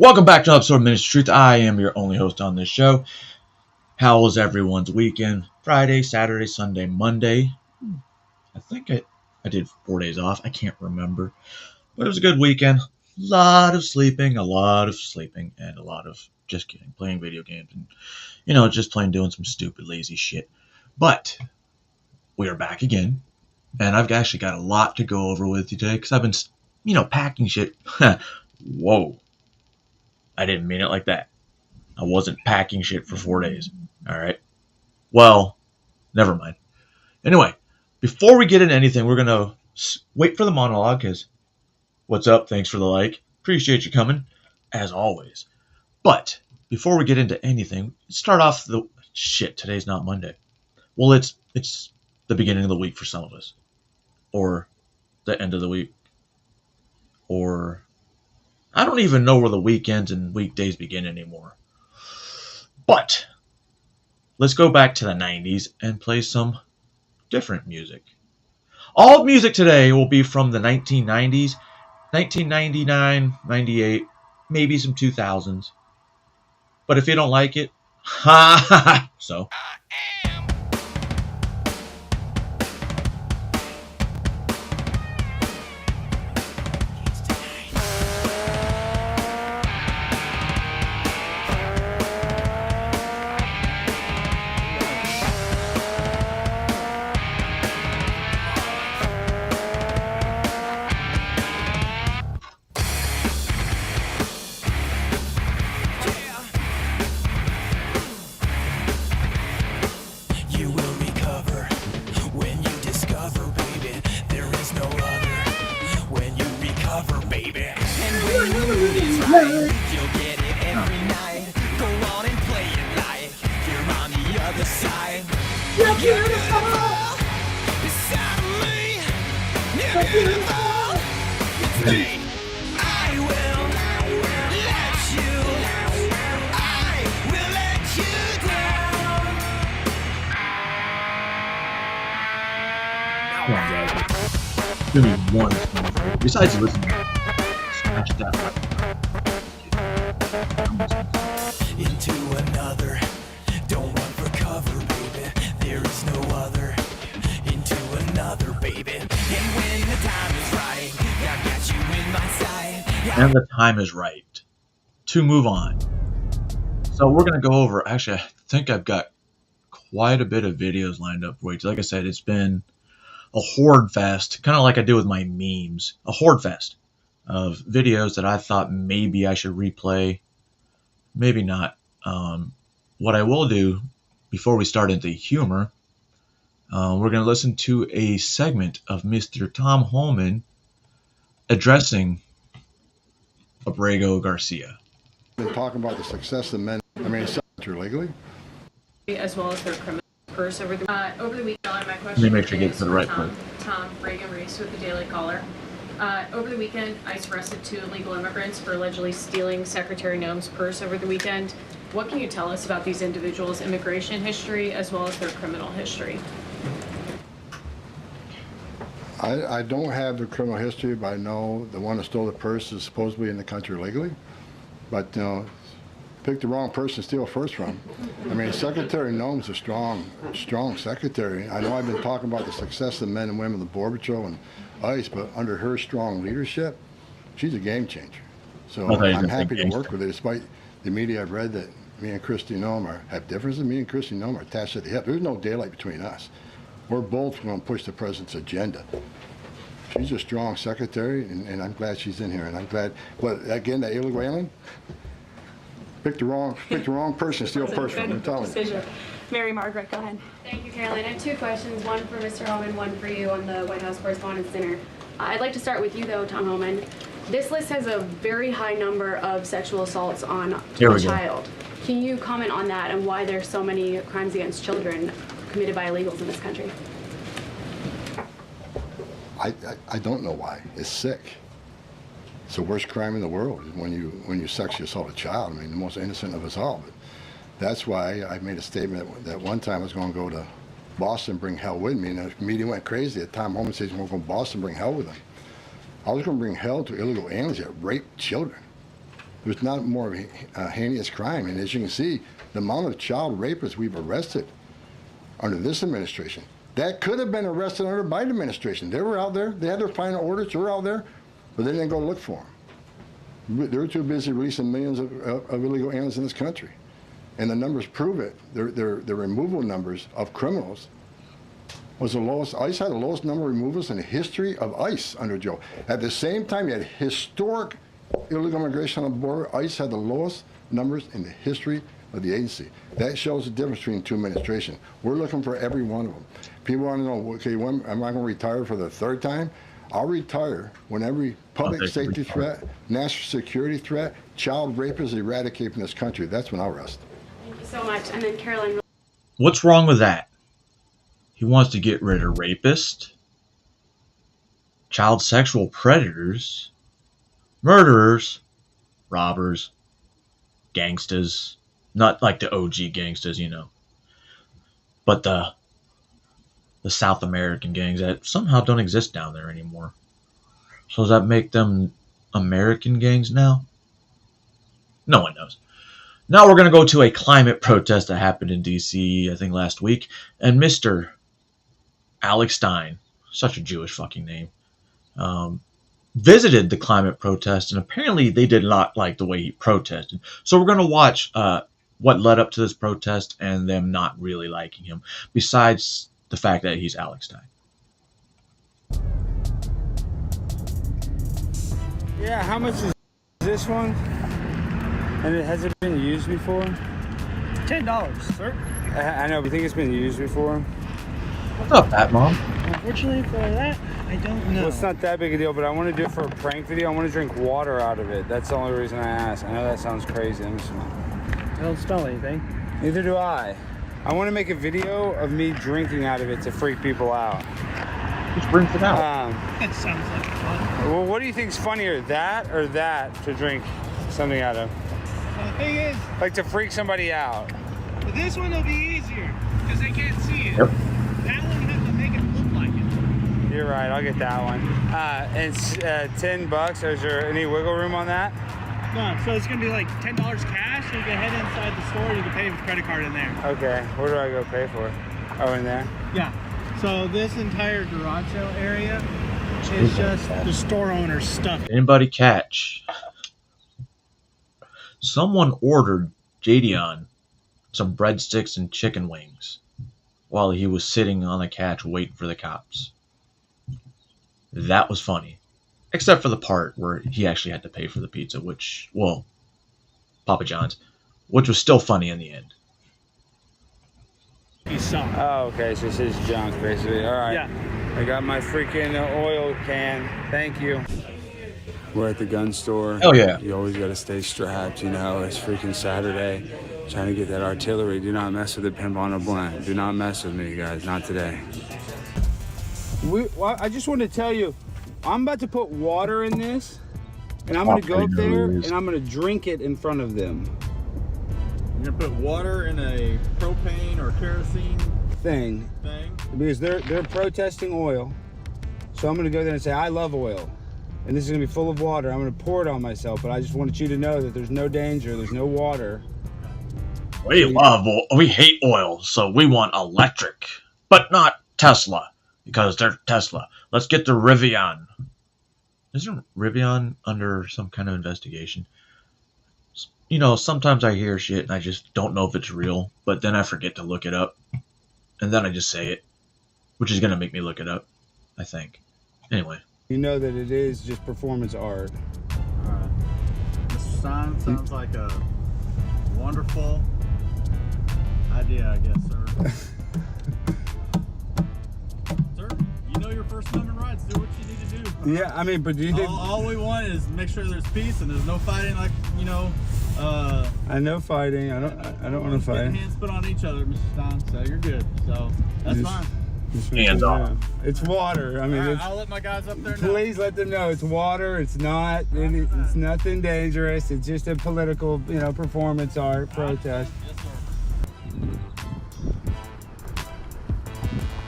Welcome back to another episode of Minutes of Truth. I am your only host on this show. How was everyone's weekend? Friday, Saturday, Sunday, Monday. I think I did 4 days off. I can't remember. But it was a good weekend. A lot of sleeping, and a lot of just kidding, playing video games. And, just plain doing some stupid, lazy shit. But we are back again. And I've actually got a lot to go over with you today because I've been, packing shit. Whoa. I didn't mean it like that. I wasn't packing shit for 4 days. All right. Well, never mind. Anyway, before we get into anything, we're going to wait for the monologue because what's up? Thanks for the like. Appreciate you coming, as always. But before we get into anything, let's start off the shit. Today's not Monday. Well, it's the beginning of the week for some of us. Or the end of the week. Or I don't even know where the weekends and weekdays begin anymore. But let's go back to the 90s and play some different music. All music today will be from the 1990s, 1999, 98, maybe some 2000s. But if you don't like it, ha ha ha. So. Give me one. Besides listening, scratch that. Into another. Don't run for cover, baby. There is no other. Into another, baby. And when the time is right, I got you in my sight. And the time is right to move on. So we're gonna go over. Actually, I think I've got quite a bit of videos lined up for you. Like I said, it's been a horde fest, kind of like I do with my memes, a horde fest of videos that I thought maybe I should replay, maybe not. What I will do before we start into humor, we're going to listen to a segment of Mr. Tom Holman addressing Abrego Garcia. Been talking about the success of men. I mean, legally, as well as their criminal purse over the weekend. My question Let me make sure I get is to the right for place. Tom Reagan Reese with the Daily Caller. Over the weekend, ICE arrested 2 illegal immigrants for allegedly stealing Secretary Noem's purse over the weekend. What can you tell us about these individuals' immigration history as well as their criminal history? I don't have the criminal history, but I know the one that stole the purse is supposedly in the country legally. But pick the wrong person to steal first from. I mean, Secretary Noem's a strong secretary. I know I've been talking about the success of men and women of the Border Patrol and ICE, but under her strong leadership, she's a game changer. So I'm happy to work with her, despite the media I've read that me and Christy Noem have differences. Me and Christy Noem are attached at the hip. There's no daylight between us. We're both going to push the president's agenda. She's a strong secretary, and I'm glad she's in here. And I'm glad, again, that illegal alien? Pick the wrong person to steal a purse from. I'm telling you. Mary Margaret, go ahead. Thank you, Caroline. I have 2 questions, one for Mr. Holman, one for you on the White House Correspondents' Dinner. I'd like to start with you, though, Tom Holman. This list has a very high number of sexual assaults on a child. Can you comment on that and why there's so many crimes against children committed by illegals in this country? I don't know why. It's sick. It's the worst crime in the world when you sexually assault a child. I mean, the most innocent of us all. But that's why I made a statement that one time I was going to go to Boston, bring hell with me, and the media went crazy. At Tom Holman says we're going to Boston, bring hell with them. I was going to bring hell to illegal aliens that rape children. There's not more of a heinous crime. And as you can see, the amount of child rapists we've arrested under this administration, that could have been arrested under the Biden administration. They were out there. They had their final orders. They were out there, but they didn't go look for them. They were too busy releasing millions of illegal aliens in this country. And the numbers prove it. The removal numbers of criminals was the lowest. ICE had the lowest number of removals in the history of ICE under Joe. At the same time, you had historic illegal immigration on the border. ICE had the lowest numbers in the history of the agency. That shows the difference between two administrations. We're looking for every one of them. People want to know, okay, when am I going to retire for the third time? I'll retire when every public safety threat, national security threat, child rape is eradicated from this country. That's when I'll rest. Thank you so much. And then Carolyn. What's wrong with that? He wants to get rid of rapists, child sexual predators, murderers, robbers, gangsters. Not like the OG gangsters, you know, but the South American gangs that somehow don't exist down there anymore. So does that make them American gangs now? No one knows. Now we're going to go to a climate protest that happened in D.C., I think last week, and Mr. Alex Stein, such a Jewish fucking name, visited the climate protest, and apparently they did not like the way he protested. So we're going to watch what led up to this protest and them not really liking him, besides the fact that he's Alex Stein. Yeah, how much is this one? And has it been used before? $10, sir. I know, but you think it's been used before? What's up, Bat Mom? Unfortunately for that, I don't know. Well, it's not that big a deal, but I want to do it for a prank video. I want to drink water out of it. That's the only reason I asked. I know that sounds crazy. Let me smell. I don't smell anything. Neither do I. I want to make a video of me drinking out of it to freak people out. Just brings it out. That sounds like fun. Well, what do you think's funnier, that or that to drink something out of? Well, the thing is, Like to freak somebody out. this one will be easier because they can't see it. Yep. That one has to make it look like it. You're right, I'll get that one. And it's $10. Is there any wiggle room on that? No, so it's gonna be like $10 cash. You can head inside the store. You can pay with credit card in there. Okay, where do I go pay for? Oh, in there? Yeah. So this entire garage sale area is just the store owner's stuff. Anybody catch? Someone ordered Jadion some breadsticks and chicken wings while he was sitting on the couch waiting for the cops. That was funny. Except for the part where he actually had to pay for the pizza, which, well, Papa John's, which was still funny in the end. You saw. Oh, okay, so it's his junk, basically. All right. Yeah. I got my freaking oil can. Thank you. We're at the gun store. Hell yeah. You always got to stay strapped, you know. It's freaking Saturday. Trying to get that artillery. Do not mess with the pimp on a blend. Do not mess with me, guys. Not today. I just want to tell you, I'm about to put water in this, and I'm going to go up there, and I'm going to drink it in front of them. You're gonna put water in a propane or kerosene Thing. Because they're protesting oil. So I'm going to go there and say, I love oil. And this is going to be full of water. I'm going to pour it on myself, but I just wanted you to know that there's no danger, there's no water. We love oil. We hate oil, so we want electric. But not Tesla, because they're Tesla. Let's get the Rivian. Isn't Rivian under some kind of investigation? You know, sometimes I hear shit and I just don't know if it's real, but then I forget to look it up. And then I just say it, which is going to make me look it up, I think. Anyway. You know that it is just performance art. Alright. Mr. Stein, sounds like a wonderful idea, I guess, sir. Sir, you know your First Amendment rights. Do what you need to do. Yeah, I mean, but do you think... All we want is make sure there's peace and there's no fighting, like, you know. I know fighting. I don't want to fight. Getting hands put on each other, Mr. Stein, so you're good. So that's fine. Hands off. It's water. I mean, All right, it's, I'll let my guys up there know. please let them know it's water. It's not. It's nothing dangerous. It's just a political, you know, performance art protest. Yes, sir.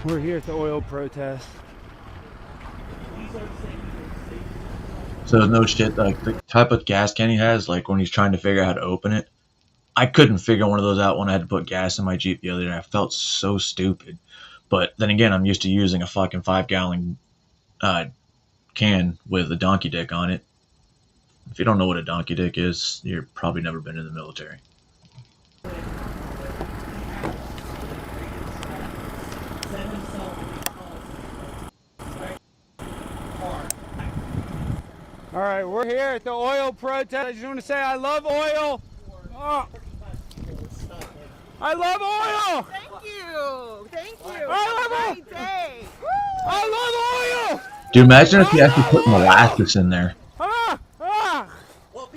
We're here at the oil protest. So no shit, like the type of gas can he has, like when he's trying to figure out how to open it. I couldn't figure one of those out when I had to put gas in my Jeep the other day. I felt so stupid. But then again, I'm used to using a fucking 5-gallon can with a donkey dick on it. If you don't know what a donkey dick is, you've probably never been in the military. All right, we're here at the oil protest. I just want to say I love oil. Oh. I love oil. Thank you. Thank you. I love Have a great day. I love oil. Dude, imagine if you actually put molasses in there.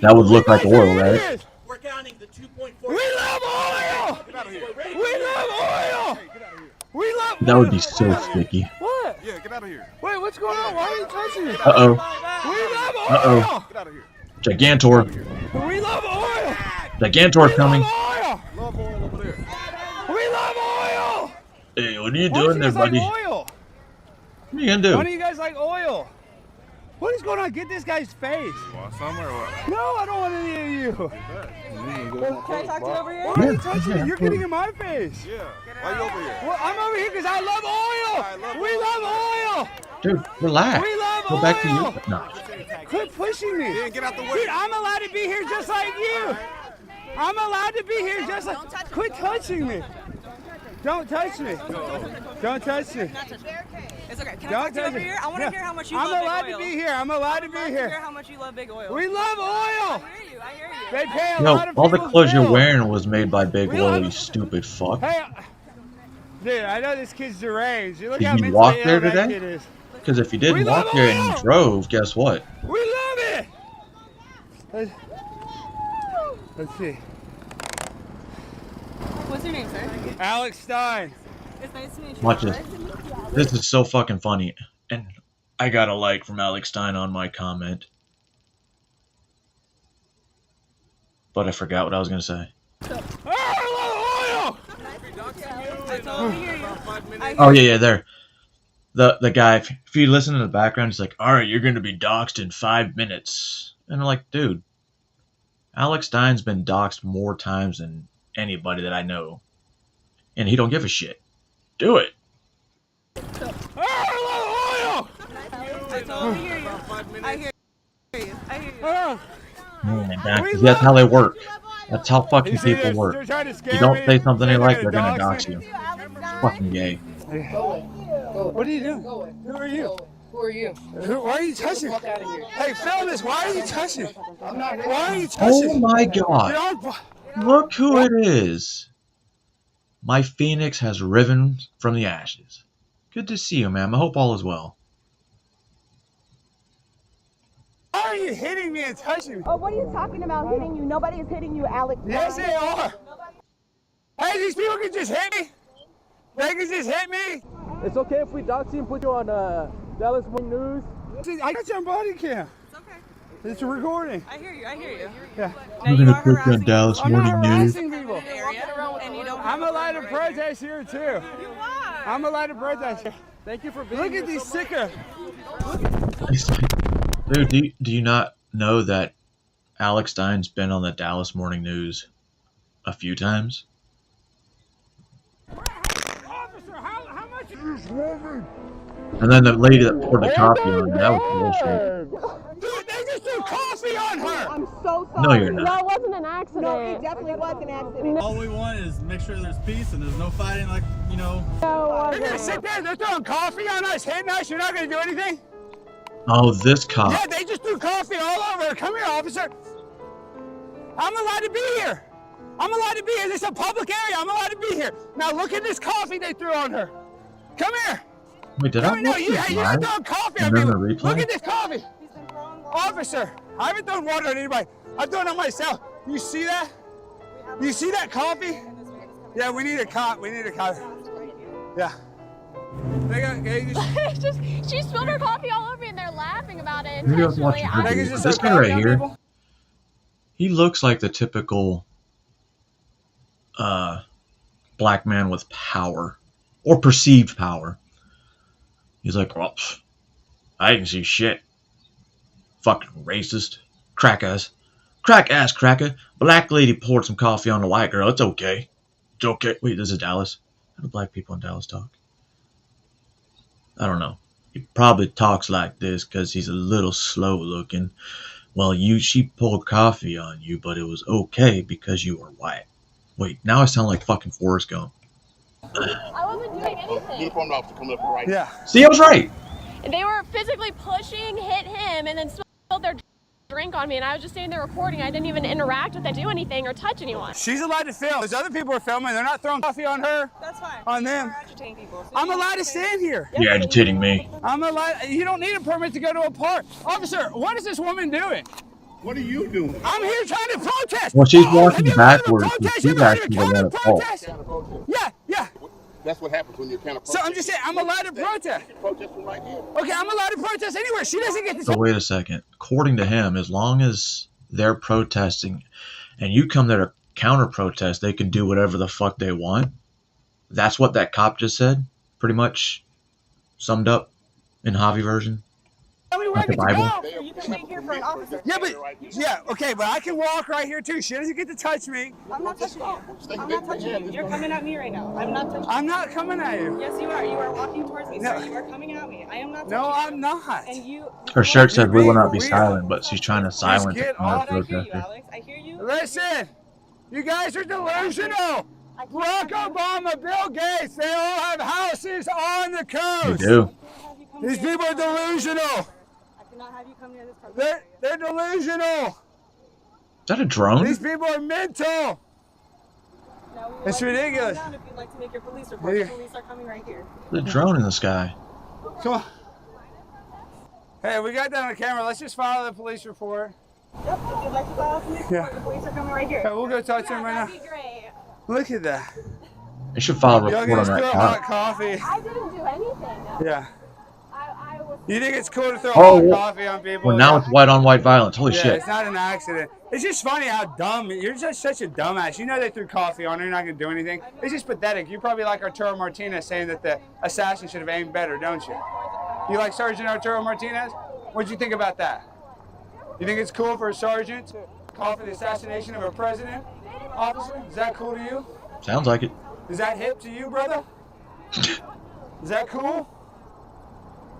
That would look like oil, right? We're counting the 2.4. We love oil. Get out of here. We love oil. We love. That would be so sticky. What? Yeah, get out of here. Wait, what's going on? Why are you touching it? Uh-oh. We love oil. Uh-oh. Get out of here. Gigantor. We love oil. Gigantor coming. Love oil over there. We love oil. Hey, what are you Why doing there, don't you guys buddy? like oil? What are you gonna Why do? do you guys like oil? What is going on? Get this guy's face. Want some or what? No, I don't want any of you. Can I talk to you over here? Why are you touching it? You're getting in my face. Yeah. Why you over here? Well, I'm over here because I love oil. We love oil. Dude, relax. We love Go back to oil. you. No. Quit pushing me. Yeah, get out the way. Dude, I'm allowed to be here just like you. I'm allowed to be here just like. Quit touching me. Don't touch me. Don't touch me. It's okay. Can I Don't talk to you touch over me. here? I want to Yeah. hear how much you I'm love allowed big to oil. be here. I'm allowed to be I hear here. how much you love big oil. We love oil. I hear you. I hear you. They pay a Yo, lot of all the people's clothes you're bills. wearing was made by Big We Oil, love- you stupid fuck. Hey, dude, I know this kid's deranged. You look Did how you mentally walk ill there that today? kid is. Because if you We didn't love walk there and oil. you drove, guess what? We love it. Let's see. What's your name, sir? Alex Stein. It's nice to meet you. Watch this. This is so fucking funny. And I got a like from Alex Stein on my comment. But I forgot what I was going to say. Oh, I love oil. I totally hear you. I hear Oh, yeah, there. The guy, if you listen to the background, he's like, all right, you're going to be doxxed in 5 minutes. And I'm like, dude, Alex Stein's been doxxed more times than anybody that I know. And he don't give a shit. Do it. Oh, I love oil. I totally hear you. I hear you. I hear you. Oh. That's how they work. That's how fucking You see people this? work. They're trying to scare You don't me. say something they They're like, gonna they're gonna dox dox me. you. Fucking gay. What are you doing? Who are you? Who are you? Why are you touching? Walk out of here. Hey, film this. Why are you touching? I'm not ready. Why are you Oh touching? my god. Look who it is. My phoenix has risen from the ashes. Good to see you, ma'am. I hope all is well. Why are you hitting me and touching me? Oh, what are you talking about hitting you? Nobody is hitting you, Alex. Yes, they are. Hey, these people can just hit me. They can just hit me. It's okay if we dox you and put you on Dallas Morning News. See, I got you on body cam. It's okay. It's a recording. I hear you. I hear you. Yeah. Now you are harassing Dallas I'm not Morning News. harassing people. the area, and you don't have I'm a allowed to permit right protest here too. here. You are. I'm allowed to protest here. Thank you for being Look here at these so much. sicker. Dude, do you not know that Alex Stein's been on the Dallas Morning News a few times? Officer, how much? And then the lady that poured the coffee on, that was bullshit. Dude, they just threw coffee on her. I'm so sorry. No, you're not. No, it wasn't an accident. No, it definitely was an accident. All we want is make sure there's peace and there's no fighting, like, you know. No, They're gonna sit there. They're throwing coffee on us, hitting us. You're not gonna do anything. Oh, this cop. Yeah, they just threw coffee all over her. Come here, officer. I'm allowed to be here. I'm allowed to be here. This is a public area. I'm allowed to be here. Now look at this coffee they threw on her. Come here. Wait, did I Come here. No, watch you're this not live? throwing coffee on And me. then the replay? Look at this coffee. Officer, I haven't thrown water on anybody. I've thrown it on myself. You see that? You see that coffee? Yeah, we need a cop. We need a cop. Yeah. They got, She spilled her coffee all over me and they're laughing about it Maybe I was intentionally. watching they can videos. just This throw guy coffee right on here, people? he looks like the typical black man with power or perceived power. He's like, well, I can see shit. Fucking racist. Crack ass. Crack ass cracker. Black lady poured some coffee on the white girl. It's okay. It's okay. Wait, this is Dallas. How do black people in Dallas talk? I don't know. He probably talks like this because he's a little slow looking. Well, she poured coffee on you, but it was okay because you were white. Wait, now I sound like fucking Forrest Gump. I wasn't doing anything. Uniformed officer coming up right. Yeah. See, I was right. They were physically pushing, hit him, and then spilled their drink on me, and I was just standing there recording. I didn't even interact with them, do anything, or touch anyone. She's allowed to film. There's other people are filming. They're not throwing coffee on her. That's fine. On them. You're agitating people. So I'm allowed to stand here. You're agitating me. I'm allowed. You don't need a permit to go to a park. Officer, what is this woman doing? What are you doing? I'm here trying to protest. Well, she's Have walking you ever heard of a backwards. protest? She's You ever heard of a actually the one at fault. counter-protest? Yeah. That's what happens when you're kind of. So I'm just saying, I'm allowed to protest. Protesting right here. Okay, I'm allowed to protest anywhere. She doesn't get to. So wait a second. According to him, as long as they're protesting and you come there to counter protest, they can do whatever the fuck they want. That's what that cop just said. Pretty much summed up in Havi version. Tell me where Like I get the to Bible. go. you can wait here for an officer. Yeah, okay, but I can walk right here too. She doesn't get to touch me. I'm not touching you. I'm not touching you. You're coming at me right now. I'm not touching you. I'm not coming at you. Yes, you are. You are walking towards me, No. sir. You are coming at me. I am not touching No, you. I'm not. And you. Her shirt said we will not be Weird. silent, but she's trying to silence the get counter off. I hear you, protester. Alex. I hear you. Listen, you guys are delusional. Barack Obama, Bill Gates, they all have houses on the They coast. do. These people are delusional. I cannot have you come near this property. They're delusional. Is that a drone? These people are mental. No, we would It's like you to come ridiculous. down if you'd like to make your police report. Yeah. The police are coming right here. The drone in the sky. Come on. Hey, we got that on camera. Let's just file the police report. Yep. If you'd like to file a police report, the police are coming right here. Okay, we'll go talk to him right now. That'd be great. Look at that. They should file a Y'all report gonna on that spill hot cop. coffee. I didn't do anything. Yeah. I was. You think it's cool to throw Oh, hot well- coffee on people? Well, now it's white on white violence. Holy Yeah, shit. it's not an accident. It's just funny how dumb. You're just such a dumbass. You know they threw coffee on her. You're not going to do anything. It's just pathetic. You're probably like Arturo Martinez saying that the assassin should have aimed better, don't you? You like Sergeant Arturo Martinez? What'd you think about that? You think it's cool for a sergeant to call for the assassination of a president officer? Is that cool to you? Sounds like it. Is that hip to you, brother? Is that cool?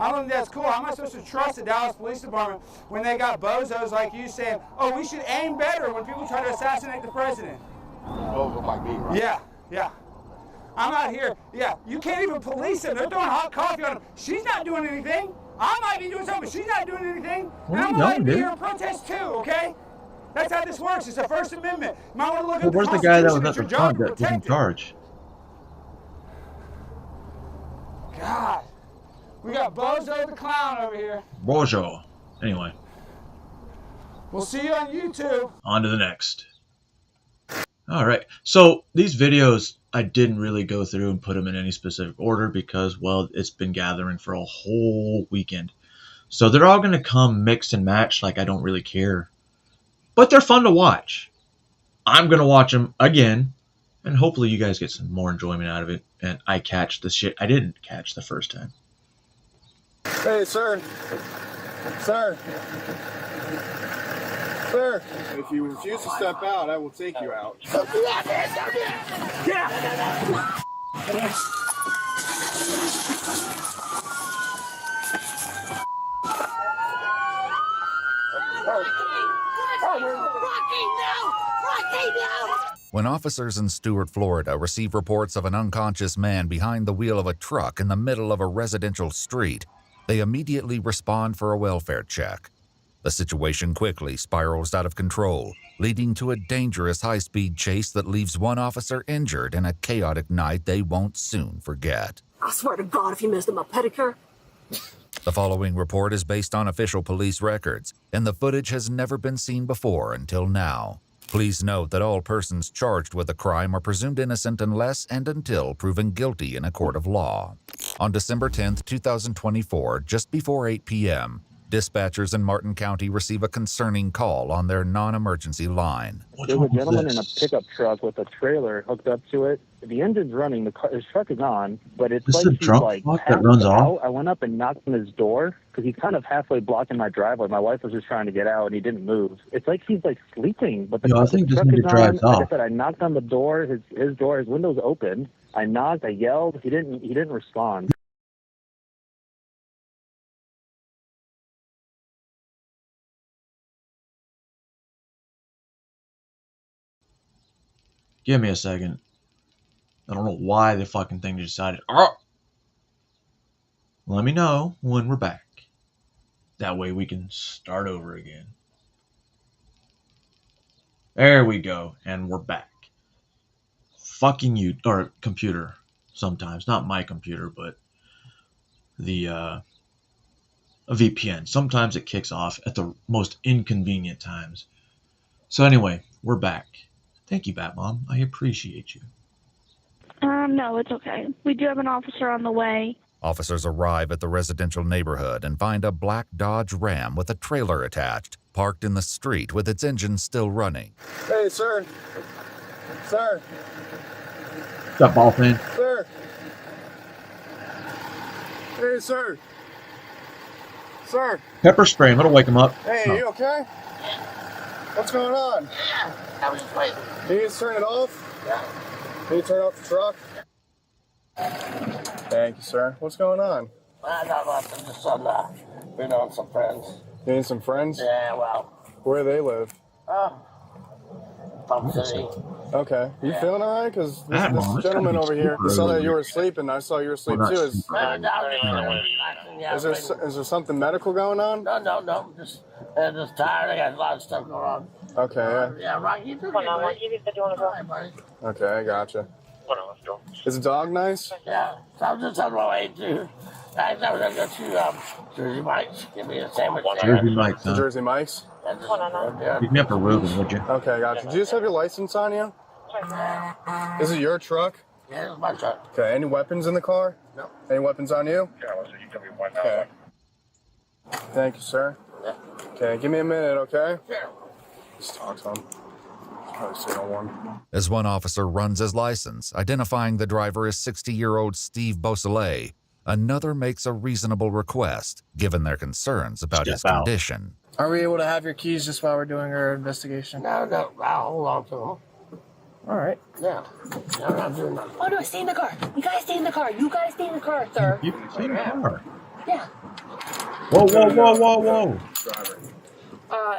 I don't think that's cool. How am I supposed to trust the Dallas Police Department when they got bozos like you saying, oh, we should aim better when people try to assassinate the president? Those look like me, right? Yeah. I'm out here. Yeah, you can't even police them. They're throwing hot coffee on them. She's not doing anything. I might be doing something, but she's not doing anything. What And are I'm you allowed to doing, be dude? here and protest too, okay? That's how this works. It's the First Amendment. You might want to look Well, at the where's the guy that was Constitution. at It's your the job front to that was in protect it. charge? God. We got Bozo the Clown over here. Bojo. Anyway, We'll see you on YouTube. on to the next. Alright, so these videos, I didn't really go through and put them in any specific order because, well, it's been gathering for a whole weekend. So they're all going to come mixed and matched like I don't really care. But they're fun to watch. I'm going to watch them again, and hopefully you guys get some more enjoyment out of it, and I catch the shit I didn't catch the first time. Hey, sir. Sir. Sir. If you refuse to step out, I will take you out. When officers in Stuart, Florida receive reports of an unconscious man behind the wheel of a truck in the middle of a residential street, they immediately respond for a welfare check. The situation quickly spirals out of control, leading to a dangerous high-speed chase that leaves one officer injured in a chaotic night they won't soon forget. I swear to God, if you missed him a pedicure. The following report is based on official police records, and the footage has never been seen before until now. Please note that all persons charged with a crime are presumed innocent unless and until proven guilty in a court of law. On December 10, 2024, just before 8 p.m., Dispatchers in Martin County receive a concerning call on their non-emergency line. There's a gentleman in a pickup truck with a trailer hooked up to it. The engine's running, his truck is on, but it's This is like a he's drunk like fuck that runs off? I went up and knocked on his door because he's kind of halfway blocking my driveway. My wife was just trying to get out and he didn't move. It's like he's like sleeping, but the, Yo, I think this truck nigga is on. drives Like I off. said, I knocked on the door, his door, his window's open. I knocked, I yelled, he didn't respond. Give me a second. I don't know why the fucking thing decided. Oh! Let me know when we're back. That way we can start over again. There we go, and we're back. Fucking you, or computer, sometimes. Not my computer, but the a VPN. Sometimes it kicks off at the most inconvenient times. So anyway, we're back. Thank you, Batmom. I appreciate you. No, it's okay. We do have an officer on the way. Officers arrive at the residential neighborhood and find a black Dodge Ram with a trailer attached, parked in the street with its engine still running. Hey, sir. Sir. What's up, ball fan? Sir. Hey, sir. Sir. Pepper spray him. It'll wake him up. Hey, Oh. you okay? What's going on? I was just waiting. Can you just turn it off? Yeah. Can you turn off the truck? Thank you, sir. What's going on? I got nothing. Just been on some friends. You need some friends? Yeah, well. Where do they live? Pump City. Okay. You feeling all right? Because this Batmom, it's gentleman gotta be over here, super he saw that early. you were asleep, and I saw you were asleep Well, not too. super early. Is there something medical going on? No. Just tired. I got a lot of stuff going on. Okay, yeah. Yeah, right. You do it, buddy. Hi, buddy. Okay, I gotcha. Hold on, let's go. Is the dog nice? Yeah, so I'm just on my way to. I was gonna go to Jersey Mike's. Give me a sandwich. Jersey Mike's, The huh? Jersey Mike's? Pick me up a Reuben, would you? Okay, gotcha. Do you just have your license on you? Is it your truck? Yeah, it's my truck. Okay, any weapons in the car? No. Any weapons on you? Yeah, so you can be one now. Okay. Thank you, sir. Yeah. Okay, give me a minute, okay? Sure. Just talk to him. Probably signal one. As one officer runs his license, identifying the driver as 60-year-old Steve Beausoleil, another makes a reasonable request, given their concerns about his condition. Are we able to have your keys just while we're doing our investigation? No, I'll hold on to them. All right. Yeah. No, I'm not doing nothing. Oh no, stay in the car. You guys stay in the car. You guys stay in the car, sir. You can see the car. Yeah. Whoa.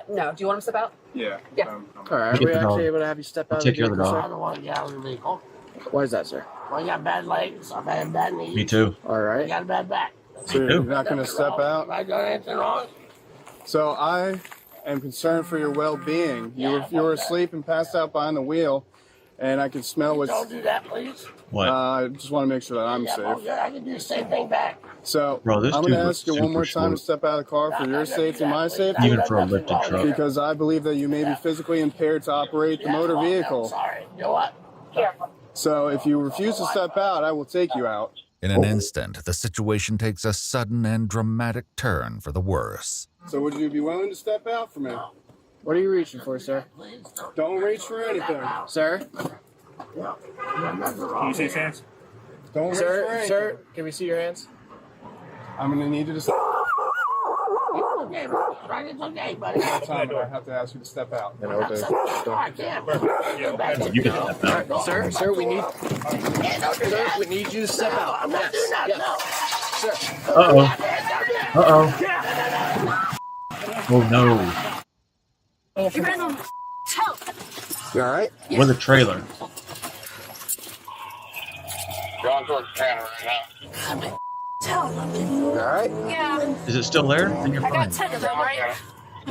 No. Do you want him to step out? Yeah. Yeah. All right. Are Get we the dog. actually able to have you step out I'll of take the care of the vehicle, dog. I don't want to get out of the vehicle. sir? Why is that, sir? Well, I got bad legs. I've had bad knees. Me too. All I right. got a bad back. So you're not going to step out? I done anything wrong? So I am concerned for your well-being. You were asleep and passed out behind the wheel, and I can smell what's... Don't do that, please. What? I just want to make sure that I'm Yeah, safe. I can do the same thing back. So Bro, this I'm going dude to looks ask you one more super time to short. step out of the car for your safety and my safety. Even for a lifted truck. Because I believe that you may be physically impaired to operate the motor vehicle. Sorry. You know what? So if you refuse to step out, I will take you out. In an instant, the situation takes a sudden and dramatic turn for the worse. So would you be willing to step out for me? What are you reaching for, sir? Don't reach for anything. Sir? Can you see his hands? Don't reach for Sir? anything. Sir? Can we see your hands? I'm going to need you to step out. Okay, right? It's okay, buddy. Time, but I have to ask you to step out. I can't. You can step out. All right, sir, we need you to step out. I'm not doing that. Yes. No. Sir. Oh no. You ran on You all right? With a trailer. Going towards Canada right now. You all right? Yeah. Is it still there? Then you're I got fine. 10 of them, right?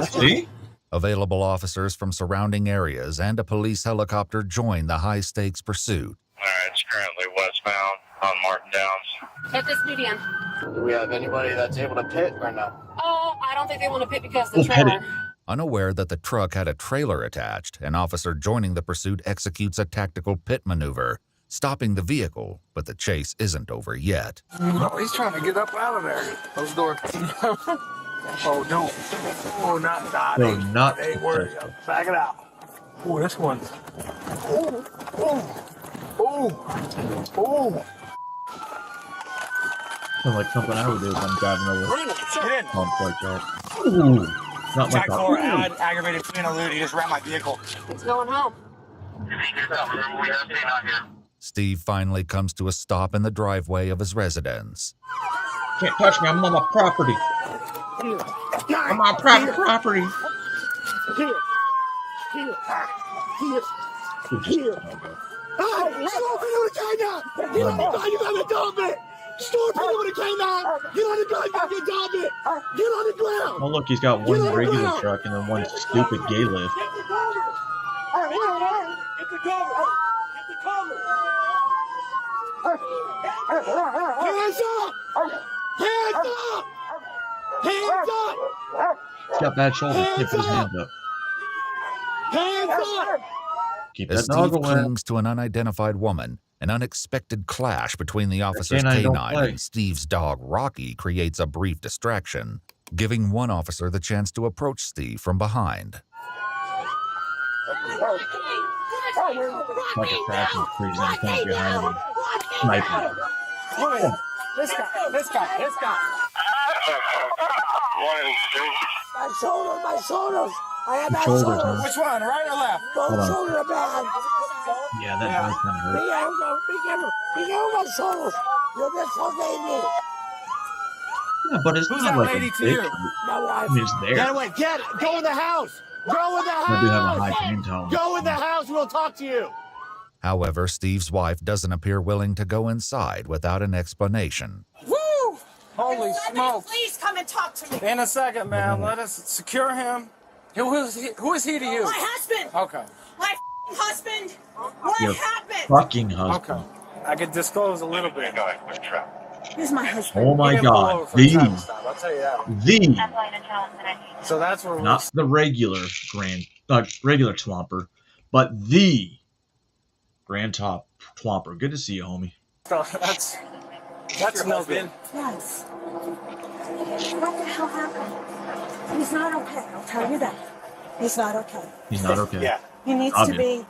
See? Available officers from surrounding areas and a police helicopter join the high-stakes pursuit. All right, it's currently westbound on Martin Downs. Hit this median. Do we have anybody that's able to pit or no? Oh, I don't think they want to pit because of the Who's headed? trailer. Unaware that the truck had a trailer attached, an officer joining the pursuit executes a tactical pit maneuver, stopping the vehicle, but the chase isn't over yet. Oh, he's trying to get up out of there. Close the door. Oh, no. Oh, not. So not Ain't worried. successful. Back it out. Oh, this one. Oh, oh, oh, oh. Sounds like something I would do if I'm driving over. Get in. Pumps like that. Ooh, not my Jack car. Thor, Ooh. aggravated interlude. He just ran my vehicle. It's going home. Steve finally comes to a stop in the driveway of his residence. Can't touch me. I'm on my property. I'm on private property. Here. You gotta dump it. Stupid with a canine. Get on the ground. You can dump it. Get on the ground. Oh, look, he's got one regular truck and then one stupid gay lift. Get the cover. Get the cover. Hands up. Hands up. Hands up. He's got bad shoulders. Can't put his hands up. Hands up. Keep As that dog Steve away. clings to an unidentified woman, an unexpected clash between the officer's canine don't canine play. and Steve's dog, Rocky, creates a brief distraction, giving one officer the chance to approach Steve from behind. Like a fashion freeze and comes behind him. Sniper. This guy. My shoulders. I have bad Shoulders, shoulders. huh? Which one, right or left? Hold Both on. shoulders are bad. Yeah, that does kind of hurt. Be careful with my shoulders. You'll dislocate me. Yeah, but it's Who's not that like lady a to big you? hurt. My wife. I mean, it's there. Get away. Get it. Go in the house. Go in the house. I do have a high pain tolerance. Go in the house. We'll talk to you. However, Steve's wife doesn't appear willing to go inside without an explanation. Woo! Holy smokes. Please come and talk to me. In a second, ma'am. Let us secure him. Who is he to you? My husband. Okay. My husband. What Your happened? fucking husband. Okay. I could disclose a little bit. He's my husband. Oh my He didn't pull god. over for a traffic The stop, I'll tell you that. the So that's where not the regular regular Twomper, but the Grand Top Twomper. Good to see you, homie. that's no good. Yes. What the hell happened? He's not okay. I'll tell you that. He's not okay. He's not okay. Yeah. He needs to be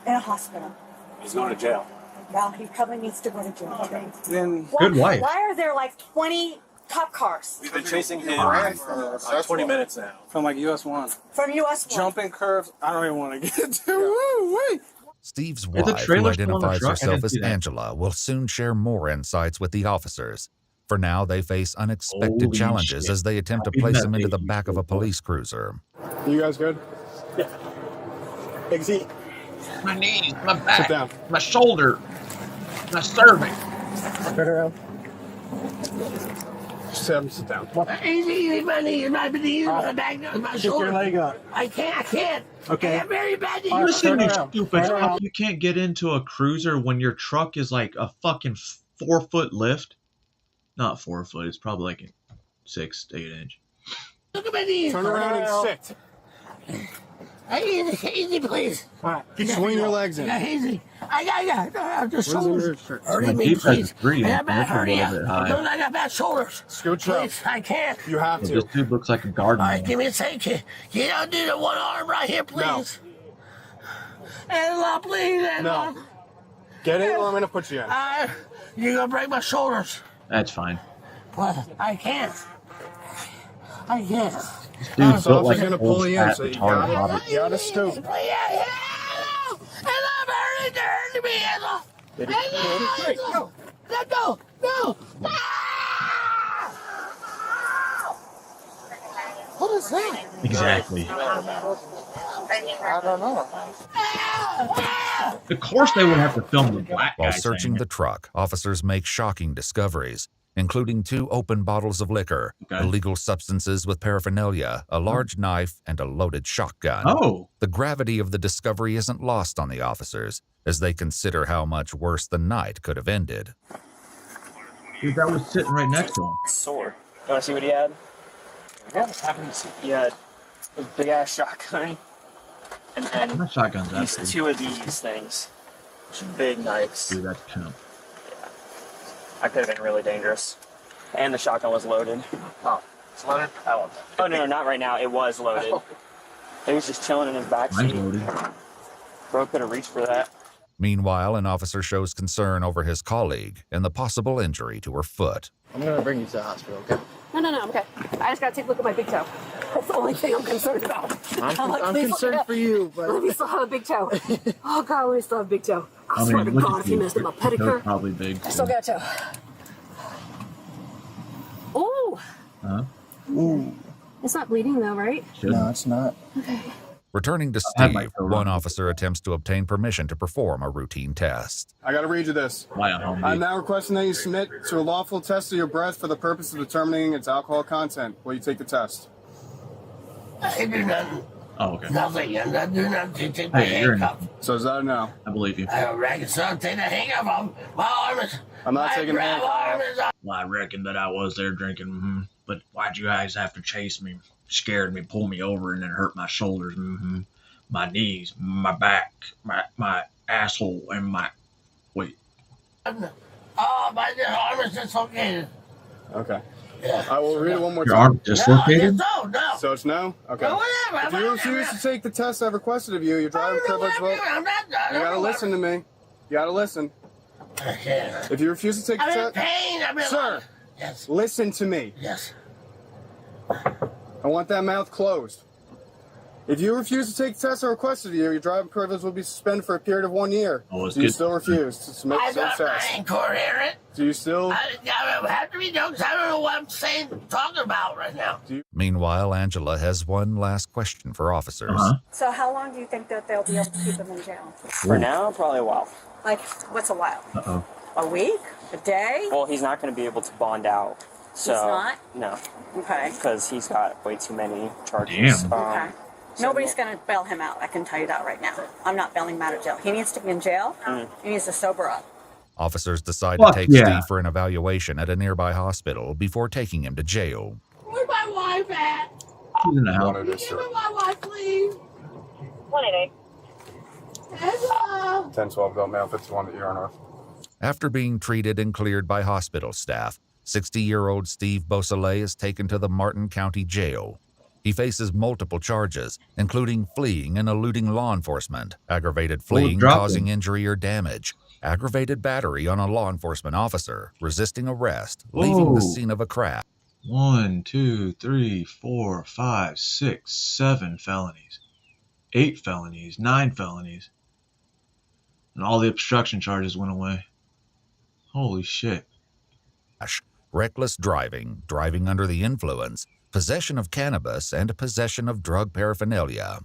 in a hospital. He's going to jail. Well, he probably needs to go to jail. Then Good wife. Why are there like 20 cop cars we've been chasing him for 20 minutes now. From like US 1. from US 1? Jumping curves. I don't even want to get to. Woo, wait. Steve's Is the wife, who trailer still on the identifies truck? I herself didn't as see that. Angela, will soon share more insights with the officers. For now, they face unexpected Holy challenges shit. as they attempt to Isn't place that him into big? the back of a police cruiser. You guys good? Yeah. Exit. My knees, my Sit back, down. my shoulder, my cervix. Turn around. Just have him sit down. Easy, my knees, my back, my Kick your shoulder. leg up. I can't. Okay. I have very bad knees. Listen, you turn around. stupid Turn fuck. around. You can't get into a cruiser when your truck is like a fucking 4-foot lift. Not 4 foot. It's probably like a 6 to 8 inch. Look at my knees. Turn around and sit. Easy, please. All right. Keep swinging your legs in. Yeah, easy. I got the Where's shoulders. your shirt? Hurting My me, deep size please. is 3 I inch. got bad That's a little hernia. bit high. I got bad shoulders. Scooch up. Please, I can't. You have This to. dude looks like a gardener. All right, give me a second. Can you do the one arm right here, please? Angela, please, Angela. No. Get in or I'm going to put you in. You're going to break my shoulders. That's fine. But I can't. I can't. This dude's built like gonna an pull old you in, fat so you retarded gotta- hobbit. You gotta stoop. Angela, they're hurting me, Angela. Angela. Let go. No. What is that? Exactly. I don't know. Of course they would have to film the black guy While searching saying the truck, officers make shocking discoveries, including 2 open bottles of liquor, Okay. illegal substances with paraphernalia, a large knife, and a loaded shotgun. Oh. The gravity of the discovery isn't lost on the officers as they consider how much worse the night could have ended. Dude, that was sitting right next to him. Sword. You want to see what he had? He had a big ass shotgun, and then My shotgun's these actually. 2 of these things, big knives. Dude, that's pimp. That could have been really dangerous. And the shotgun was loaded. Oh. It's loaded? Oh, no, not right now. It was loaded. He was just chilling in his backseat. Bro could have reached for that. Meanwhile, an officer shows concern over his colleague and the possible injury to her foot. I'm gonna bring you to the hospital, okay? No, I'm okay. I just gotta take a look at my big toe. That's the only thing I'm concerned about. I'm concerned for you, but... Let me still have a big toe. Oh, God, let me still have a big toe. I I swear mean, to look God, at if you messed up my pedicure, probably big. I still got a toe. Ooh. Huh? Ooh. It's not bleeding, though, right? No, it's not. Okay. Returning to Steve, one officer attempts to obtain permission to perform a routine test. I gotta read you this. I'm now requesting that you submit to a lawful test of your breath for the purpose of determining its alcohol content. Will you take the test? I do nothing. Oh, okay. Nothing. I do nothing. Take my handcuff. So is that a no? I believe you. I reckon so. Take the handcuff off. My arm is... I'm not taking the handcuff off. Well, I reckon that I was there drinking, but why'd you guys have to chase me, scared me, pull me over, and then hurt my shoulders, my knees, my back, my asshole, and my... Wait. Oh, my arm is dislocated. Okay. Yeah. I will read it one more Your time. arm dislocated? No. So it's no? Okay. Well, whatever. If you refuse to take the test I've requested of you, your driving privilege will... I'm not done. You gotta listen to me. You gotta listen. Okay. If you refuse to take the I'm test... in pain. I'm in... Sir, Yes. listen to me. Yes. I want that mouth closed. If you refuse to take the test I requested of you, your driving privilege will be suspended for a period of 1 year. Oh, it's Do you good. still refuse to submit to the test? I ain't coherent. Do you still... I have to be jokes. I don't know what I'm talking about right now. Meanwhile, Angela has one last question for officers. So how long do you think that they'll be able to keep him in jail? For now, probably a while. Like, what's a while? Uh-oh. A week? A day? Well, he's not going to be able to bond out. So, He's not? No. Okay. Because he's got way too many charges. Damn. Okay. Nobody's going to bail him out, I can tell you that right now. I'm not bailing him out of jail. He needs to be in jail. He needs to sober up. Officers decide Fuck to take yeah. Steve for an evaluation at a nearby hospital before taking him to jail. Where's my wife at? She's in the house. Give me my wife, please. 188. Angela. 1012 Belt Mail 51 at Ear North. After being treated and cleared by hospital staff, 60-year-old Steve Beausoleil is taken to the Martin County Jail. He faces multiple charges, including fleeing and eluding law enforcement, aggravated fleeing causing injury or damage, aggravated battery on a law enforcement officer, resisting arrest, leaving the scene of a crash. 1, 2, 3, 4, 5, 6, 7 felonies. 8 felonies, 9 felonies. And all the obstruction charges went away. Holy shit. Reckless driving, driving under the influence, possession of cannabis, and possession of drug paraphernalia.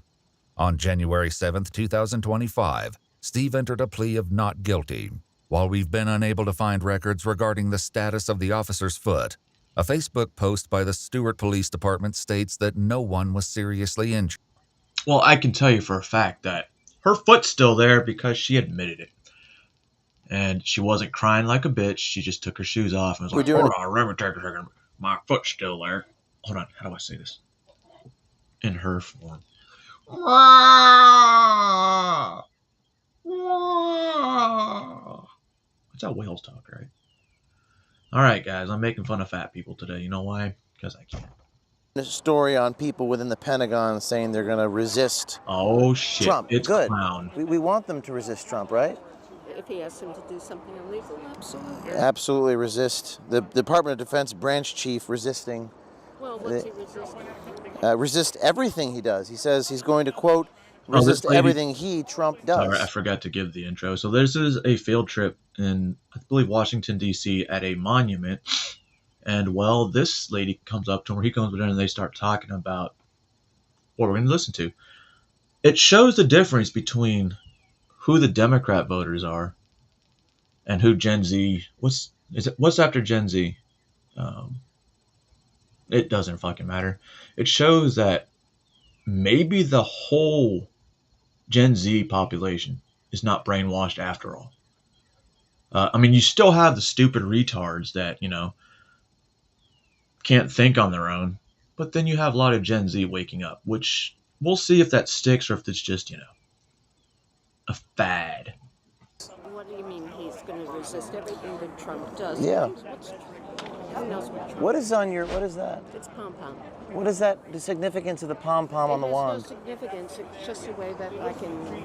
On January 7th, 2025, Steve entered a plea of not guilty. While we've been unable to find records regarding the status of the officer's foot, a Facebook post by the Stewart Police Department states that no one was seriously injured. Well, I can tell you for a fact that her foot's still there because she admitted it. And she wasn't crying like a bitch. She just took her shoes off and was like, hold on, let me take a second. My foot's still there. Hold on, how do I say this? In her form. That's how whales talk, right? Alright, guys, I'm making fun of fat people today. You know why? Because I can. A story on people within the Pentagon saying they're going to resist Trump. It's good. clown. We want them to resist Trump, right? If he asks him to do something illegal, absolutely. Absolutely resist. The Department of Defense branch chief resisting. Well, what's he resisting? Resist everything he does. He says he's going to, quote, resist everything Trump does. Sorry, I forgot to give the intro. So this is a field trip in, I believe, Washington, D.C. at a monument. And, well, this lady comes up to him, or he comes up to him, and they start talking about what we're going to listen to. It shows the difference between who the Democrat voters are and who Gen Z, what's after Gen Z? It doesn't fucking matter. It shows that maybe the whole Gen Z population is not brainwashed after all. I mean, you still have the stupid retards that, can't think on their own, but then you have a lot of Gen Z waking up, which we'll see if that sticks or if it's just, a fad. What do you mean he's going to resist everything that Trump does? Yeah. Who knows what Trump What is on your, what is that? It's pom-pom. What is that, the significance of the pom-pom on the wand? It has no significance. It's just a way that I can...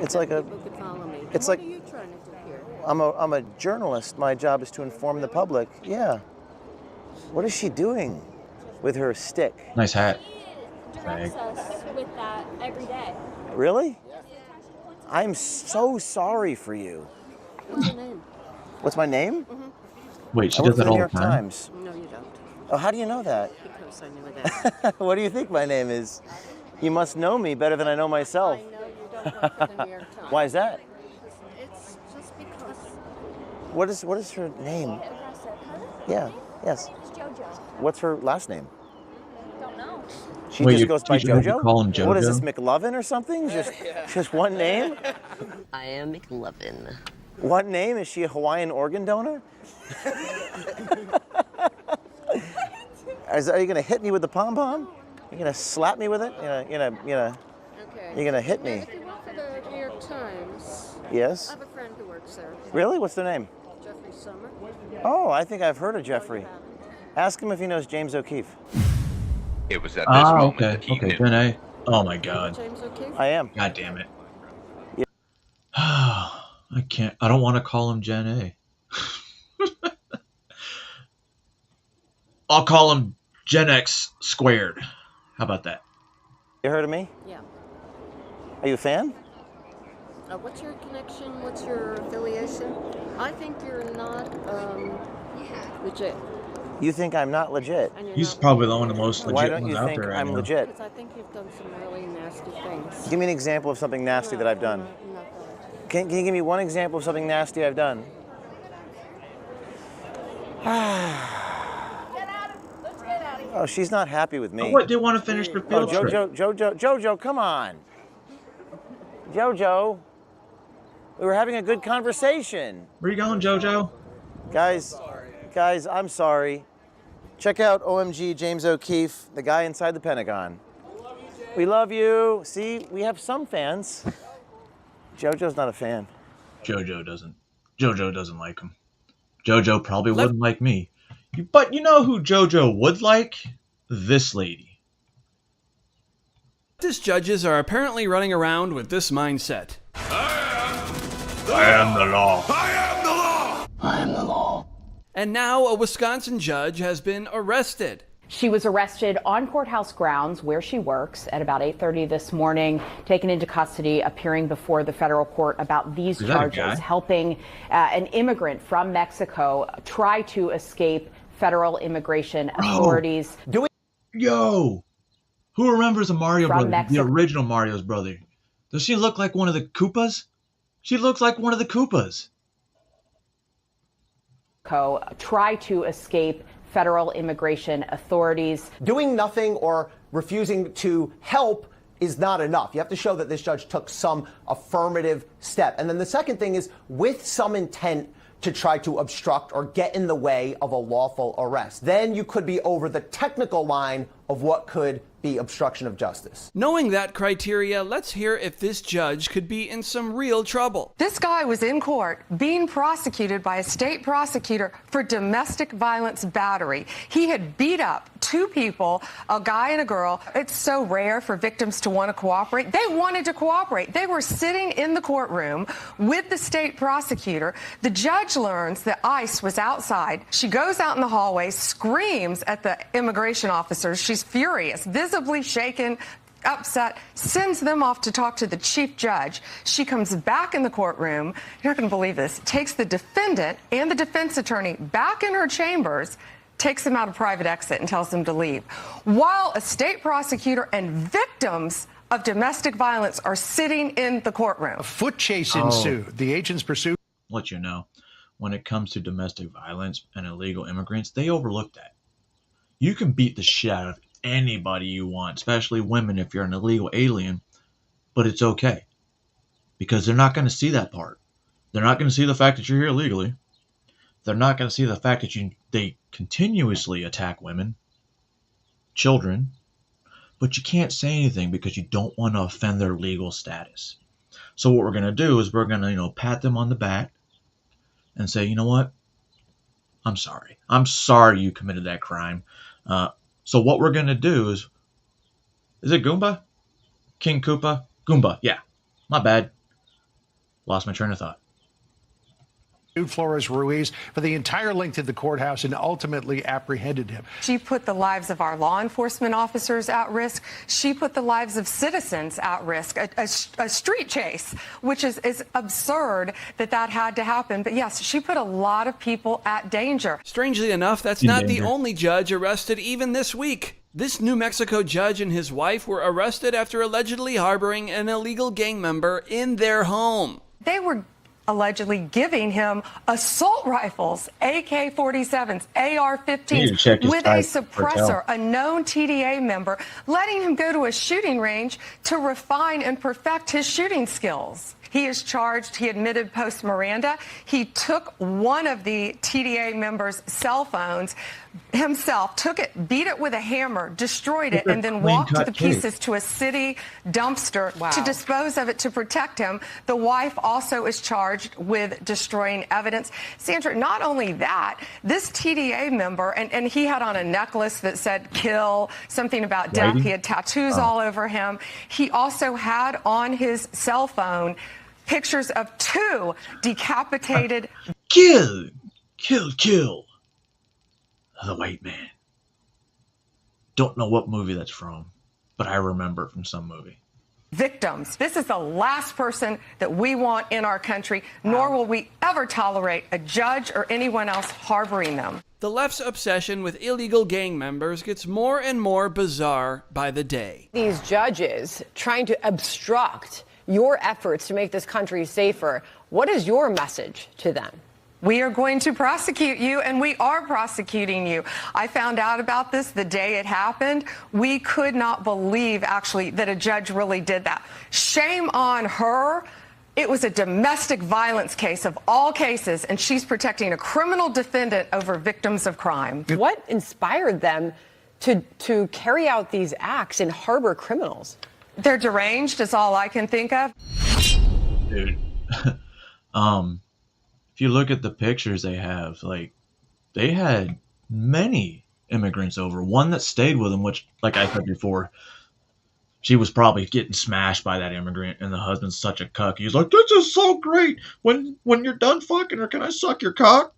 It's like a... People could follow me. It's What like... are you trying to do here? I'm a journalist. My job is to inform the public. Yeah. What is she doing with her stick? Nice hat. Directs us with that every day. Really? I'm so sorry for you. What's your name? What's my name? Wait, she I work does that for the all New the York time? Times. No, you don't. Oh, how do you know that? Because I knew that. What do you think my name is? You must know me better than I know myself. I know you don't work for the New York Times. Why is that? It's just because... What is her name? Yeah, yes. What's her last name? Don't know. She Wait, just you goes by teacher had to JoJo? call him What is this, JoJo? McLovin or something? Just one name? I am McLovin. One name? Is she a Hawaiian organ donor? Are you gonna hit me with the pom-pom? You're gonna slap me with it? You're gonna hit me. If you work for the New York Times... Yes? I have a friend who works there. Really? What's their name? Jeffrey Summer. Oh, I think I've heard of Jeffrey. Ask him if he knows James O'Keefe. It was at this moment that he knew. Jen A. Oh my god. James O'Keefe? I am. God damn it. I can't. I don't want to call him Jen A. I'll call him Gen X squared. How about that? You heard of me? Yeah. Are you a fan? What's your connection? What's your affiliation? I think you're not legit. You think I'm not legit? He's probably one of the most legit Why don't ones you out think there right I'm now. legit? Because I think you've done some really nasty things. Give me an example of something nasty that I've done. Can you give me one example of something nasty I've done? Oh, she's not happy with me. Oh, what? They want to finish their field trip. Jojo, come on. Jojo, we were having a good conversation. Where you going, Jojo? Guys, I'm sorry. Check out OMG James O'Keefe, the guy inside the Pentagon. We love you. See, we have some fans. Jojo's not a fan. Jojo doesn't like him. Jojo probably wouldn't like me. But you know who Jojo would like? This lady. Leftist judges are apparently running around with this mindset. I am the law. I am the law. I am the law. And now a Wisconsin judge has been arrested. She was arrested on courthouse grounds where she works at about 8:30 this morning, taken into custody, appearing before the federal court about these charges, helping an immigrant from Mexico try to escape federal immigration authorities. Yo, who remembers the Mario From brother, Mexico. the original Mario's brother? Does she look like one of the Koopas? She looks like one of the Koopas. Try to escape federal immigration authorities. Doing nothing or refusing to help is not enough. You have to show that this judge took some affirmative step. And then the second thing is with some intent to try to obstruct or get in the way of a lawful arrest. Then you could be over the technical line of what could be obstruction of justice. Knowing that criteria, let's hear if this judge could be in some real trouble. This guy was in court being prosecuted by a state prosecutor for domestic violence battery. He had beat up two people, a guy and a girl. It's so rare for victims to want to cooperate. They wanted to cooperate. They were sitting in the courtroom with the state prosecutor. The judge learns that ICE was outside. She goes out in the hallway, screams at the immigration officers. She's furious, visibly shaken, upset, sends them off to talk to the chief judge. She comes back in the courtroom. You're not going to believe this. Takes the defendant and the defense attorney back in her chambers, takes them out a private exit and tells them to leave. While a state prosecutor and victims of domestic violence are sitting in the courtroom. A foot chase ensued. The agents pursued. Let you know, when it comes to domestic violence and illegal immigrants, they overlook that. You can beat the shit out of anybody you want, especially women if you're an illegal alien, but it's okay because they're not going to see that part. They're not going to see the fact that you're here illegally. They're not going to see the fact that they continuously attack women, children, but you can't say anything because you don't want to offend their legal status. So what we're going to do is we're going to, pat them on the back and say, you know what? I'm sorry. I'm sorry you committed that crime. So what we're going to do is it Goomba? King Koopa? Goomba, yeah. My bad. Lost my train of thought. Flores Ruiz for the entire length of the courthouse and ultimately apprehended him. She put the lives of our law enforcement officers at risk. She put the lives of citizens at risk. A street chase, which is absurd that had to happen. But yes, she put a lot of people at danger. Strangely enough, that's not the only judge arrested even this week. This New Mexico judge and his wife were arrested after allegedly harboring an illegal gang member in their home. They were allegedly giving him assault rifles, AK-47s, AR-15s, with a suppressor, a known TDA member, letting him go to a shooting range to refine and perfect his shooting skills. He is charged. He admitted post Miranda. He took one of the TDA members' cell phones himself, took it, beat it with a hammer, destroyed it, and then walked the pieces to a city dumpster to dispose of it to protect him. The wife also is charged with destroying evidence. Sandra, not only that, this TDA member, and he had on a necklace that said kill, something about death. He had tattoos all over him. He also had on his cell phone pictures of 2 decapitated. Kill the white man. Don't know what movie that's from, but I remember it from some movie. Victims. This is the last person that we want in our country, nor will we ever tolerate a judge or anyone else harboring them. The left's obsession with illegal gang members gets more and more bizarre by the day. These judges trying to obstruct your efforts to make this country safer. What is your message to them? We are going to prosecute you, and we are prosecuting you. I found out about this the day it happened. We could not believe, actually, that a judge really did that. Shame on her. It was a domestic violence case of all cases, and she's protecting a criminal defendant over victims of crime. What inspired them to carry out these acts and harbor criminals? They're deranged, is all I can think of. Dude. If you look at the pictures they have, like, they had many immigrants over. One that stayed with them, which, like I said before, she was probably getting smashed by that immigrant, and the husband's such a cuck. He's like, this is so great. When you're done fucking her, can I suck your cock?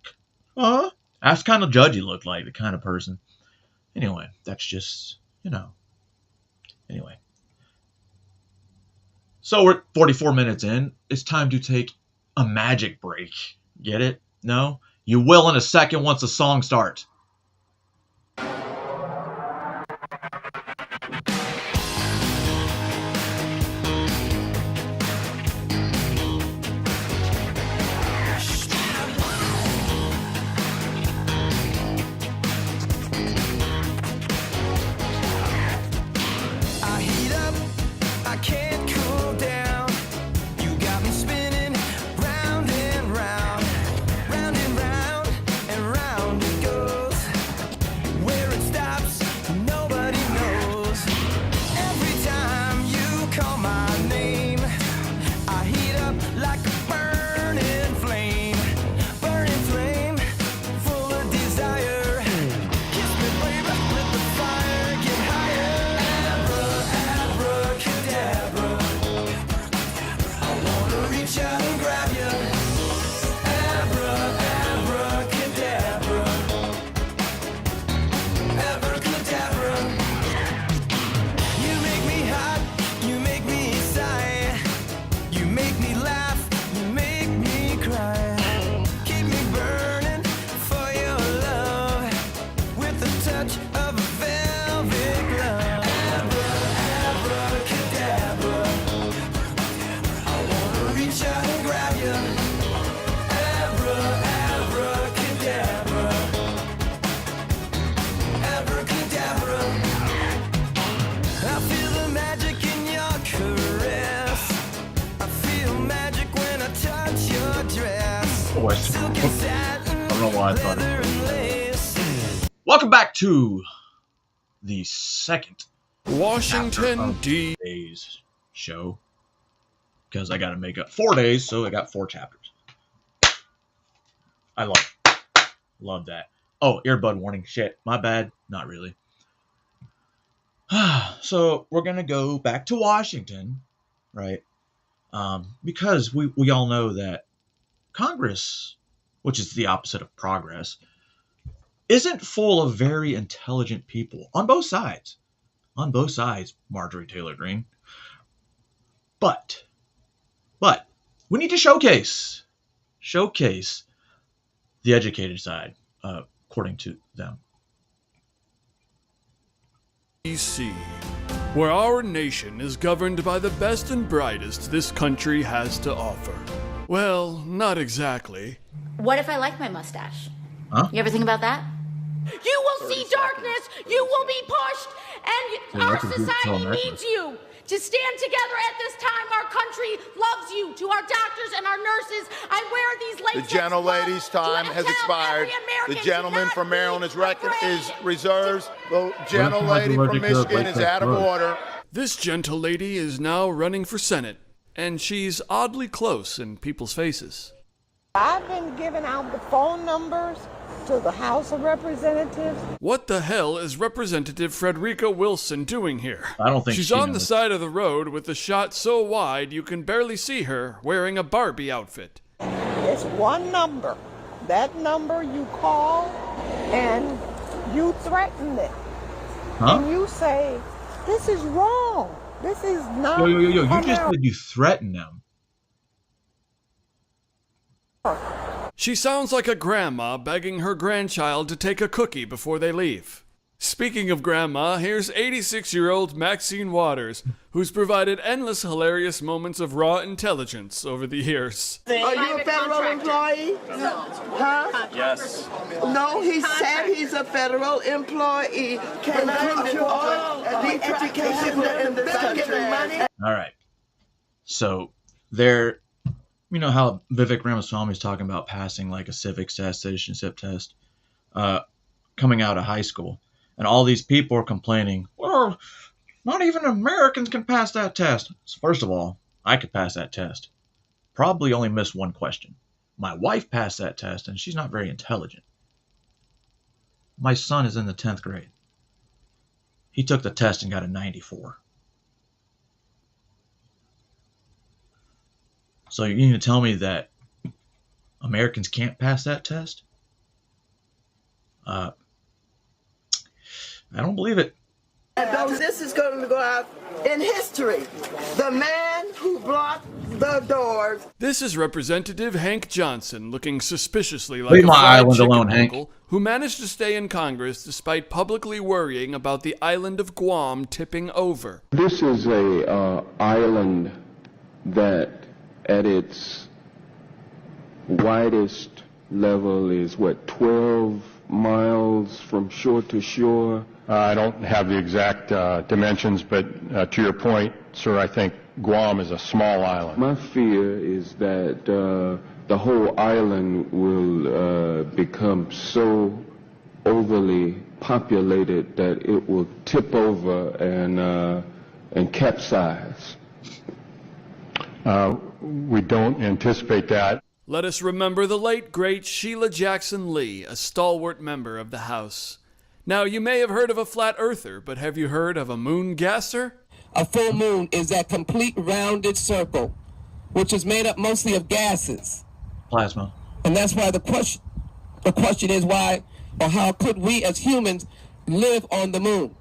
Huh? That's kind of judge he looked like, the kind of person. Anyway, that's just, Anyway. So we're 44 minutes in. It's time to take a magic break. Get it? No? You will in a second once the song starts. I don't know why I thought it. Welcome back to the second Washington D.C. show, because I got to make up 4 days, so I got 4 chapters. I Love that. Oh, earbud warning. Shit, my bad. Not really. So we're going to go back to Washington, right? Because we all know that Congress, which is the opposite of progress, isn't full of very intelligent people on both sides. On both sides, Marjorie Taylor Greene. But we need to showcase the educated side, according to them. DC, where our nation is governed by the best and brightest this country has to offer. Well, not exactly. What if I like my mustache? Huh? You ever think about that? You will see darkness, you will be pushed, and our society needs you to stand together at this time. Our country loves you. To our doctors and our nurses, I wear these latex The gentlelady's time has expired. The gentleman from Maryland is reserved. The gentlelady from Michigan is out of order. This gentle lady is now running for Senate, and she's oddly close in people's faces. I've been giving out the phone numbers to the House of Representatives. What the hell is Representative Frederica Wilson doing here? I don't think she's on the side of the road with the shot so wide you can barely see her wearing a Barbie outfit. It's one number. That number you call and you threaten it. Huh? And you say, this is wrong. This is not. Yo. You just said you threaten them. She sounds like a grandma begging her grandchild to take a cookie before they leave. Speaking of grandma, here's 86-year-old Maxine Waters, who's provided endless hilarious moments of raw intelligence over the years. Are you a federal employee? No. Huh? Yes. No, he said he's a federal employee. Can I do all the education in this country? All right. So there, you know how Vivek Ramaswamy is talking about passing like a civics test, citizenship test, coming out of high school. And all these people are complaining, well, not even Americans can pass that test. So first of all, I could pass that test. Probably only missed one question. My wife passed that test, and she's not very intelligent. My son is in the 10th grade. He took the test and got a 94. So you need to tell me that Americans can't pass that test? I don't believe it. This is going to go out in history. The man who blocked the doors. This is Representative Hank Johnson, looking suspiciously like Leave a my fried island chicken alone, Hank. uncle who managed to stay in Congress despite publicly worrying about the island of Guam tipping over. This is a island that at its widest level is, 12 miles from shore to shore? I don't have the exact dimensions, but to your point, sir, I think Guam is a small island. My fear is that the whole island will become so overly populated that it will tip over and capsize. We don't anticipate that. Let us remember the late, great Sheila Jackson Lee, a stalwart member of the House. Now, you may have heard of a flat earther, but have you heard of a moon gasser? A full moon is that complete rounded circle, which is made up mostly of gases. Plasma. And that's why the question is why or how could we as humans live on the moon?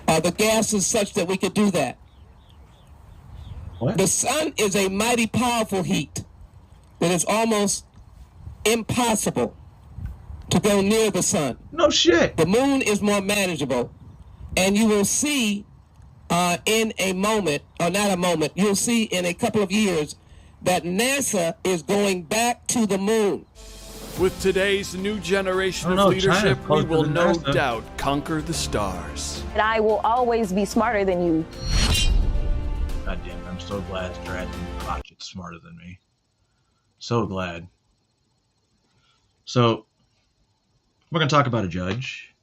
Are the gases such that we could do that? What? The sun is a mighty powerful heat that is almost impossible to go near the sun. No shit. The moon is more manageable. And you will see in a moment, or not a moment, you'll see in a couple of years that NASA is going back to the moon. With today's new generation of leadership, we will no doubt conquer the stars. And I will always be smarter than you. God damn it, I'm so glad Stratton Crotchet's smarter than me. So glad. So, we're going to talk about a judge.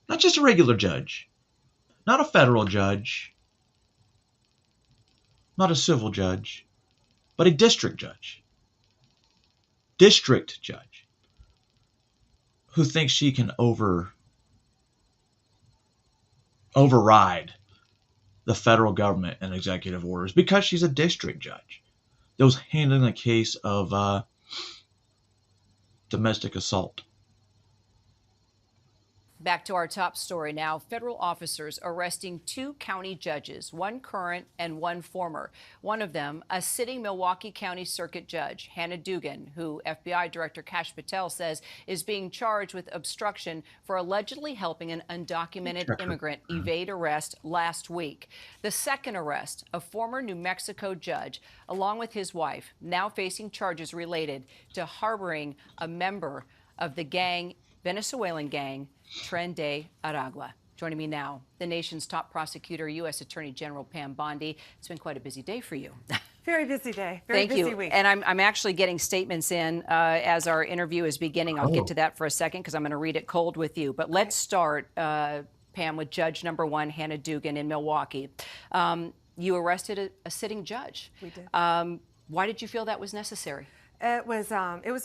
Not just a regular judge. Not a federal judge. Not a civil judge. But a district judge. District judge. who thinks she can override the federal government and executive orders because she's a district judge that was handling a case of domestic assault. Back to our top story now. Federal officers arresting 2 county judges, one current and one former. One of them, a sitting Milwaukee County Circuit Judge, Hannah Dugan, who FBI Director Kash Patel says is being charged with obstruction for allegedly helping an undocumented immigrant evade arrest last week. The second arrest, a former New Mexico judge, along with his wife, now facing charges related to harboring a member of the Venezuelan gang, Tren de Aragua. Joining me now, the nation's top prosecutor, U.S. Attorney General Pam Bondi. It's been quite a busy day for you. Very busy day. Very busy week. And I'm actually getting statements in as our interview is beginning. I'll get to that for a second because I'm going to read it cold with you. But let's start, Pam, with Judge number 1, Hannah Dugan in Milwaukee. You arrested a sitting judge. We did. Why did you feel that was necessary? It was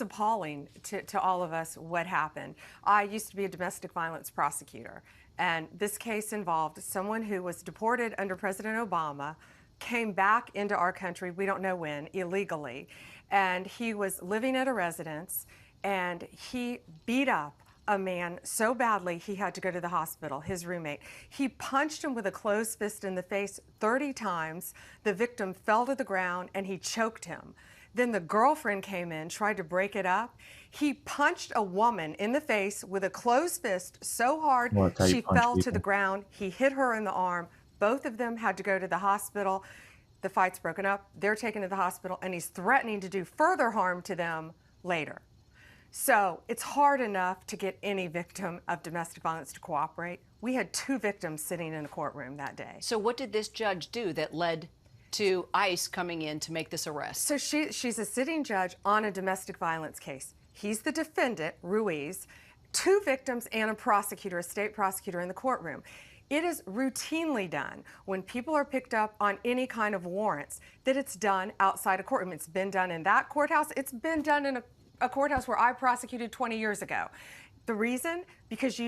appalling to all of us what happened. I used to be a domestic violence prosecutor, and this case involved someone who was deported under President Obama, came back into our country, we don't know when, illegally, and he was living at a residence, and he beat up a man so badly he had to go to the hospital, his roommate. He punched him with a closed fist in the face 30 times. The victim fell to the ground, and he choked him. Then the girlfriend came in, tried to break it up. He punched a woman in the face with a closed fist so hard she fell to the ground. He hit her in the arm. Both of them had to go to the hospital. The fight's broken up. They're taken to the hospital, and he's threatening to do further harm to them later. So it's hard enough to get any victim of domestic violence to cooperate. We had 2 victims sitting in a courtroom that day. So what did this judge do that led to ICE coming in to make this arrest? So she's a sitting judge on a domestic violence case. He's the defendant, Ruiz, 2 victims and a prosecutor, a state prosecutor in the courtroom. It is routinely done when people are picked up on any kind of warrants that it's done outside a courtroom. It's been done in that courthouse. It's been done in a courthouse where I prosecuted 20 years ago. The reason? Because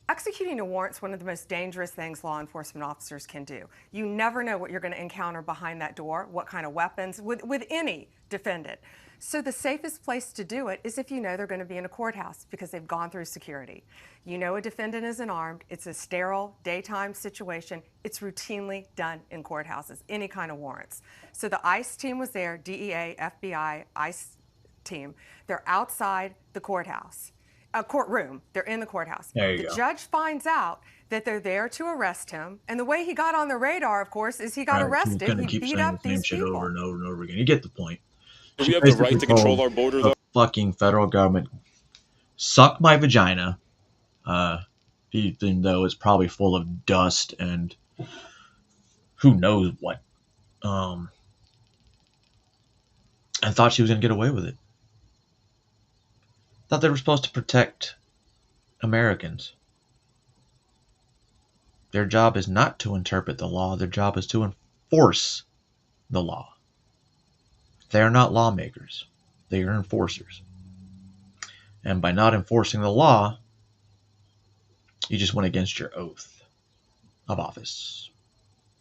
executing a warrant is one of the most dangerous things law enforcement officers can do. You never know what you're going to encounter behind that door, what kind of weapons, with any defendant. So the safest place to do it is if you know they're going to be in a courthouse because they've gone through security. You know a defendant isn't armed. It's a sterile daytime situation. It's routinely done in courthouses, any kind of warrants. So the ICE team was there, DEA, FBI, ICE team. They're outside the courthouse. A courtroom. They're in the courthouse. The judge finds out that they're there to arrest him, and the way he got on the radar, of course, is he got arrested. He beat up these people. Over and over and over again. You get the point. Do we have the right to control our border, though? The fucking federal government suck my vagina, even though it's probably full of dust and who knows what. I thought she was going to get away with it. Thought they were supposed to protect Americans. Their job is not to interpret the law. Their job is to enforce the law. They are not lawmakers. They are enforcers. And by not enforcing the law, you just went against your oath of office.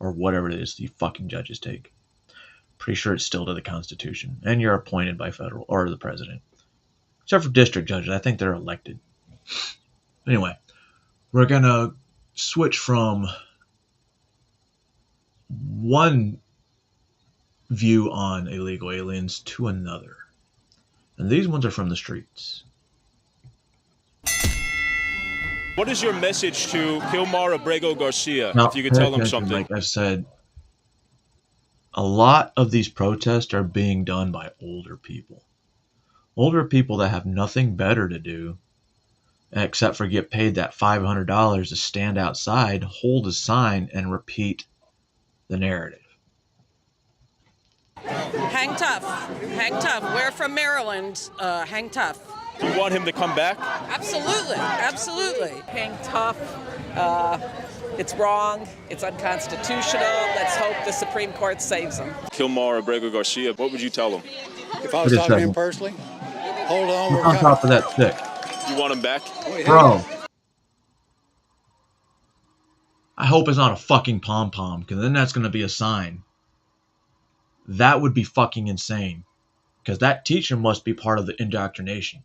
Or whatever it is you fucking judges take. Pretty sure it's still to the Constitution. And you're appointed by federal or the president. Except for district judges. I think they're elected. Anyway, we're going to switch from one view on illegal aliens to another. And these ones are from the streets. What is your message to Kilmar Abrego Garcia, Now, if you could tell them something? Like I said, a lot of these protests are being done by older people. Older people that have nothing better to do except for get paid that $500 to stand outside, hold a sign, and repeat the narrative. Hang tough. Hang tough. We're from Maryland. Hang tough. Do you want him to come back? Absolutely. Absolutely. Hang tough. It's wrong. It's unconstitutional. Let's hope the Supreme Court saves him. Kilmar Abrego Garcia, what would you tell him? If I was talking to him personally, hold on. We're on top of that stick. You want him back? Bro. I hope it's not a fucking pom-pom, because then that's going to be a sign. That would be fucking insane. Because that teacher must be part of the indoctrination.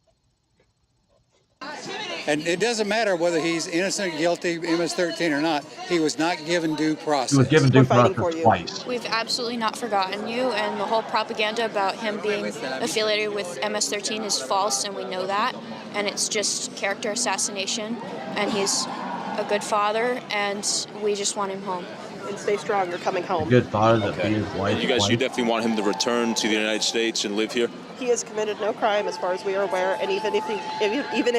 And it doesn't matter whether he's innocent, guilty, MS-13 or not. He was not given due process. He was given due process twice. We've absolutely not forgotten you, and the whole propaganda about him being affiliated with MS-13 is false, and we know that. And it's just character assassination, and he's a good father, and we just want him home. And stay strong, you're coming home. A good father that beat his wife. You definitely want him to return to the United States and live here? He has committed no crime as far as we are aware, and even if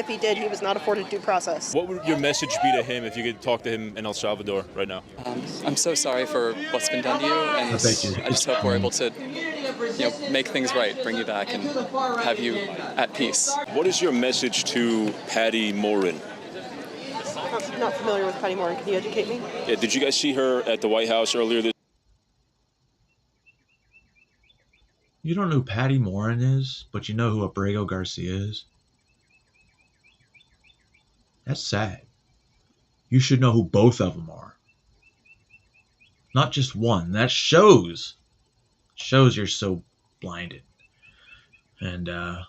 he did, he was not afforded due process. What would your message be to him if you could talk to him in El Salvador right now? I'm so sorry for what's been done to you, and I just hope we're able to make things right, bring you back, and have you at peace. What is your message to Patty Morin? I'm not familiar with Patty Morin. Can you educate me? Yeah, did you guys see her at the White House earlier this? You don't know who Patty Morin is, but you know who Abrego Garcia is? That's sad. You should know who both of them are. Not just one. That shows you're so blinded. And I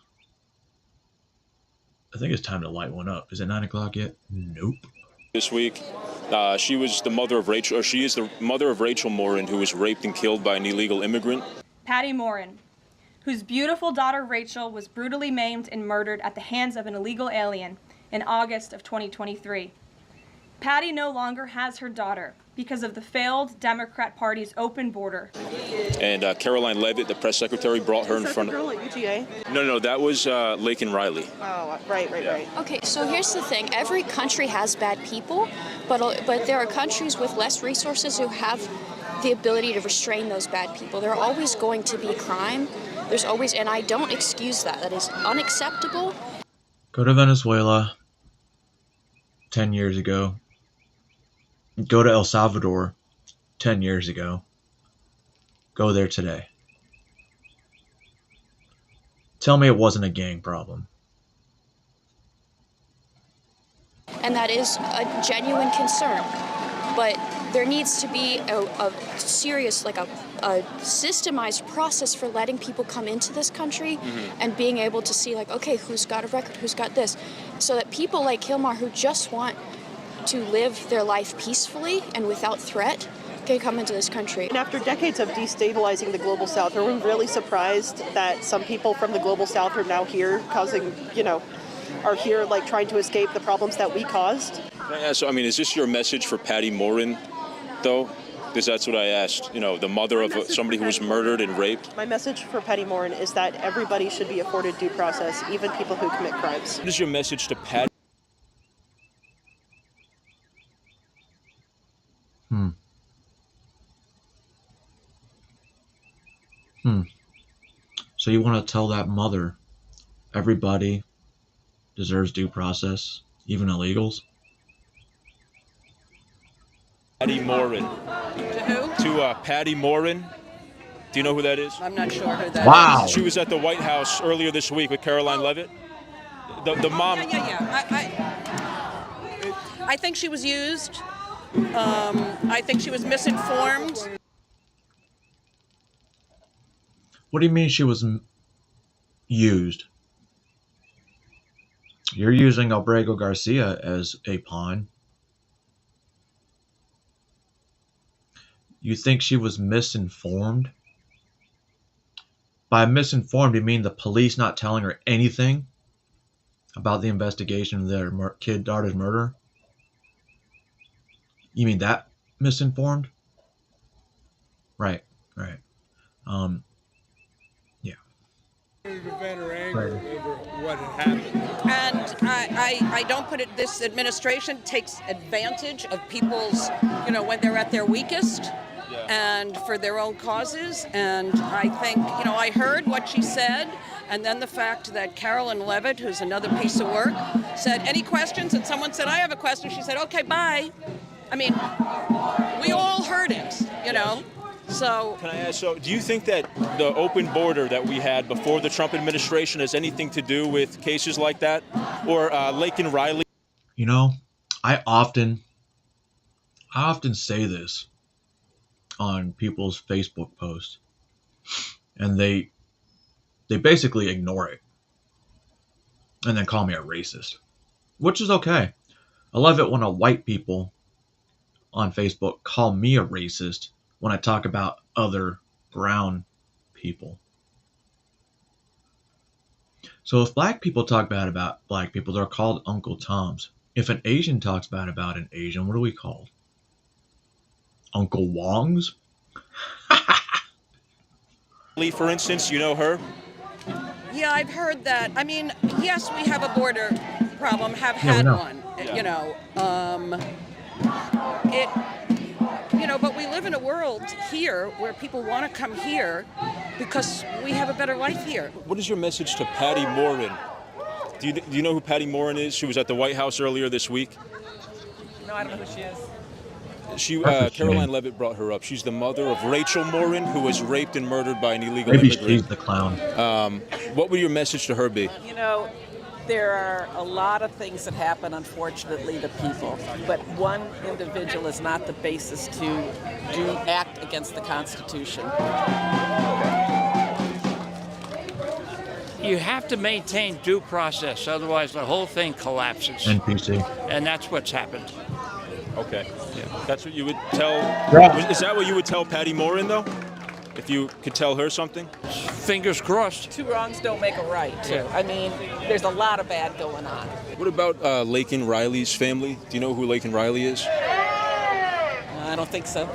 think it's time to light one up. Is it 9 o'clock yet? Nope. This week, she was the mother of Rachel, or she is the mother of Rachel Morin, who was raped and killed by an illegal immigrant. Patty Morin, whose beautiful daughter Rachel was brutally maimed and murdered at the hands of an illegal alien in August of 2023. Patty no longer has her daughter because of the failed Democrat Party's open border. And Caroline Leavitt, the press secretary, brought her in front of... girl at UGA? No, that was Laken Riley. Oh, right. Okay, so here's the thing. Every country has bad people, but there are countries with less resources who have the ability to restrain those bad people. There are always going to be crime. There's always, and I don't excuse that. That is unacceptable. Go to Venezuela 10 years ago. Go to El Salvador 10 years ago. Go there today. Tell me it wasn't a gang problem. And that is a genuine concern. But there needs to be a serious, like a systemized process for letting people come into this country and being able to see, like, okay, who's got a record, who's got this, so that people like Kilmar who just want to live their life peacefully and without threat can come into this country. And after decades of destabilizing the global south, are we really surprised that some people from the global south are now here causing, are here like trying to escape the problems that we caused? So, is this your message for Patty Morin, though? Because that's what I asked. The mother of somebody who was murdered and raped. My message for Patty Morin is that everybody should be afforded due process, even people who commit crimes. What is your message to Patty? So you want to tell that mother everybody deserves due process, even illegals? Patty Morin. To who? To Patty Morin. Do you know who that is? I'm not sure who that is. Wow. She was at the White House earlier this week with Caroline Leavitt. The mom. I think she was used. I think she was misinformed. What do you mean she was used? You're using Abrego Garcia as a pawn. You think she was misinformed? By misinformed, you mean the police not telling her anything about the investigation of their daughter's murder? You mean that misinformed? Right. Yeah. To vent her anger over what had happened. And I don't put it, this administration takes advantage of people's, when they're at their weakest and for their own causes. And I think, I heard what she said. And then the fact that Caroline Leavitt, who's another piece of work, said, any questions? And someone said, I have a question. She said, okay, bye. We all heard it, So Can I ask, so do you think that the open border that we had before the Trump administration has anything to do with cases like that? Or Laken Riley? You know, I often say this on people's Facebook posts, and they basically ignore it and then call me a racist, which is okay. I love it when white people on Facebook call me a racist when I talk about other brown people. So if black people talk bad about black people, they're called Uncle Toms. If an Asian talks bad about an Asian, what are we called? Uncle Wongs? For instance, you know her? yeah, I've heard that. I mean, yes, we have a border problem, have Yeah, we had know. one, Yeah. But we live in a world here where people want to come here because we have a better life here. What is your message to Patty Morin? Do you know who Patty Morin is? She was at the White House earlier this week. No, I don't know who she is. Caroline Levitt brought her up. She's the mother of Rachel Morin, who was raped and murdered by an illegal Maybe immigrant. she's the clown. What would your message to her be? You know, there are a lot of things that happen, unfortunately, to people, but one individual is not the basis to act against the Constitution. You have to maintain due process, otherwise the whole thing collapses. NPC. And that's what's happened. Okay. Yeah. That's what you would tell. Yeah. Is that what you would tell Patty Morin, though? If you could tell her something? Fingers crossed. Two wrongs don't make a right, too. I mean, there's a lot of bad going on. What about Laken Riley's family? Do you know who Laken Riley is? I don't think so.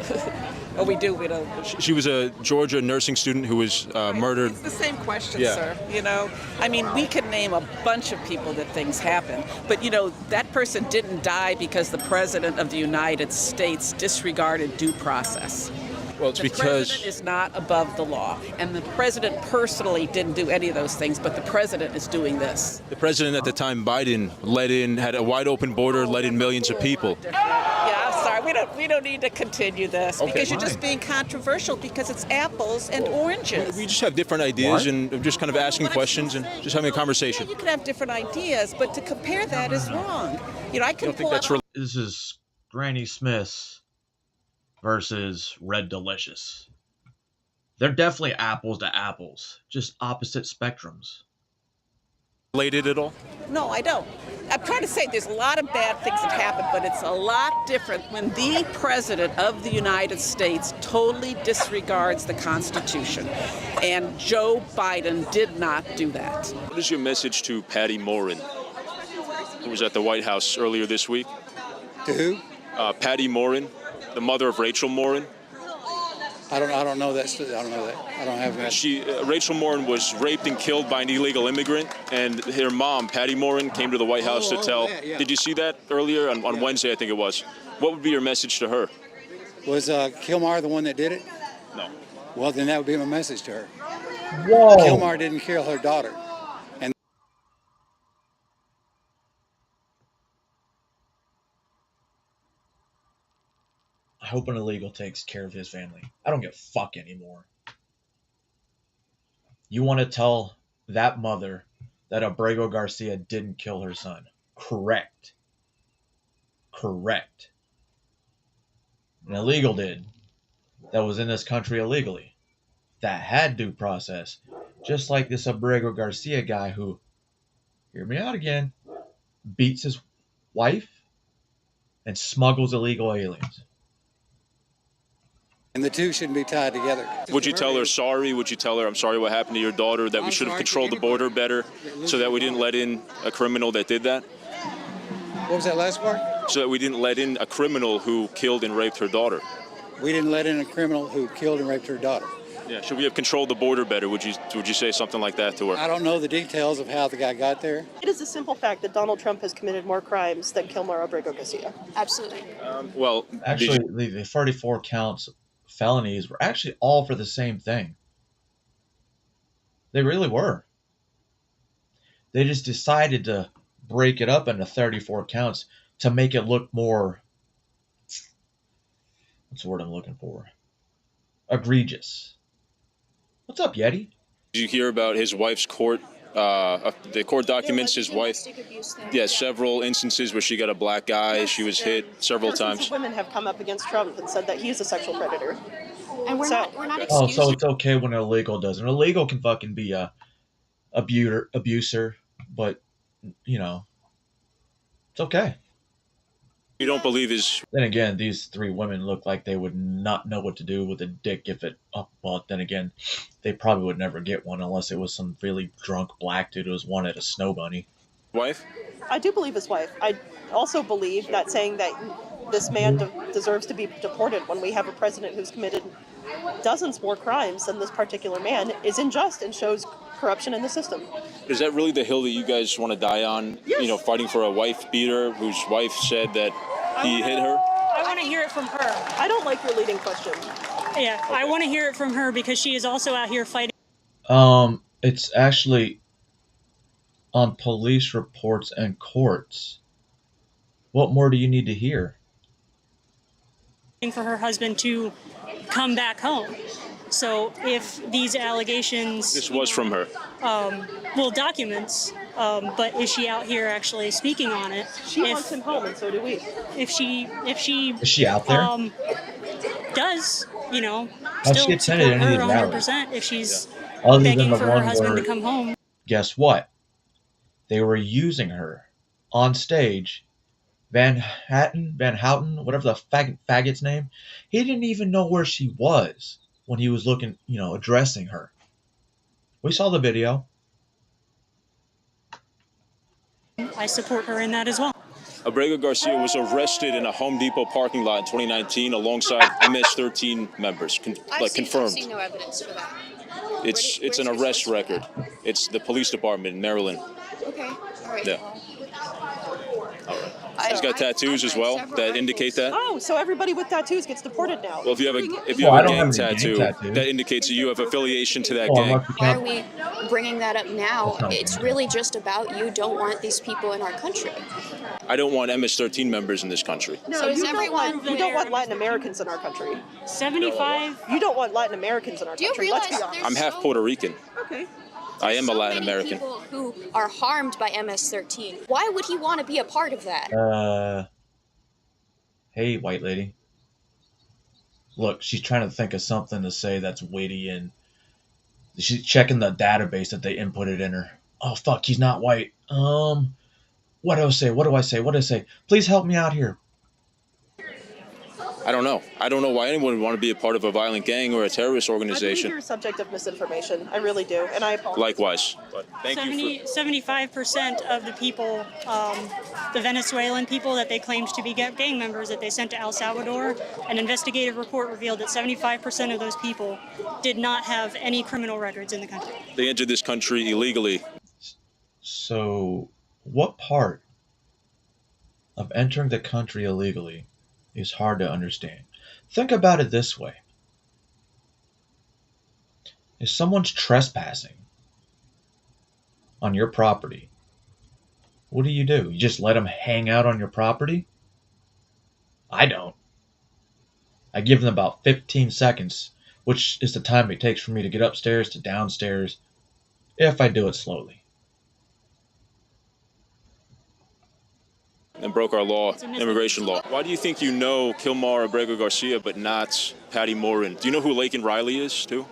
Oh, we do. We don't. She was a Georgia nursing student who was murdered. It's the same question, Yeah. sir. You know, I mean, we could name a bunch of people that things happen, but that person didn't die because the President of the United States disregarded due process. Well, it's the because President is not above the law, and the President personally didn't do any of those things, but the President is doing this. the president at the time, Biden, had a wide open border, let in millions of people. Yeah, I'm sorry. We don't need to continue this Okay. because you're just being controversial because it's apples and oranges. We just have different ideas What? and just kind of asking questions and just having a conversation. You can have different ideas, but to compare that is wrong. I can pull up. This is Granny Smith's versus Red Delicious. They're definitely apples to apples, just opposite spectrums. Related at all? No, I don't. I'm trying to say there's a lot of bad things that happen, but it's a lot different when the President of the United States totally disregards the Constitution. And Joe Biden did not do that. What is your message to Patty Morin, who was at the White House earlier this week? To who? Patty Morin, the mother of Rachel Morin. I don't know that. I don't know that. I don't have that. Rachel Morin was raped and killed by an illegal immigrant, and her mom, Patty Morin, came to the White House to tell. Yeah. Did you see that earlier on Wednesday? I think it was. What would be your message to her? Was Kilmar the one that did it? No. Well, then that would be my message to her. Whoa. Kilmar didn't kill her daughter. And I hope an illegal takes care of his family. I don't give a fuck anymore. You want to tell that mother that Abrego Garcia didn't kill her son? Correct. Correct. An illegal did. That was in this country illegally. That had due process. Just like this Abrego Garcia guy who, hear me out again, beats his wife and smuggles illegal aliens. And the two shouldn't be tied together. Would you tell her sorry? Would you tell her, I'm sorry what happened to your daughter, that we should have controlled the border better so that we didn't let in a criminal that did that? What was that last part? So that we didn't let in a criminal who killed and raped her daughter. We didn't let in a criminal who killed and raped her daughter. Yeah. Should we have controlled the border better? Would you say something like that to her? I don't know the details of how the guy got there. It is a simple fact that Donald Trump has committed more crimes than Kilmar Abrego Garcia. Absolutely. Actually, the 34 counts felonies were actually all for the same thing. They really were. They just decided to break it up into 34 counts to make it look more, what's the word I'm looking for? egregious. What's up, Yeti? Did you hear about his wife's court? The court documents his wife. Yeah, several instances where she got a black eye. She was hit several times. Women have come up against Trump and said that he's a sexual predator. And we're not Oh, excusing. so it's okay when an illegal does. An illegal can fucking be a abuser, but you know, it's okay. You don't believe his. Then again, these three women look like they would not know what to do with a dick if it. Oh, well, then again, they probably would never get one unless it was some really drunk black dude who was wanted a snow bunny. Wife? I do believe his wife. I also believe that saying that this man deserves to be deported when we have a president who's committed dozens more crimes than this particular man is unjust and shows corruption in the system. Is that really the hill that you guys want to die on? Yes. You know, fighting for a wife beater whose wife said that he hit her? I want to hear it from her. I don't like your leading question. Yeah, okay. I want to hear it from her because she is also out here fighting. It's actually on police reports and courts. What more do you need to hear? For her husband to come back home. So if these allegations... This was from her. Well, documents, but is she out here actually speaking on it? She wants him home, and so do we. If she is she out there? Does, you know, How's still she attended support any her of these 100% if she's Other begging than the for her one husband where, to come home. guess what? They were using her on stage. Van Houten, whatever the faggot's name, he didn't even know where she was when he was looking, you know, addressing her. We saw the video. I support her in that as well. Abrego Garcia was arrested in a Home Depot parking lot in 2019 alongside MS-13 members, confirmed. I've seen no evidence for that. It's an arrest record. It's the police department in Maryland. Okay, all right. Yeah. All right. She's got tattoos as well that indicate that. Oh, so everybody with tattoos gets deported now. Well, if you have a gang tattoo, that indicates that you have affiliation to that gang. Why are we bringing that up now? It's really just about you don't want these people in our country. I don't want MS-13 members in this country. No, so you don't want Latin Americans in our country. 75. You don't want Latin Americans in our country. Let's be honest. I'm half Puerto Rican. Okay. I am a Latin American. People who are harmed by MS-13. Why would he want to be a part of that? Hey, white lady. Look, she's trying to think of something to say that's witty, and she's checking the database that they inputted in her. Oh, fuck, he's not white. What do I say? Please help me out here. I don't know. I don't know why anyone would want to be a part of a violent gang or a terrorist organization. I believe you're a subject of misinformation. I really do, and I apologize. Likewise. But thank 75% of the people, the Venezuelan people that they claimed to be gang members that they sent to El Salvador, an investigative report revealed that 75% of those people did not have any criminal records in the country. They entered this country illegally. So, what part of entering the country illegally is hard to understand? Think about it this way. If someone's trespassing on your property, what do? You just let them hang out on your property? I don't. I give them about 15 seconds, which is the time it takes for me to get upstairs to downstairs, if I do it slowly. And broke our law, immigration law. Why do you think you know Kilmar Abrego Garcia but not Patty Morin? Do you know who Laken Riley is, too?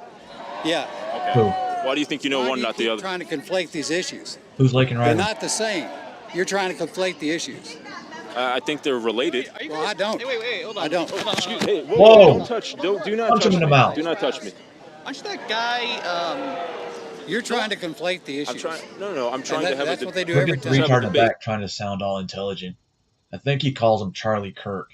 Yeah. Okay. Who? Why do you think you know one, not the other? You're trying to conflate these issues. Who's Laken Riley? They're not the same. You're trying to conflate the issues. I think they're related. Well, I don't. Hey, wait, hold on. I don't. Hold on. Excuse me. Hey, Whoa. Don't touch. Do not Punch touch him in the me. mouth. Do not touch me. Aren't you that guy? You're trying to conflate the issues. No. I'm trying to have that's a what they do Look every at the time. retard in the back trying to sound all intelligent. I think he calls him Charlie Kirk.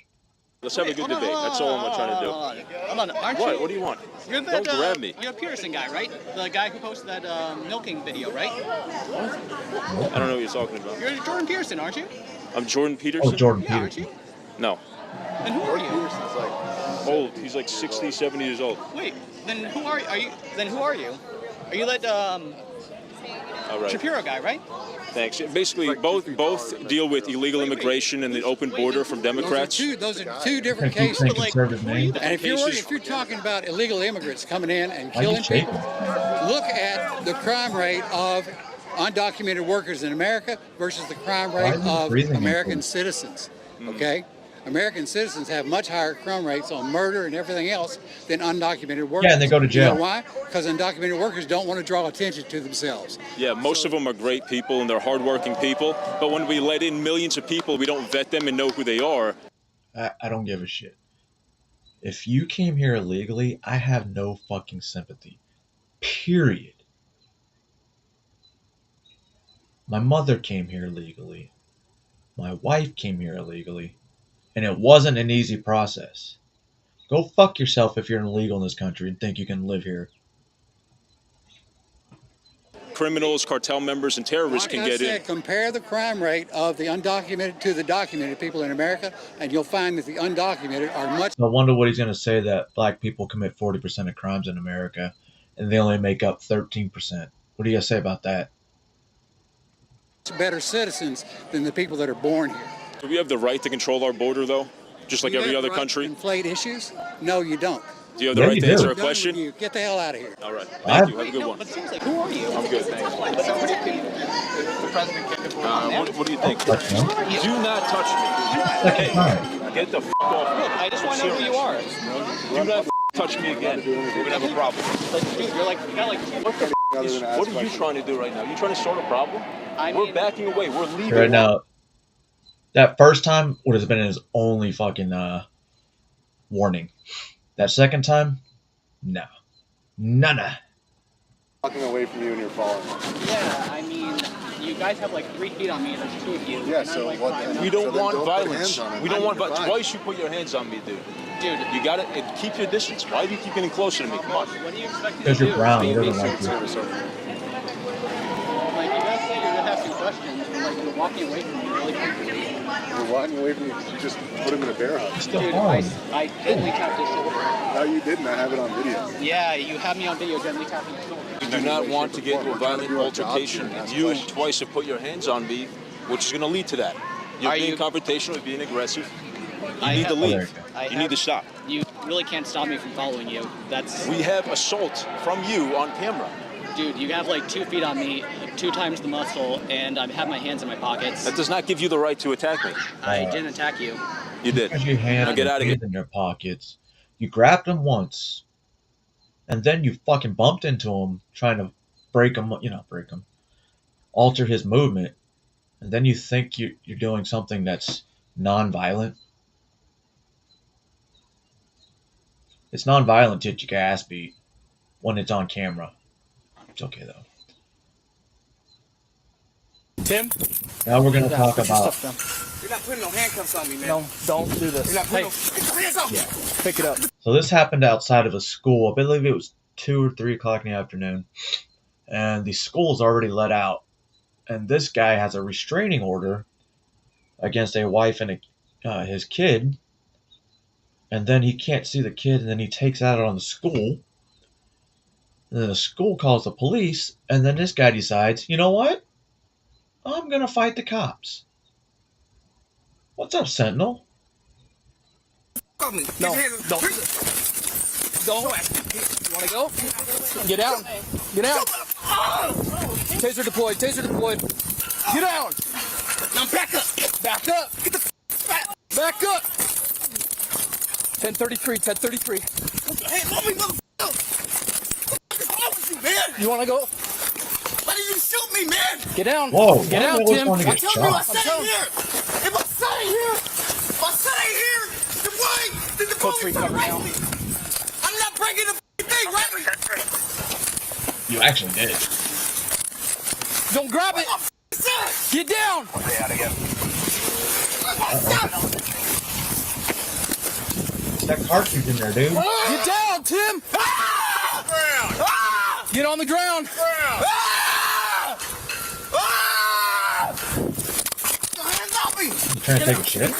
Let's have a good debate. That's all I'm trying to do. Hold on. Aren't What? you? What do you want? You're that, Don't grab me. You're a Pearson guy, right? The guy who posted that milking video, right? I don't know what you're talking about. You're Jordan Pearson, aren't you? I'm Jordan Peterson. Oh, Jordan Yeah, aren't Peterson. you? No. And who are you? Peterson's like old. He's like 60, 70 years old. Wait. Then who are you? Then who are you? Are you that All right. Shapiro guy, right? Thanks. Basically, both deal with illegal immigration and the open border from Democrats. Those are two different cases. And if you're talking about illegal immigrants coming in and killing people, look at the crime rate of undocumented workers in America versus the crime rate of American citizens. Okay? American citizens have much higher crime rates on murder and everything else than undocumented workers. Yeah, and they go to jail. You know why? Because undocumented workers don't want to draw attention to themselves. Yeah, most of them are great people and they're hardworking people. But when we let in millions of people, we don't vet them and know who they are. I don't give a shit. If you came here illegally, I have no fucking sympathy. Period. My mother came here illegally. My wife came here illegally. And it wasn't an easy process. Go fuck yourself if you're illegal in this country and think you can live here. Criminals, cartel members, and terrorists can get in. Compare the crime rate of the undocumented to the documented people in America, and you'll find that the undocumented are much... I wonder what he's going to say, that black people commit 40% of crimes in America, and they only make up 13%. What do you guys say about that? Better citizens than the people that are born here. Do we have the right to control our border, though? Just like every other country? Inflate issues? No, you don't. Do you have the right to answer a question? Get the hell out of here. All right. Thank you. Have a good one. But it seems like, who are you? I'm good, thanks. The president can't What do you think? Do not touch me. Hey, get the f*** off. Look, I just want to know who you are. Do not touch me again. We're going to have a problem. Dude, you're like, you got like, what are you trying to do right now? You trying to start a problem? We're backing away. We're leaving. Right now, that first time would have been his only fucking warning. That second time, no. None. Walking away from you and you're falling. yeah, I mean, you guys have like 3 feet on me and there's 2 of you. Yeah, so what then? We don't want don't violence. We don't want violence. Twice you put your hands on me, dude. Dude, you got it. Keep your distance. Why do you keep getting closer to me? Come on. What do you expect me to Because do? you're brown, he doesn't like you. Like, you guys say you're gonna have some questions, but like, you're walking away from me really quickly. You're walking away from you. You just put him in a bear hug. Dude, I deadly tapped his shoulder. No, you didn't. I have it on video. Yeah, you have me on video deadly tapping your shoulder. You do not want to get into a violent altercation. You twice have put your hands on me, which is going to lead to that. You're being confrontational, being aggressive. You need to leave. You need to stop. You really can't stop me from following you. We have assault from you on camera. Dude, you have like 2 feet on me, 2 times the muscle, and I have my hands in my pockets. That does not give you the right to attack me. I didn't attack you. You did. Because your hands now get out of here. in your pockets. You grabbed him once, and then you fucking bumped into him, trying to break him, alter his movement, and then you think you're doing something that's non-violent. It's non-violent to get your ass beat when it's on camera. It's okay though. Tim? Now we're gonna talk about. You're not putting no handcuffs on me, man. No, don't do this. You're not putting get your hands off me. Yeah. Pick it up. So this happened outside of a school. I believe it was 2 or 3 o'clock in the afternoon, and the school's already let out. And this guy has a restraining order against a wife and his kid. And then he can't see the kid, and then he takes that out on the school. And then the school calls the police, and then this guy decides, you know what? I'm going to fight the cops. What's up, Sentinel? No, don't. Go. You want to go? Get down. Get down. Taser deployed. Taser deployed. Get down. Now back up. Back up. Get the back up. 1033. 1033. Hey, let me You want to go? Why did you shoot me, man? Get down. Whoa. Get down, Tim. I'm telling you, I stay here. If I stay here, then why did the police arrest me? I'm not breaking the thing, right? You actually did. Don't grab it. Get down. Okay, out again. That cartridge in there, dude. Get down, Tim. Get on the ground. You trying to take a shit?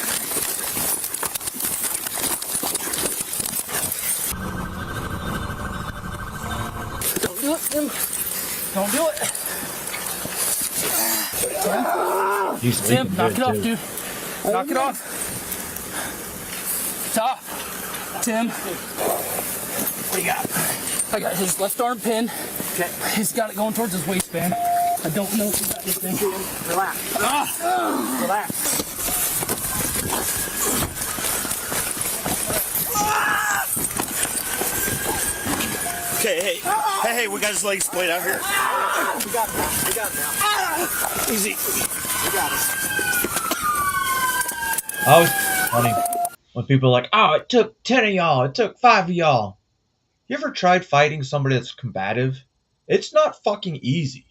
Don't do it, Tim. Don't do it. Tim, knock it off, dude. Knock it off. Stop. Tim. What do you got? I got his left arm pinned. Okay. He's got it going towards his waistband. I don't know if he's got anything. Relax. Relax. Okay, hey, we got his legs splayed out here. We got him now. Easy. We got him. Oh, it's funny when people are like, oh, it took 10 of y'all, it took 5 of y'all. You ever tried fighting somebody that's combative? It's not fucking easy.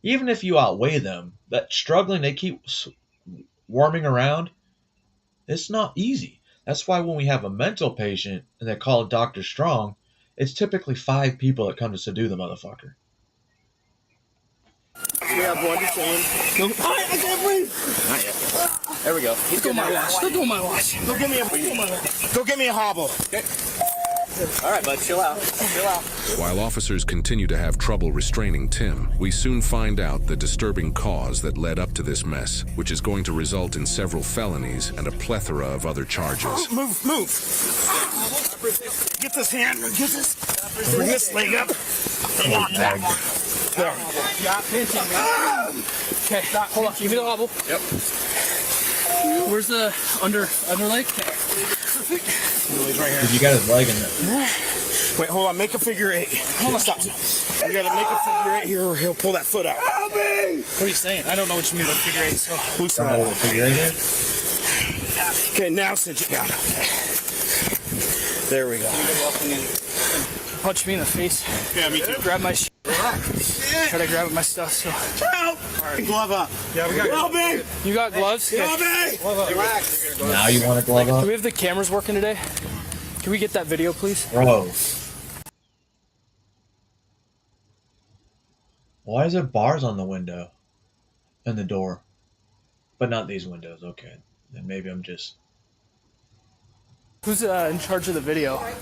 Even if you outweigh them, that struggling, they keep worming around, it's not easy. That's why when we have a mental patient and they call it Dr. Strong, it's typically 5 people that come to subdue the motherfucker. Yeah, boy, just I can't breathe. Not yet. There we go. Go my watch. Go my watch. Go get me a hobble. Okay. All right, bud. Chill out. Chill out. While officers continue to have trouble restraining Tim, we soon find out the disturbing cause that led up to this mess, which is going to result in several felonies and a plethora of other charges. Move. Get this hand. Bring this leg up. Lock that. There. Yeah, pinching me. Okay, stop. Hold on. Give me the hobble. Yep. Where's the underleg? Perfect. He's right here. You got his leg in there. Wait, hold on. Make a figure 8. Hold on. Stop. You gotta make a figure 8 here or he'll pull that foot out. Help me! What are you saying? I don't know what you mean by figure 8. So loosen that. Figure 8 is? Okay, now cinch it down. There we go. Punch me in the face. Yeah, me too. Grab my shit. Try to grab at my stuff. So. Help! Right. Glove up. Yeah, we got gloves. You got gloves? Glove up. Relax. Now you want a glove up? Do we have the cameras working today? Can we get that video, please? Bro. Why is there bars on the window and the door? But not these windows. Okay. Then maybe I'm just... Who's in charge of the video? Thank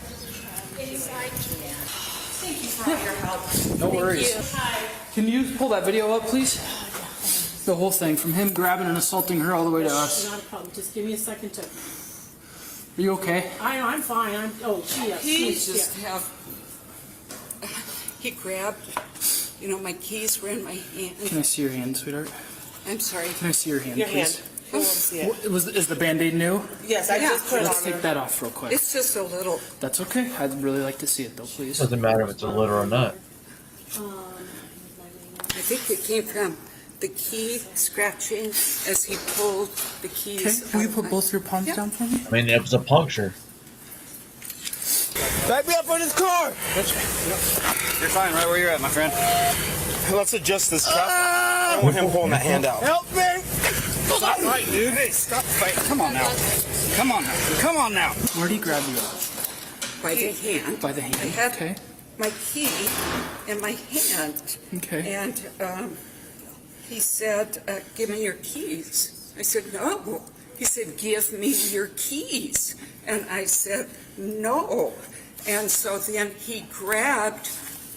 you for all your help. No worries. Can you pull that video up, please? The whole thing, from him grabbing and assaulting her all the way to us. Not a problem. Just give me a second to... Are you okay? I'm fine. He grabbed, my keys were in my hand. Can I see your hand, sweetheart? I'm sorry. Can I see your hand, please? I won't see it. Is the Band-Aid new? Yes, I just put it on. Let's take that off real quick. It's just a little. That's okay. I'd really like to see it, though, please. Doesn't matter if it's a little or not. I think it came from the key scratching as he pulled the keys. Okay, will you put both your palms down for me? I mean, it was a puncture. Back me up on his car! You're fine right where you're at, my friend. Let's adjust this cuff. I don't want him pulling that hand out. Help me! Stop fighting, dude. Hey, stop fighting. Come on now. Come on now. Where did he grab you at? By the hand. By the hand. I had okay. my key in my hand. Okay. And he said, give me your keys. I said, no. He said, give me your keys. And I said, no. And so then he grabbed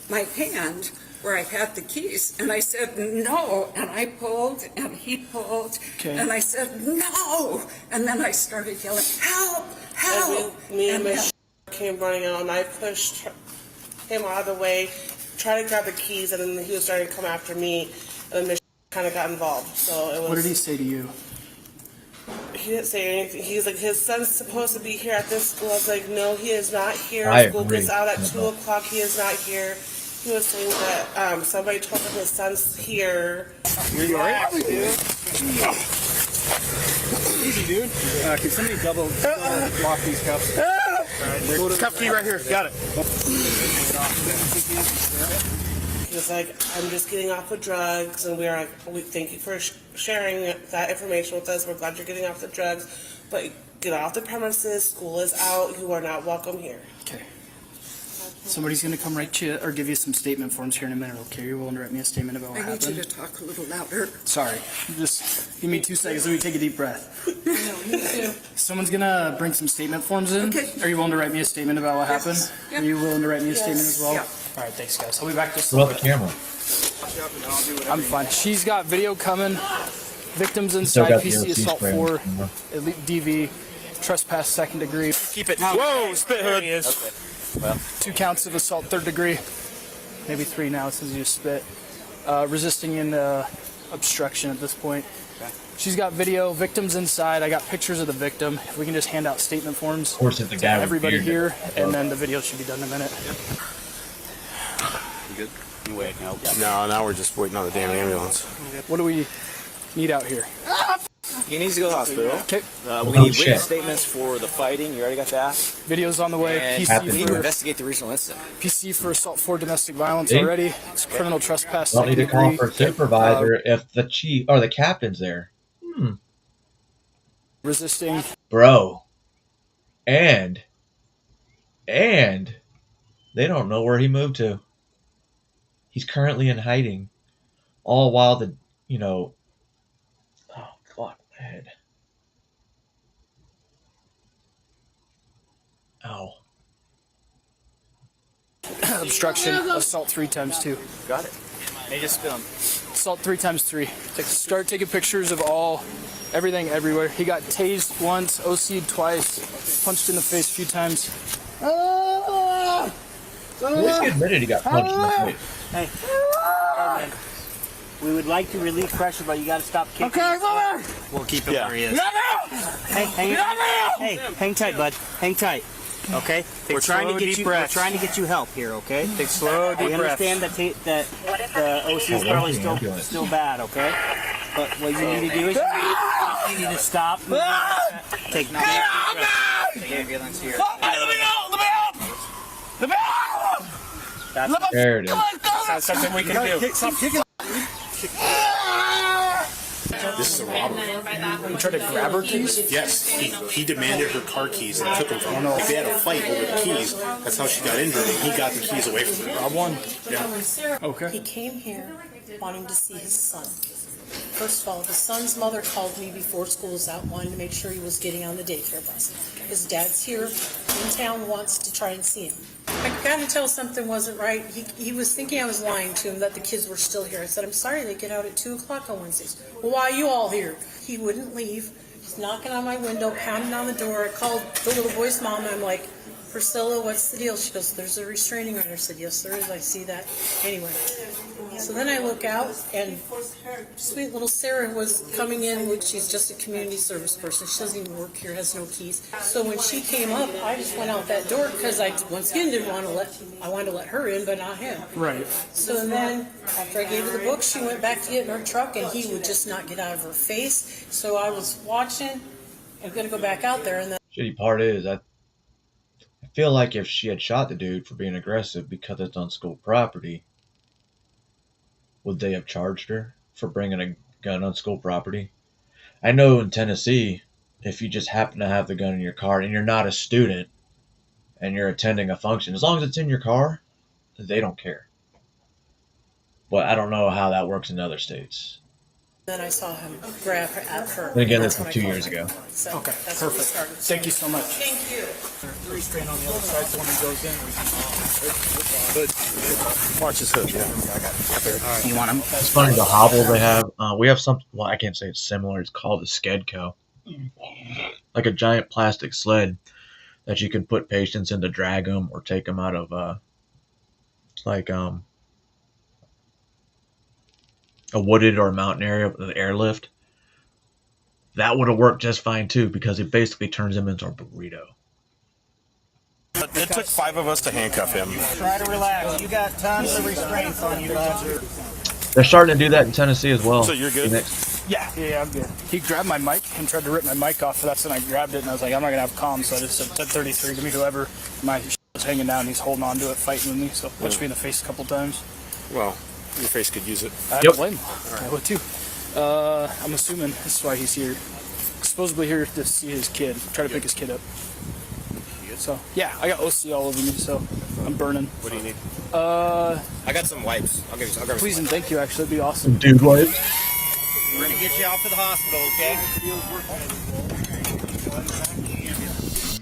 my hand where I had the keys, and I said, no, and I pulled, and he pulled, and I said, no, and then I started yelling, help, help. And me and Miss came running on, and I pushed him out of the way, tried to grab the keys, and then he was starting to come after me, and then Miss kind of got involved. So it was. What did he say to you? He didn't say anything. He's like, his son's supposed to be here at this school. I was like, no, he is not here. School gets out at 2 o'clock. He is not here. He was saying that somebody told him his son's here. You're alright? Easy, dude. Can somebody double lock these cuffs? Cuff key right here. Got it. He was like, I'm just getting off of drugs, and we thank you for sharing that information with us. We're glad you're getting off the drugs, but get off the premises. School is out. You are not welcome here. Okay. Somebody's going to come write you or give you some statement forms here in a minute, okay? You're willing to write me a statement about what happened? I need you to talk a little louder. Sorry. Just give me 2 seconds. Let me take a deep breath. Me too. Someone's going to bring some statement forms in. Okay. Are you willing to write me a statement about what happened? Yep. Are you willing to write me a statement as well? Yeah. All right, thanks, guys. I'll be back just a little bit. What about the camera? I'm fine. She's got video coming. Victims Still inside, got the PC OC assault spray on 4, camera. elite DV, trespass 2nd degree. Keep it. Whoa, spit hood. Okay. Well, 2 counts of assault 3rd degree. Maybe 3 now since you spit. Resisting in obstruction at this point. Okay. She's got video. Victims inside. I got pictures of the victim. If we can just hand out statement forms Of course, it's the to guy with everybody beard. here, and then the video should be done in a minute. You good? You waiting? No, now we're just waiting on the damn ambulance. What do we need out here? He needs to go to the hospital. Okay. We need witness statements for the fighting. You already got that? Video's on the way. And PC we need to for, investigate the regional incident. PC for assault 4 domestic violence See? already. It's criminal trespass. Don't need to 2nd call degree. for a supervisor if the chief or the captain's there. Resisting. Bro. And they don't know where he moved to. He's currently in hiding. All while the, oh, God, my head. Ow. Obstruction, assault 3 times 2. Got it. Hey, just spit on. Assault 3 times 3. Start taking pictures of everything, everywhere. He got tased once, OC'd twice, punched in the face a few times. At least he admitted he got punched in the face. Hey, man. We would like to relieve pressure, but you got to stop kicking. Okay, over. We'll keep him where he is. Hey, hang tight, bud. Hang tight. Okay. We're trying to get you. We're trying to get you help here. Okay. Take slow, deep breaths. We understand that the OC is probably still bad. Okay. But what you need to do is you need to stop. Take deep breaths. Take ambulance here. There it is. That's something we can do. Stop kicking. This is a robbery. You tried to grab her keys? Yes, he demanded her car keys and took them from her. If they had a fight over the keys, that's how she got injured, and he got the keys away from her. Rob one. Yeah. Okay. He came here wanting to see his son. First of all, the son's mother called me before school was out, wanting to make sure he was getting on the daycare bus. His dad's here in town, wants to try and see him. I got to tell something wasn't right. He was thinking I was lying to him, that the kids were still here. I said, I'm sorry, they get out at 2 o'clock on Wednesdays. Well, why are you all here? He wouldn't leave. He's knocking on my window, pounding on the door. I called the little boy's mom, and I'm like, Priscilla, what's the deal? She goes, there's a restraining order. I said, yes, there is. I see that. Anyway, so then I look out, and sweet little Sarah was coming in, which she's just a community service person. She doesn't even work here, has no keys. So when she came up, I just went out that door because I, once again, I wanted to let her in, but not him. Right. So then, after I gave her the book, she went back to get in her truck, and he would just not get out of her face. So I was watching. I'm going to go back out there, and then... Shitty part is, I feel like if she had shot the dude for being aggressive because it's on school property, would they have charged her for bringing a gun on school property? I know in Tennessee, if you just happen to have the gun in your car and you're not a student and you're attending a function, as long as it's in your car, they don't care. But I don't know how that works in other states. Then I saw him grab her at her. And again, this was 2 years ago. So Okay, that's when we perfect. started. Thank you so much. Thank you. Restraint on the other side, so when he goes in, we can... Watch his hood, yeah. I got it. All right. You want him? It's funny, the hobble they have. We have something, well, I can't say it's similar. It's called a Skedco. Like a giant plastic sled that you can put patients in to drag them or take them out of, a wooded or a mountain area with an airlift. That would have worked just fine too, because it basically turns him into a burrito. It took 5 of us to handcuff him. Try to relax. You got tons of restraints on you, bud. They're starting to do that in Tennessee as well. So you're good? Yeah, I'm good. He grabbed my mic and tried to rip my mic off, so that's when I grabbed it, and I was like, I'm not going to have comms, so I just said 1033, give me whoever. My shit was hanging down, he's holding on to it, fighting with me, so punched me in the face a couple times. Well, your face could use it. I don't blame him. Right. I would too. I'm assuming that's why he's here. Supposedly here to see his kid, try to pick his kid up. So, yeah, I got OC all over me, so I'm burning. What do you need? I got some wipes. I'll give you Please some and thank you, actually. That'd be awesome. Dude, what? We're going to get you out to the hospital, okay?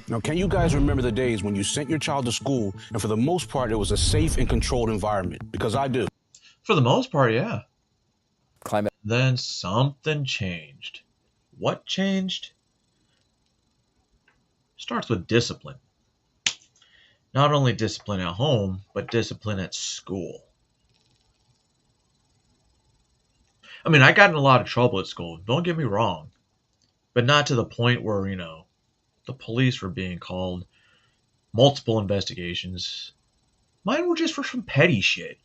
Now, can you guys remember the days when you sent your child to school and for the most part it was a safe and controlled environment? Because I do. For the most part, yeah. climate. Then something changed. What changed? Starts with discipline. Not only discipline at home, but discipline at school. I mean, I got in a lot of trouble at school, don't get me wrong, but not to the point where, the police were being called, multiple investigations. Mine were just for some petty shit.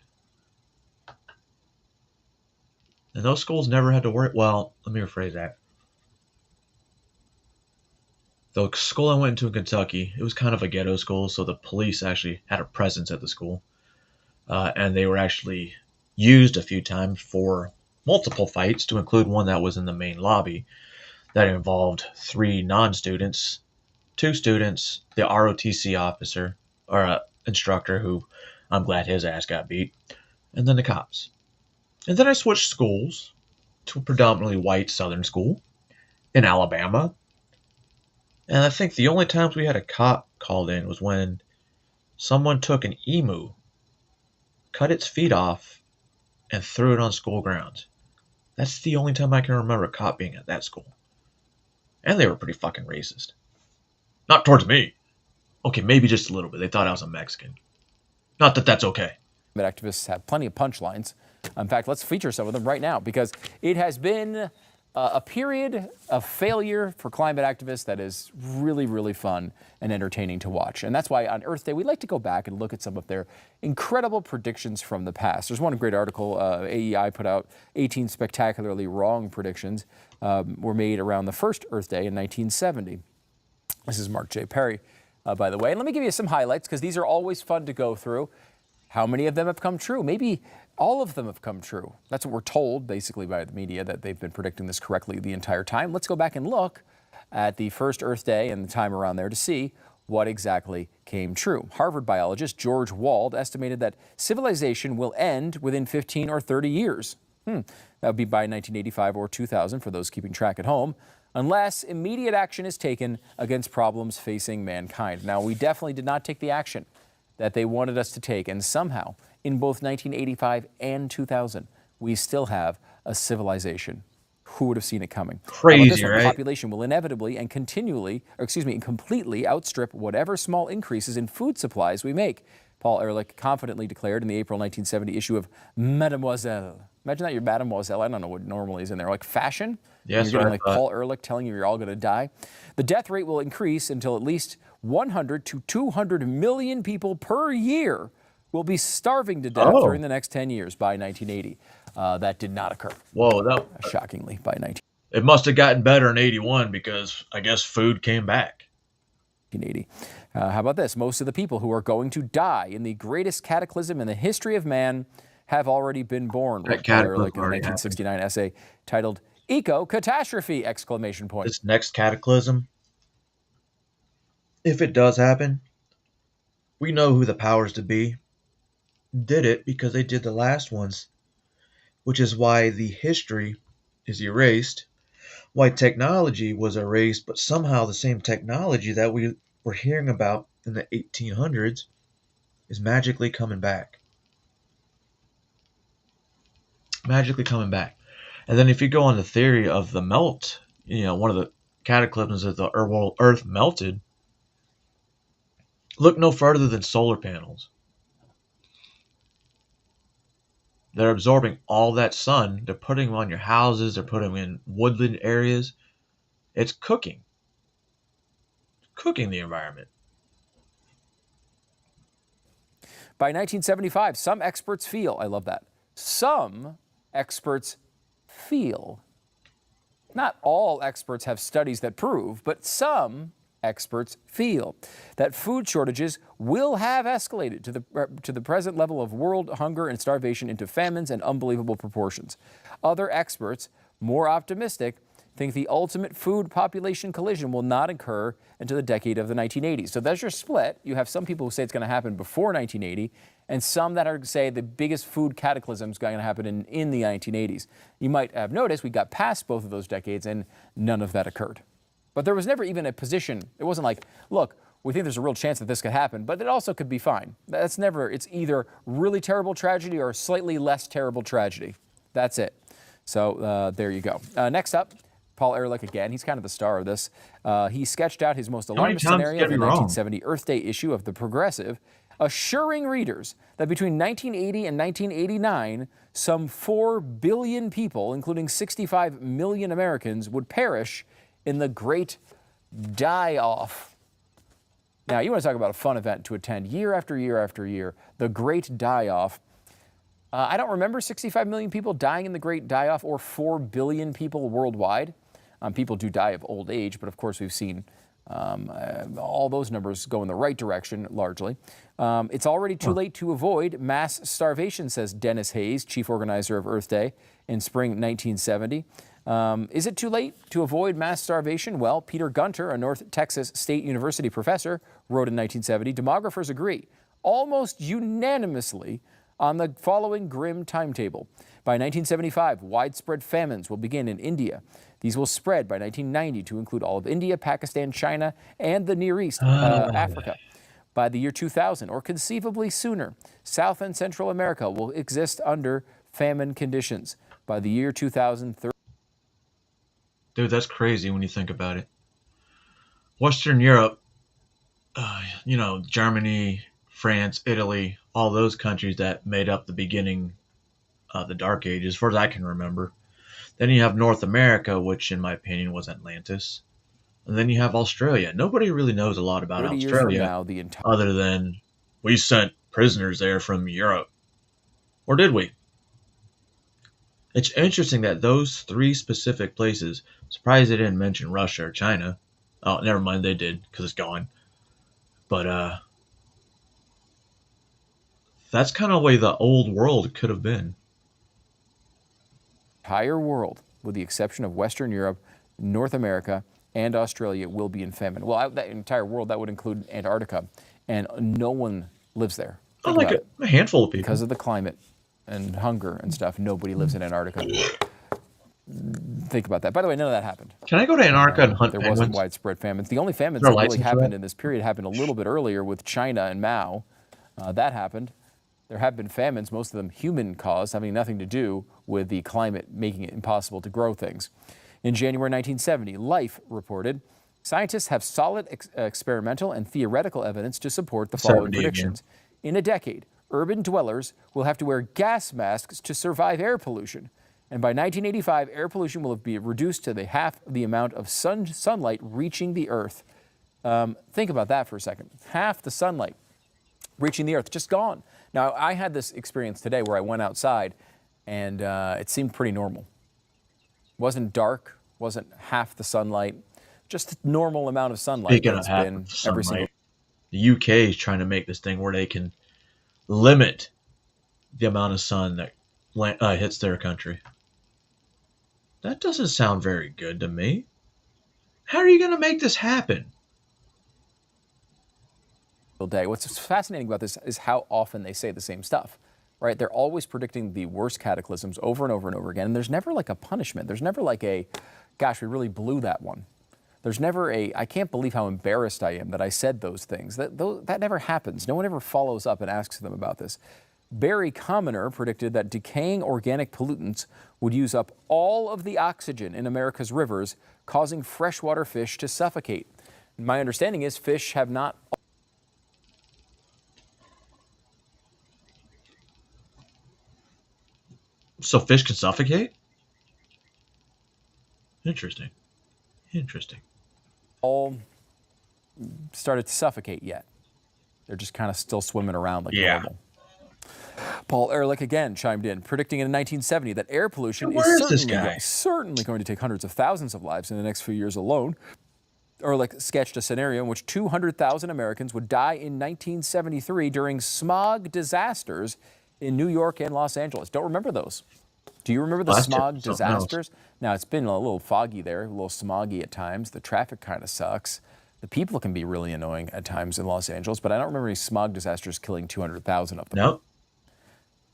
And those schools never had to worry. Well, let me rephrase that. The school I went to in Kentucky, it was kind of a ghetto school, so the police actually had a presence at the school. And they were actually used a few times for multiple fights, to include one that was in the main lobby that involved 3 non-students, 2 students, the ROTC officer, or instructor, who I'm glad his ass got beat, and then the cops. And then I switched schools to a predominantly white southern school in Alabama. And I think the only times we had a cop called in was when someone took an emu, cut its feet off, and threw it on school grounds. That's the only time I can remember a cop being at that school. And they were pretty fucking racist. Not towards me. Okay, maybe just a little bit. They thought I was a Mexican. Not that that's okay. Activists have plenty of punchlines. In fact, let's feature some of them right now, because it has been a period of failure for climate activists that is really, really fun and entertaining to watch. And that's why on Earth Day, we like to go back and look at some of their incredible predictions from the past. There's one great article AEI put out, 18 spectacularly wrong predictions were made around the first Earth Day in 1970. This is Mark J. Perry, by the way. And let me give you some highlights, because these are always fun to go through. How many of them have come true? Maybe all of them have come true. That's what we're told, basically, by the media, that they've been predicting this correctly the entire time. Let's go back and look at the first Earth Day and the time around there to see what exactly came true. Harvard biologist George Wald estimated that civilization will end within 15 or 30 years. That would be by 1985 or 2000 for those keeping track at home, unless immediate action is taken against problems facing mankind. Now, we definitely did not take the action that they wanted us to take, and somehow, in both 1985 and 2000, we still have a civilization. Who would have seen it coming? Crazy, right? The population will inevitably and completely outstrip whatever small increases in food supplies we make. Paul Ehrlich confidently declared in the April 1970 issue of Mademoiselle. Imagine that, you're Mademoiselle. I don't know what normally is in there, like fashion. Yes, you're getting like Paul Ehrlich telling you you're all going to die. The death rate will increase until at least 100 to 200 million people per year will be starving to death during the next 10 years by 1980. That did not occur. Whoa, shockingly, by 1980. It must have gotten better in 81, because I guess food came back. 1980. How about this? Most of the people who are going to die in the greatest cataclysm in the history of man have already been born. That cataclysm like in a 1969 essay titled "Eco-Catastrophe!" This next cataclysm, if it does happen, we know who the powers to be did it, because they did the last ones, which is why the history is erased, why technology was erased, but somehow the same technology that we were hearing about in the 1800s is magically coming back. Magically coming back. And then if you go on the theory of the melt, one of the cataclysms that the Earth melted, look no further than solar panels. They're absorbing all that sun. They're putting them on your houses. They're putting them in woodland areas. It's cooking. Cooking the environment. By 1975, some experts feel, I love that, some experts feel, not all experts have studies that prove, but some experts feel that food shortages will have escalated to the present level of world hunger and starvation into famines and unbelievable proportions. Other experts, more optimistic, think the ultimate food population collision will not occur until the decade of the 1980s. So there's your split. You have some people who say it's going to happen before 1980, and some that are say the biggest food cataclysm is going to happen in the 1980s. You might have noticed we got past both of those decades and none of that occurred. But there was never even a position. It wasn't like, look, we think there's a real chance that this could happen, but it also could be fine. It's either really terrible tragedy or slightly less terrible tragedy. That's it. So there you go. Next up, Paul Ehrlich again. He's kind of the star of this. He sketched out his most alarming scenario of the 1970 Earth Day issue of The Progressive, assuring readers that between 1980 and 1989, some 4 billion people, including 65 million Americans, would perish in the Great Die-Off. Now, you want to talk about a fun event to attend year after year after year, the Great Die-Off. I don't remember 65 million people dying in the Great Die-Off or 4 billion people worldwide. People do die of old age, but of course we've seen all those numbers go in the right direction largely. It's already too late to avoid mass starvation, says Dennis Hayes, chief organizer of Earth Day in spring 1970. Is it too late to avoid mass starvation? Well, Peter Gunter, a North Texas State University professor, wrote in 1970, demographers agree almost unanimously on the following grim timetable. By 1975, widespread famines will begin in India. These will spread by 1990 to include all of India, Pakistan, China, and the Near East, Africa. By the year 2000, or conceivably sooner, South and Central America will exist under famine conditions. By the year 2030. Dude, that's crazy when you think about it. Western Europe, Germany, France, Italy, all those countries that made up the beginning of the Dark Ages, as far as I can remember. Then you have North America, which in my opinion was Atlantis. And then you have Australia. Nobody really knows a lot about Australia now, other than we sent prisoners there from Europe. Or did we? It's interesting that those 3 specific places, surprised they didn't mention Russia or China. Oh, never mind, they did, because it's gone. But, that's kind of the way the old world could have been. Entire world, with the exception of Western Europe, North America, and Australia, will be in famine. Well, that entire world, that would include Antarctica, and no one lives there. Think like a handful of people. Because of the climate and hunger and stuff, nobody lives in Antarctica. Think about that. By the way, none of that happened. Can I go to Antarctica and hunt There penguins? wasn't widespread famines. The only famines that really happened in this period happened a little bit earlier with China and Mao. That happened. There have been famines, most of them human-caused, having nothing to do with the climate making it impossible to grow things. In January 1970, Life reported, scientists have solid experimental and theoretical evidence to support the following predictions. In a decade, urban dwellers will have to wear gas masks to survive air pollution. And by 1985, air pollution will be reduced to half the amount of sunlight reaching the Earth. Think about that for a second. Half the sunlight reaching the Earth, just gone. Now, I had this experience today where I went outside, and it seemed pretty normal. Wasn't dark, wasn't half the sunlight, just a normal amount of sunlight. Speaking of half the sunlight, the UK is trying to make this thing where they can limit the amount of sun that hits their country. That doesn't sound very good to me. How are you going to make this happen? Day. What's fascinating about this is how often they say the same stuff, right? They're always predicting the worst cataclysms over and over and over again. And there's never like a punishment. There's never like a, gosh, we really blew that one. There's never a, I can't believe how embarrassed I am that I said those things. That never happens. No one ever follows up and asks them about this. Barry Commoner predicted that decaying organic pollutants would use up all of the oxygen in America's rivers, causing freshwater fish to suffocate. My understanding is fish have not. So fish can suffocate? Interesting. All started to suffocate yet. They're just kind of still swimming around like normal. Paul Ehrlich again chimed in, predicting in 1970 that air pollution is certainly going to take hundreds of thousands of lives in the next few years alone. Ehrlich sketched a scenario in which 200,000 Americans would die in 1973 during smog disasters in New York and Los Angeles. Don't remember those. Do you remember the smog disasters? Now, it's been a little foggy there, a little smoggy at times. The traffic kind of sucks. The people can be really annoying at times in Los Angeles, but I don't remember any smog disasters killing 200,000 of them. Nope.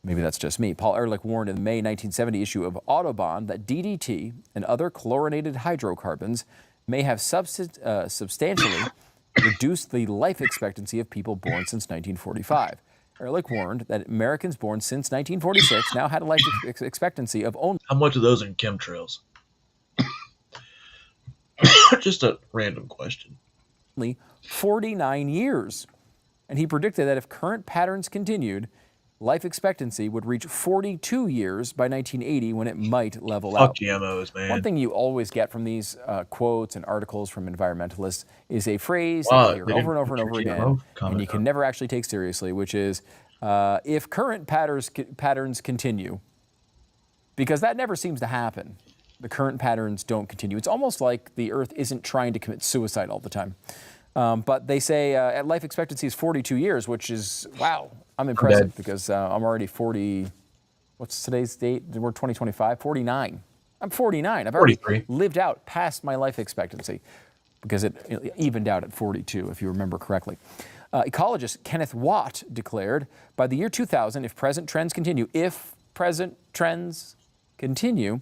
Maybe that's just me. Paul Ehrlich warned in the May 1970 issue of Autobahn that DDT and other chlorinated hydrocarbons may have substantially reduced the life expectancy of people born since 1945. Ehrlich warned that Americans born since 1946 now had a life expectancy of only... How much of those in chemtrails? Just a random question. 49 years. And he predicted that if current patterns continued, life expectancy would reach 42 years by 1980 when it might level out. Fuck GMOs, man. One thing you always get from these quotes and articles from environmentalists is a phrase that you hear over and over and over again, and you can never actually take seriously, which is, if current patterns continue, because that never seems to happen. The current patterns don't continue. It's almost like the Earth isn't trying to commit suicide all the time. But they say life expectancy is 42 years, which is, wow, I'm impressive because I'm already 40. What's today's date? We're 2025, 49. I'm 49. I've already lived out past my life expectancy because it evened out at 42, if you remember correctly. Ecologist Kenneth Watt declared, by the year 2000, if present trends continue,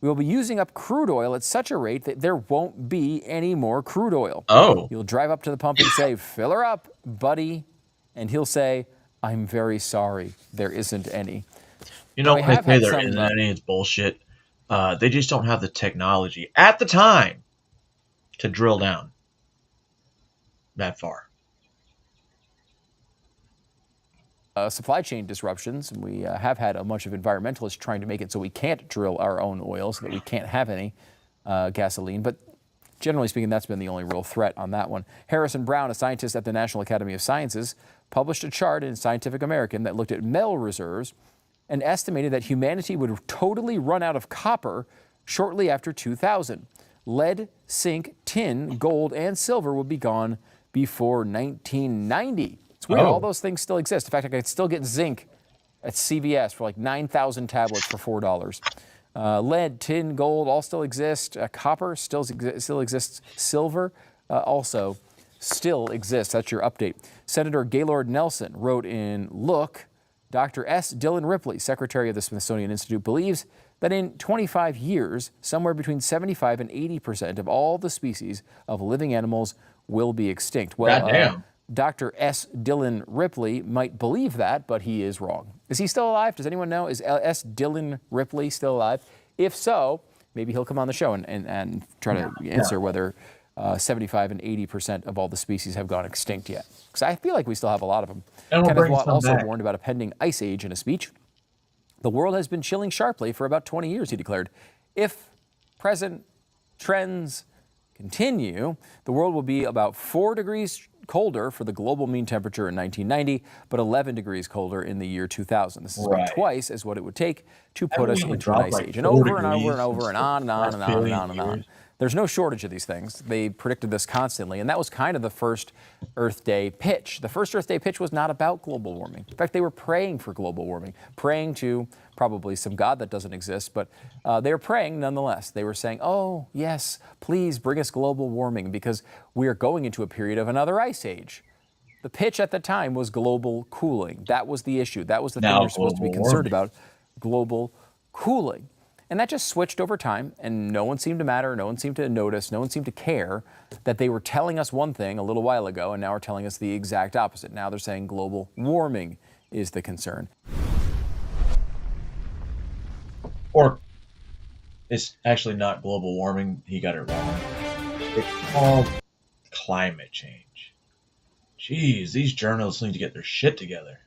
we will be using up crude oil at such a rate that there won't be any more crude oil. Oh. You'll drive up to the pump and say, fill her up, buddy. And he'll say, I'm very sorry, there isn't any. You know, when they say there isn't any, it's bullshit. They just don't have the technology at the time to drill down that far. Supply chain disruptions. We have had a bunch of environmentalists trying to make it so we can't drill our own oil, so that we can't have any gasoline. But generally speaking, that's been the only real threat on that one. Harrison Brown, a scientist at the National Academy of Sciences, published a chart in Scientific American that looked at metal reserves and estimated that humanity would totally run out of copper shortly after 2000. Lead, zinc, tin, gold, and silver would be gone before 1990. It's weird, all those things still exist. In fact, I could still get zinc at CVS for like 9,000 tablets for $4. Lead, tin, gold all still exist. Copper still exists. Silver also still exists. That's your update. Senator Gaylord Nelson wrote in Look, Dr. S. Dillon Ripley, Secretary of the Smithsonian Institute, believes that in 25 years, somewhere between 75 and 80% of all the species of living animals will be extinct. Well, Dr. S. Dillon Ripley might believe that, but he is wrong. Is he still alive? Does anyone know? Is S. Dillon Ripley still alive? If so, maybe he'll come on the show and try to answer whether 75 and 80% of all the species have gone extinct yet. Because I feel like we still have a lot of them. Kenneth Watt also warned about a pending ice age in a speech. The world has been chilling sharply for about 20 years, he declared. If present trends continue, the world will be about 4 degrees colder for the global mean temperature in 1990, but 11 degrees colder in the year 2000. This is about twice as what it would take to put us into an ice age. And over and over and over and on and on and on and on and on. There's no shortage of these things. They predicted this constantly, and that was kind of the first Earth Day pitch. The first Earth Day pitch was not about global warming. In fact, they were praying for global warming, praying to probably some God that doesn't exist, but they were praying nonetheless. They were saying, oh, yes, please bring us global warming because we are going into a period of another ice age. The pitch at the time was global cooling. That was the issue. That was the thing you're supposed to be concerned about, global cooling. And that just switched over time, and no one seemed to matter, no one seemed to notice, no one seemed to care that they were telling us one thing a little while ago, and now are telling us the exact opposite. Now they're saying global warming is the concern. Or it's actually not global warming, he got it wrong. It's called climate change. Jeez, these journalists need to get their shit together.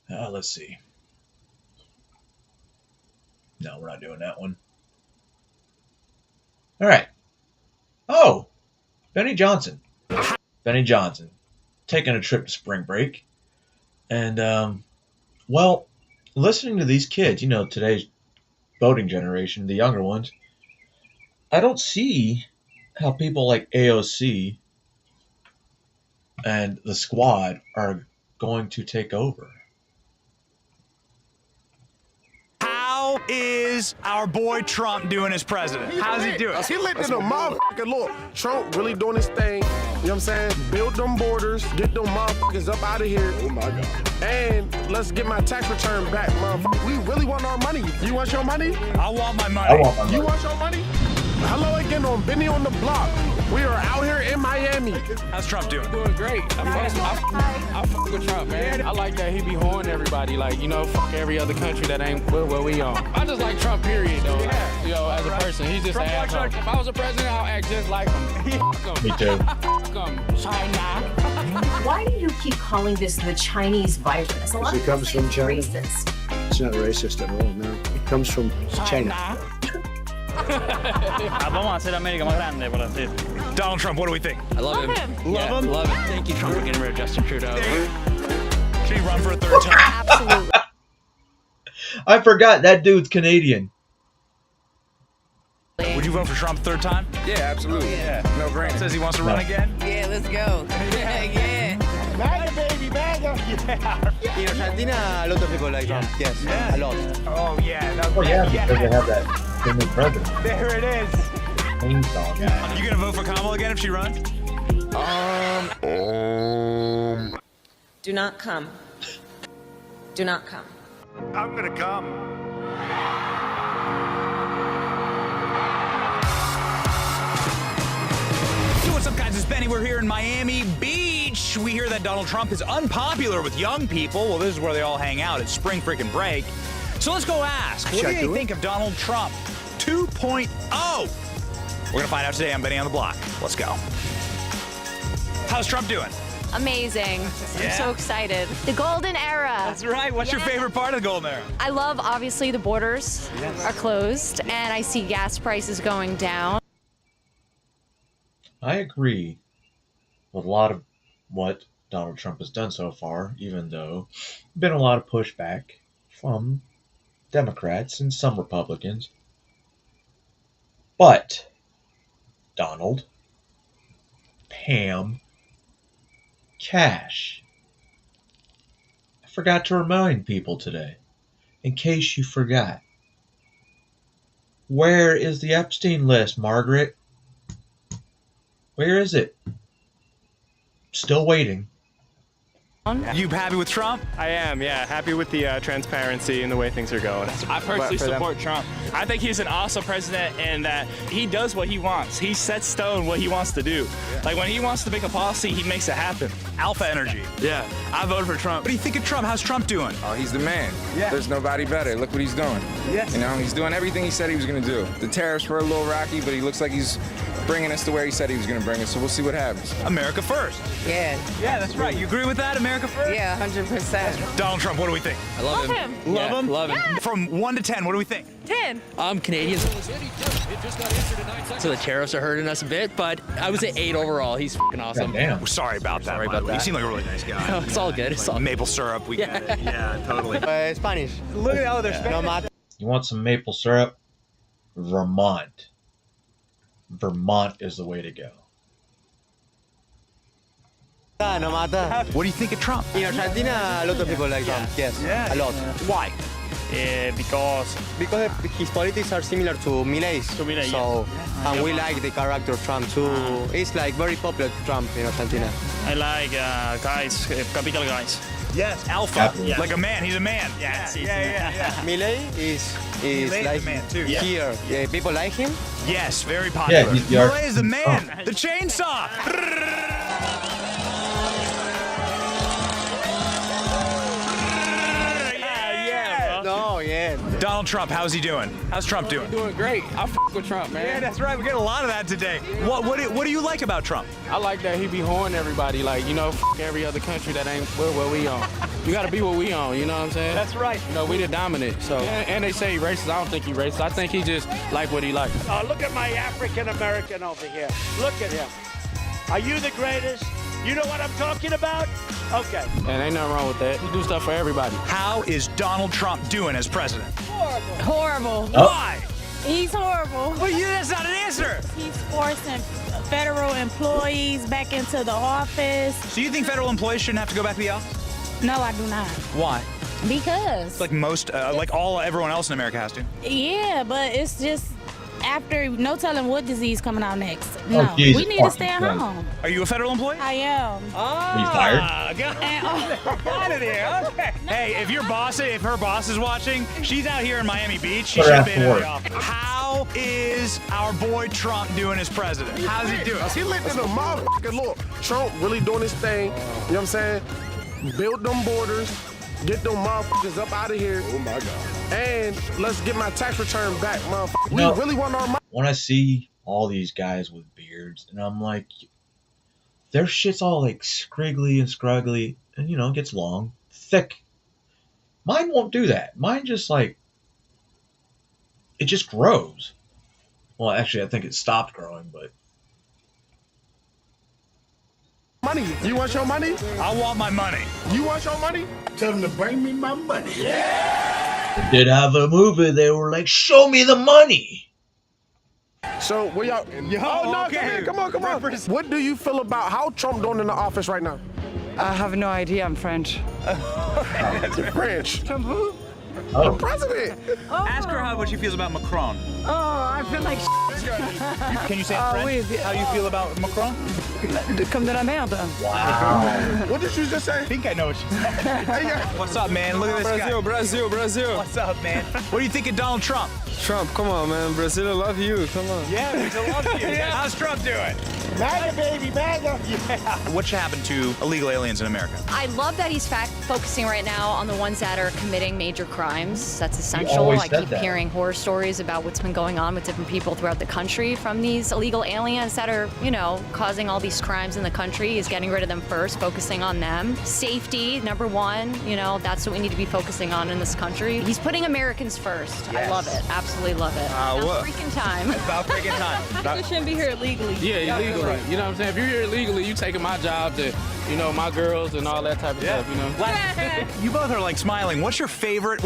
Let's see. No, we're not doing that one. All right. Oh, Benny Johnson. Benny Johnson taking a trip to spring break. And, well, listening to these kids, you know, today's voting generation, the younger ones, I don't see how people like AOC and the squad are going to take over. How is our boy Trump doing as president? How's he doing? He lit in the motherfucking look. Trump really doing his thing. You know what I'm saying? Build them borders, get them motherfuckers up out of here. Oh my God. And let's get my tax return back, motherfucker. We really want our money. You want your money? I want my money. You want your money? Hello again on Benny on the Block. We are out here in Miami. How's Trump doing? Doing great. I fuck with Trump, man. I like that he be hoeing everybody. Like, you know, fuck every other country that ain't where we on. I just like Trump, period, though. Yeah. You know, as a person, he's just an asshole. If I was a president, I'll act just like him. Me too. China. Why do you keep calling this the Chinese virus? A lot It comes from China. racist. It's not racist at all, no. It comes from China. Vamos a hacer América más grande, por así. Donald Trump, what do we think? I love him. Love him? Love him. Thank you, Trump, for getting rid of Justin Trudeau. Should he run for a third term? Absolutely. I forgot that dude's Canadian. Would you vote for Trump a third time? Yeah, absolutely. Yeah. No brainer. Says he wants to run again? Yeah, let's go. Yeah. MAGA, baby, MAGA. Yeah. In Argentina, a lot of people like Trump. Yes, a lot. Oh, yeah. Oh, yeah, because they have that new president. There it is. Theme song. You gonna vote for Kamala again if she runs? Do not come. Do not come. I'm gonna come. So what's up, guys? It's Benny. We're here in Miami Beach. We hear that Donald Trump is unpopular with young people. Well, this is where they all hang out. It's spring freaking break. So let's go ask. What do they think of Donald Trump 2.0? We're gonna find out today on Benny on the Block. Let's go. How's Trump doing? Amazing. I'm so excited. The golden era. That's right. What's your favorite part of the golden era? I love, obviously, the borders are closed, and I see gas prices going down. I agree with a lot of what Donald Trump has done so far, even though there's been a lot of pushback from Democrats and some Republicans. But Donald, Pam, Cash. I forgot to remind people today, in case you forgot. Where is the Epstein list, Margaret? Where is it? Still waiting. You happy with Trump? I am, yeah. Happy with the transparency and the way things are going. I personally support Trump. I think he's an awesome president in that he does what he wants. He sets stone what he wants to do. Like when he wants to make a policy, he makes it happen. Alpha energy. Yeah, I voted for Trump. What do you think of Trump? How's Trump doing? Oh, he's the man. Yeah. There's nobody better. Look what he's doing. Yes. You know, he's doing everything he said he was going to do. The tariffs were a little rocky, but he looks like he's bringing us to where he said he was going to bring us, so we'll see what happens. America first. Yeah. Yeah, that's right. You agree with that, America first? Yeah, 100%. Donald Trump, what do we think? I love him. Love him? Love him. Yeah. From 1 to 10, what do we think? 10. I'm Canadian, so the tariffs are hurting us a bit, but I would say 8 overall. He's f***ing awesome. Damn. Sorry about that, Sorry by the about way. You that. seem like a really nice guy. No, it's all good. It's all Maple syrup, we get it. Yeah, totally. Spanish. Look at how they're Spanish. No matter. You want some maple syrup? Vermont. Vermont is the way to go. No matter. What do you think of Trump? In Argentina, a lot of people like Trump. Yes, a lot. Why? Because his politics are similar to Milei's. So, and we like the character of Trump too. It's like very popular Trump in Argentina. I like guys, capital guys. Yes, alpha. Capital. Like a man. He's a man. Yeah. Milei is Milei's like a man too. here. Yeah, people like him. Yes, very popular. Yeah, he's the Milei is the artist. man. The chainsaw. No, yeah. Donald Trump, how's he doing? How's Trump doing? Doing great. I f with Trump, man. Yeah, that's right. We get a lot of that today. What do you like about Trump? I like that he be hoeing everybody. Like, you know, f every other country that ain't where we on. You gotta be what we on, you know what I'm saying? That's right. You know, we the dominant, so. And they say he racist. I don't think he racist. I think he just like what he like. Oh, look at my African American over here. Look at him. Are you the greatest? You know what I'm talking about? Okay. And ain't nothing wrong with that. He do stuff for everybody. How is Donald Trump doing as president? Horrible. Oh. Why? He's horrible. Well, that's not an answer. He's forcing federal employees back into the office. So you think federal employees shouldn't have to go back to the office? No, I do not. Why? Because. Like everyone else in America has to. Yeah, but it's just after no telling what disease coming out next. No, Jesus we need to stay at fucking home. Are you a federal employee? I am. Are you fired? Got it here. Okay. Hey, if her boss is watching, she's out here in Miami Beach. She Put her should out be in for the work. office. How How is our boy Trump doing as president? How's he doing? He lit in the motherfucking look. Trump really doing his thing. You know what I'm saying? Build them borders. Get them motherfuckers up out of here. Oh my God. And let's get my tax return back, motherfucker. We really want our money. When I see all these guys with beards, and I'm like, their shit's all like scriggly and scruggly, and you know, it gets long, thick. Mine won't do that. Mine just like, it just grows. Well, actually, I think it stopped growing, but. Money. You want your money? I want my money. You want your money? Tell them to bring me my money. Yeah! They did have a movie, they were like, show me the money! So, where y'all? Oh, no, okay. Come on. What do you feel about how Trump doing in the office right now? I have no idea. I'm French. You're French. Trump who? The president. Ask her how she feels about Macron. Oh, I feel like Can you say in French how you feel about Macron? Comme de la merde. Wow. What did you just say? I think I know what you said. What's up, man? Look at this guy. Brazil. What's up, man? What do you think of Donald Trump? Trump, come on, man. Brazil, I love you. Come on. Yeah, Brazil loves you. How's Trump doing? MAGA, baby, MAGA. Yeah. What should happen to illegal aliens in America? I love that he's focusing right now on the ones that are committing major crimes. That's essential. always I said keep that. hearing horror stories about what's been going on with different people throughout the country from these illegal aliens that are, you know, causing all these crimes in the country. He's getting rid of them first, focusing on them. Safety, number one, you know, that's what we need to be focusing on in this country. He's putting Americans first. Yes. I love it. Absolutely love it. What? Freaking time. About freaking time. You shouldn't be here illegally. Yeah, illegally. You know what I'm saying? If you're here illegally, you taking my job to, you know, my girls and all that type of stuff, you know? You both are like smiling. What's your favorite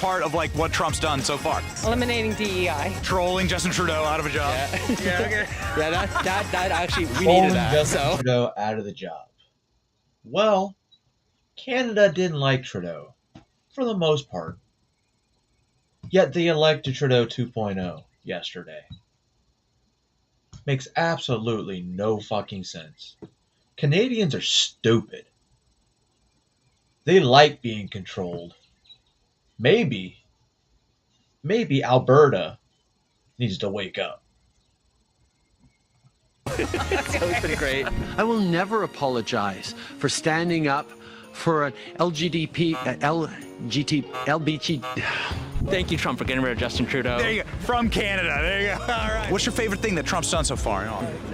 part of like what Trump's done so far? Eliminating DEI. Trolling Justin Trudeau out of a job. Yeah, okay. Yeah, that actually, we Trolling needed that. Justin Trudeau out of the job. Well, Canada didn't like Trudeau, for the most part. Yet they elected Trudeau 2.0 yesterday. Makes absolutely no fucking sense. Canadians are stupid. They like being controlled. Maybe Alberta needs to wake up. That's always been great. I will never apologize for standing up for an LBG. Thank you, Trump, for getting rid of Justin Trudeau. There you go. From Canada. There you go. All right. What's your favorite thing that Trump's done so far?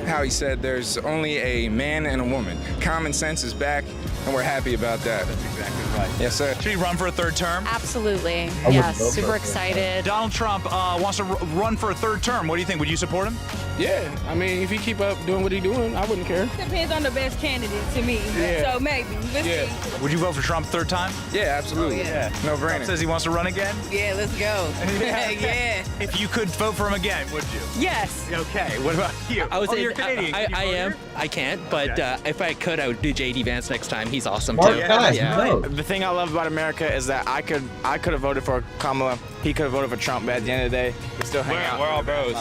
How he said there's only a man and a woman. Common sense is back, and we're happy about that. That's exactly right. Yes, sir. Should he run for a third term? Absolutely. I would Yes, vote for super it. excited. Donald Trump wants to run for a third term. What do you think? Would you support him? Yeah, I mean, if he keep up doing what he's doing, I wouldn't care. Depends on the best candidate to me. Yeah. So maybe. Let's Yeah. see. Would you vote for Trump third time? Yeah, absolutely. yeah. No Trump brainer. says he wants to run again. Yeah, let's go. Yeah. If you could vote for him again, would you? Yes. Okay. What about you? I would say you're Canadian. Can you I vote am. here? I can't, but if I could, I would do JD Vance next time. He's awesome Smart too. guys, Yeah. no. The thing I love about America is that I could have voted for Kamala. He could have voted for Trump, but at the end of the day, we still hang out. We're all bros.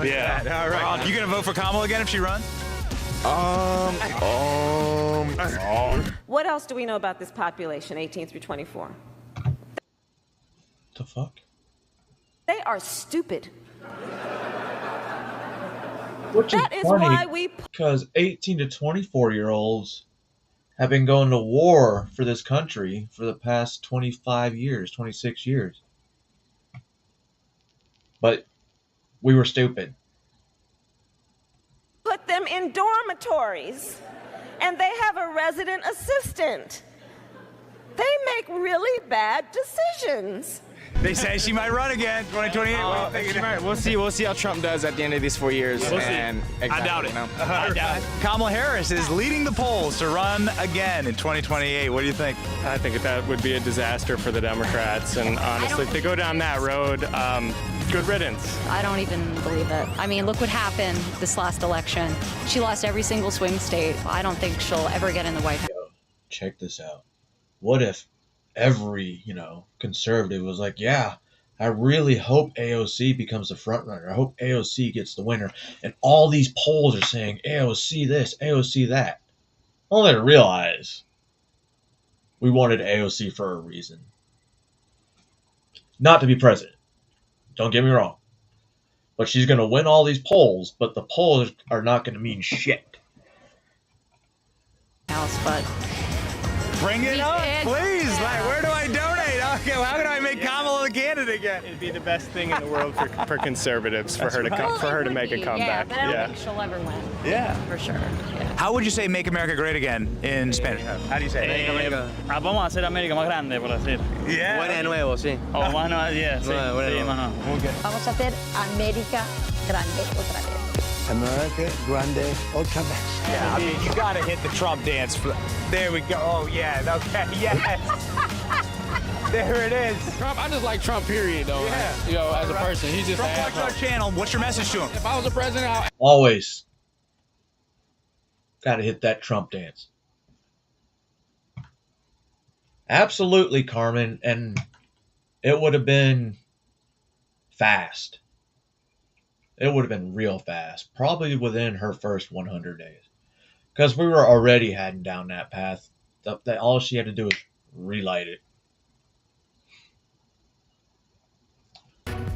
Yeah. All right. You gonna vote for Kamala again if she runs? What else do we know about this population, 18 through 24? The fuck? They are stupid. Which That is is funny, why we because 18 to 24-year-olds have been going to war for this country for the past 25 years, 26 years. But we were stupid. put them in dormitories, and they have a resident assistant. They make really bad decisions. They say she might run again, 2028. We'll see how Trump does at the end of these 4 years. We'll see. And I doubt it. you know. I doubt it. Kamala Harris is leading the polls to run again in 2028. What do you think? I think that would be a disaster for the Democrats. And honestly, if they go down that road, good riddance. I don't even believe it. I mean, look what happened this last election. She lost every single swing state. I don't think she'll ever get in the White House. Yo, check this out. What if every, conservative was like, yeah, I really hope AOC becomes the front runner. I hope AOC gets the winner. And all these polls are saying AOC this, AOC that. Only to realize we wanted AOC for a reason. Not to be president. Don't get me wrong. But she's going to win all these polls, but the polls are not going to mean shit. But bring it up, please. Like, where do I donate? Okay, well, how can I make Kamala the candidate again? It'd be the best thing in the world for conservatives for her to make a comeback. Yeah, but I don't think she'll ever win. Yeah, for sure. Yeah. How would you say "Make America Great Again" in Spanish? How do you say it? Vamos a hacer América más grande, por decir. Yeah. Buena de nuevo, sí. O más nueva, yeah, sí. Sí, más nueva. Vamos a hacer América grande otra vez. America Grande otra vez. Yeah, I mean, you gotta hit the Trump dance. There we go. Oh yeah, okay, yes. There it is. Trump, I just like Trump, period, though. Yeah. You know, as a person, he's just Trump an watch our asshole. channel. What's your message to him? If I was a president, I'll Always got to hit that Trump dance. Absolutely, Carmen. And it would have been fast. It would have been real fast. Probably within her first 100 days. Because we were already heading down that path. That all she had to do was relight it.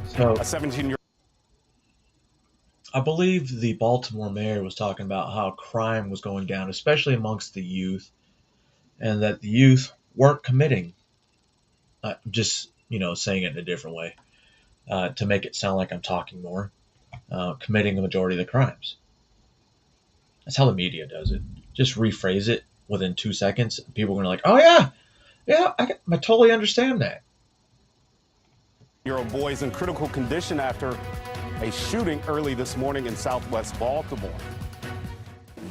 So, A 17-year-old. I believe the Baltimore mayor was talking about how crime was going down, especially amongst the youth, and that the youth weren't committing. Just, saying it in a different way to make it sound like I'm talking more. Committing the majority of the crimes. That's how the media does it. Just rephrase it within 2 seconds. People are going to like, oh yeah, I totally understand that. Year-old boy is in critical condition after a shooting early this morning in southwest Baltimore.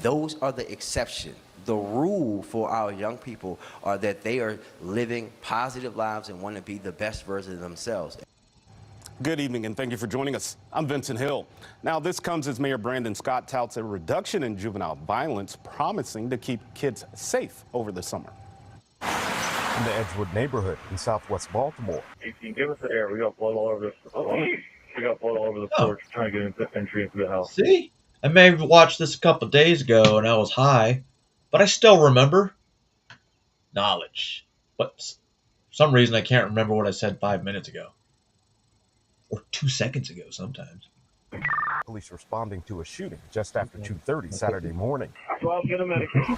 Those are the exception. The rule for our young people are that they are living positive lives and want to be the best version of themselves. Good evening, and thank you for joining us. I'm Vincent Hill. Now, this comes as Mayor Brandon Scott touts a reduction in juvenile violence, promising to keep kids safe over the summer. In the Edgewood neighborhood in southwest Baltimore. 18, give us the air. We got blood all over the porch trying to get into entry into the house. See? I may have watched this a couple days ago and I was high, but I still remember knowledge. But for some reason I can't remember what I said 5 minutes ago. Or 2 seconds ago sometimes. Police responding to a shooting just after 2:30 Saturday morning. Well, get a medical.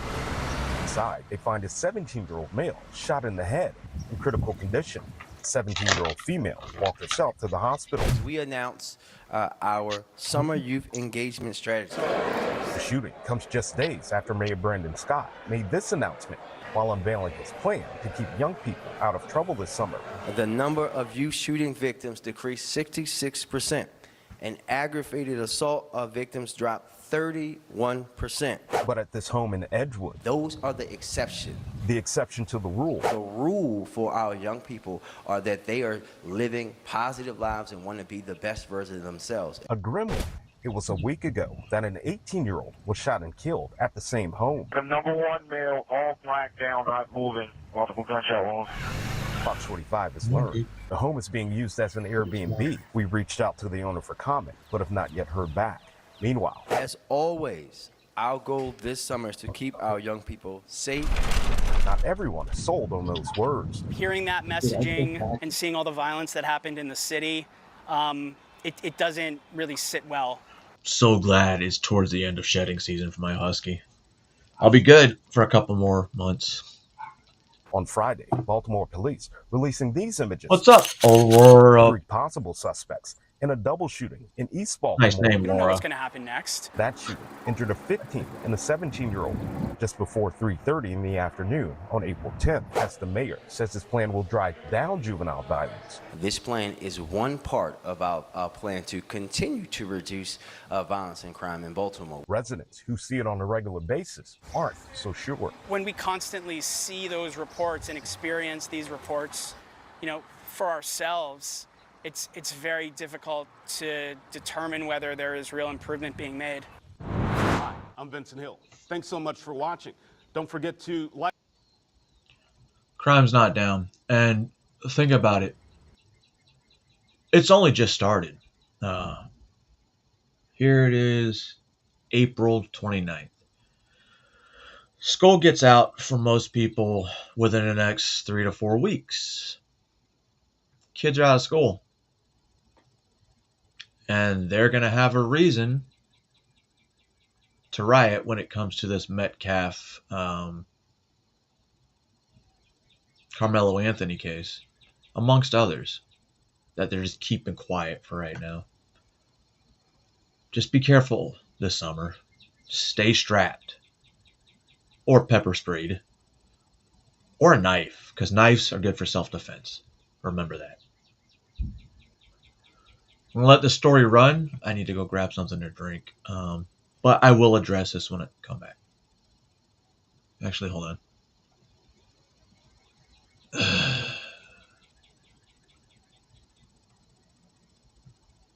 Inside, they find a 17-year-old male shot in the head in critical condition. 17-year-old female walked herself to the hospital. We announce our summer youth engagement strategy. The shooting comes just days after Mayor Brandon Scott made this announcement while unveiling his plan to keep young people out of trouble this summer. The number of youth shooting victims decreased 66%, and aggravated assault victims dropped 31%. But at this home in Edgewood, those are the exception. The exception to the rule. The rule for our young people are that they are living positive lives and want to be the best version of themselves. A grim one. It was a week ago that an 18-year-old was shot and killed at the same home. The number one male, all black, down, not moving, multiple gunshot wounds. Fox 45 has learned the home is being used as an Airbnb. We reached out to the owner for comment, but have not yet heard back. Meanwhile, as always, our goal this summer is to keep our young people safe. Not everyone is sold on those words. Hearing that messaging and seeing all the violence that happened in the city, it doesn't really sit well. So glad it's towards the end of shedding season for my husky. I'll be good for a couple more months. On Friday, Baltimore police releasing these images. What's up, Aurora? 3 possible suspects in a double shooting in East Baltimore. Nice name, We don't know Laura. what's going to happen next. That shooting injured a 15 and a 17-year-old just before 3:30 in the afternoon on April 10th, as the mayor says his plan will drive down juvenile violence. This plan is one part of our plan to continue to reduce violence and crime in Baltimore. Residents who see it on a regular basis aren't so sure. When we constantly see those reports and experience these reports, for ourselves, it's very difficult to determine whether there is real improvement being made. Hi, I'm Vincent Hill. Thanks so much for watching. Don't forget to like. Crime's not down. And think about it. It's only just started. Here it is, April 29th. School gets out for most people within the next 3 to 4 weeks. Kids are out of school. And they're going to have a reason to riot when it comes to this Metcalf Carmelo Anthony case, amongst others, that they're just keeping quiet for right now. Just be careful this summer. Stay strapped. Or pepper sprayed. Or a knife, because knives are good for self-defense. Remember that. I'm going to let the story run. I need to go grab something to drink. But I will address this when I come back. Actually, hold on.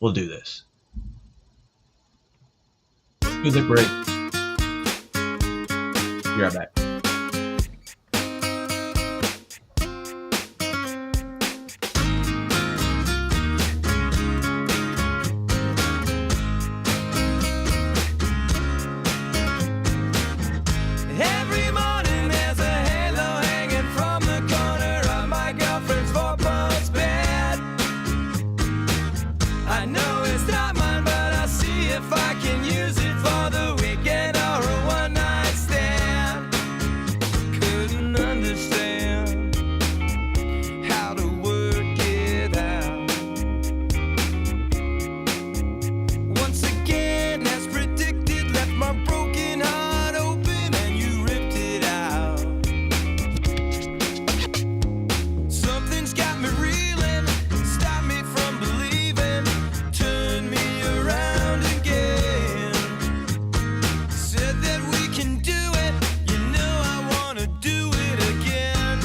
We'll do this. Music break. Be right back. Every morning there's a halo hanging from the corner of my girlfriend's four-post bed. I know it's not mine, but I'll see if I can use it for the weekend or a one-night stand. Couldn't understand how to work it out. Once again, as predicted, left my broken heart open and you ripped it out. Something's got me reeling, stopped me from believing, turned me around again. Said that we can do it, you know I wanna do it again.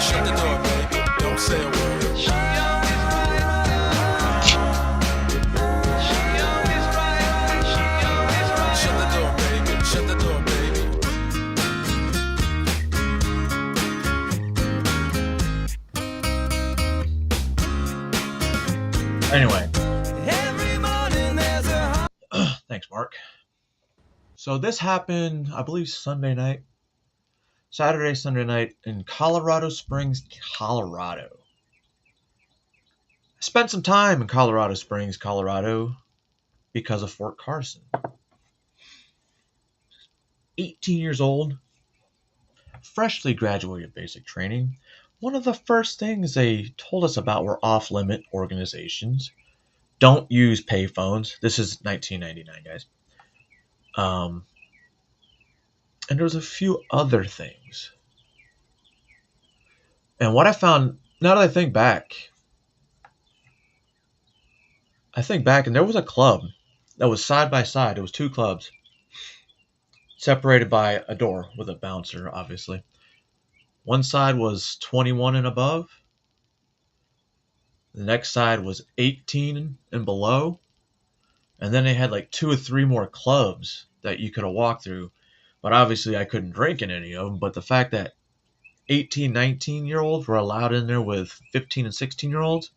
Shut the door, baby. Don't say a word. Shut the door, baby. Shut the door, baby. Anyway. Every morning there's a Thanks, Mark. So this happened, I believe, Sunday night. Saturday, Sunday night in Colorado Springs, Colorado. I spent some time in Colorado Springs, Colorado, because of Fort Carson. 18 years old, freshly graduated basic training. One of the first things they told us about were off-limit organizations. Don't use payphones. This is 1999, guys. And there was a few other things. And what I found, now that I think back, and there was a club that was side by side. It was two clubs separated by a door with a bouncer, obviously. One side was 21 and above. The next side was 18 and below. And then they had like 2 or 3 more clubs that you could have walked through. But obviously I couldn't drink in any of them. But the fact that 18, 19-year-olds were allowed in there with 15 and 16-year-olds.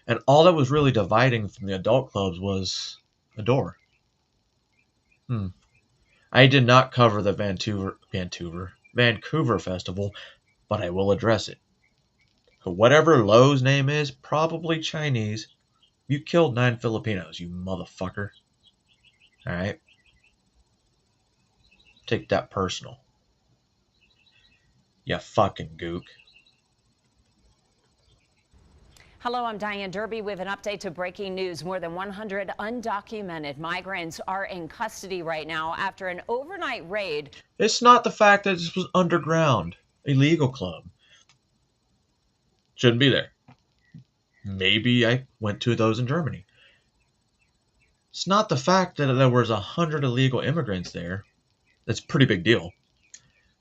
And all that was really dividing from the adult clubs was a door. I did not cover the Vancouver Festival, but I will address it. Whatever Lowe's name is, probably Chinese. You killed 9 Filipinos, you motherfucker. Alright? Take that personal. You fucking gook. Hello, I'm Diane Derby with an update to breaking news. More than 100 undocumented migrants are in custody right now after an overnight raid. It's not the fact that this was underground, illegal club. Shouldn't be there. Maybe I went to those in Germany. It's not the fact that there was 100 illegal immigrants there. That's a pretty big deal.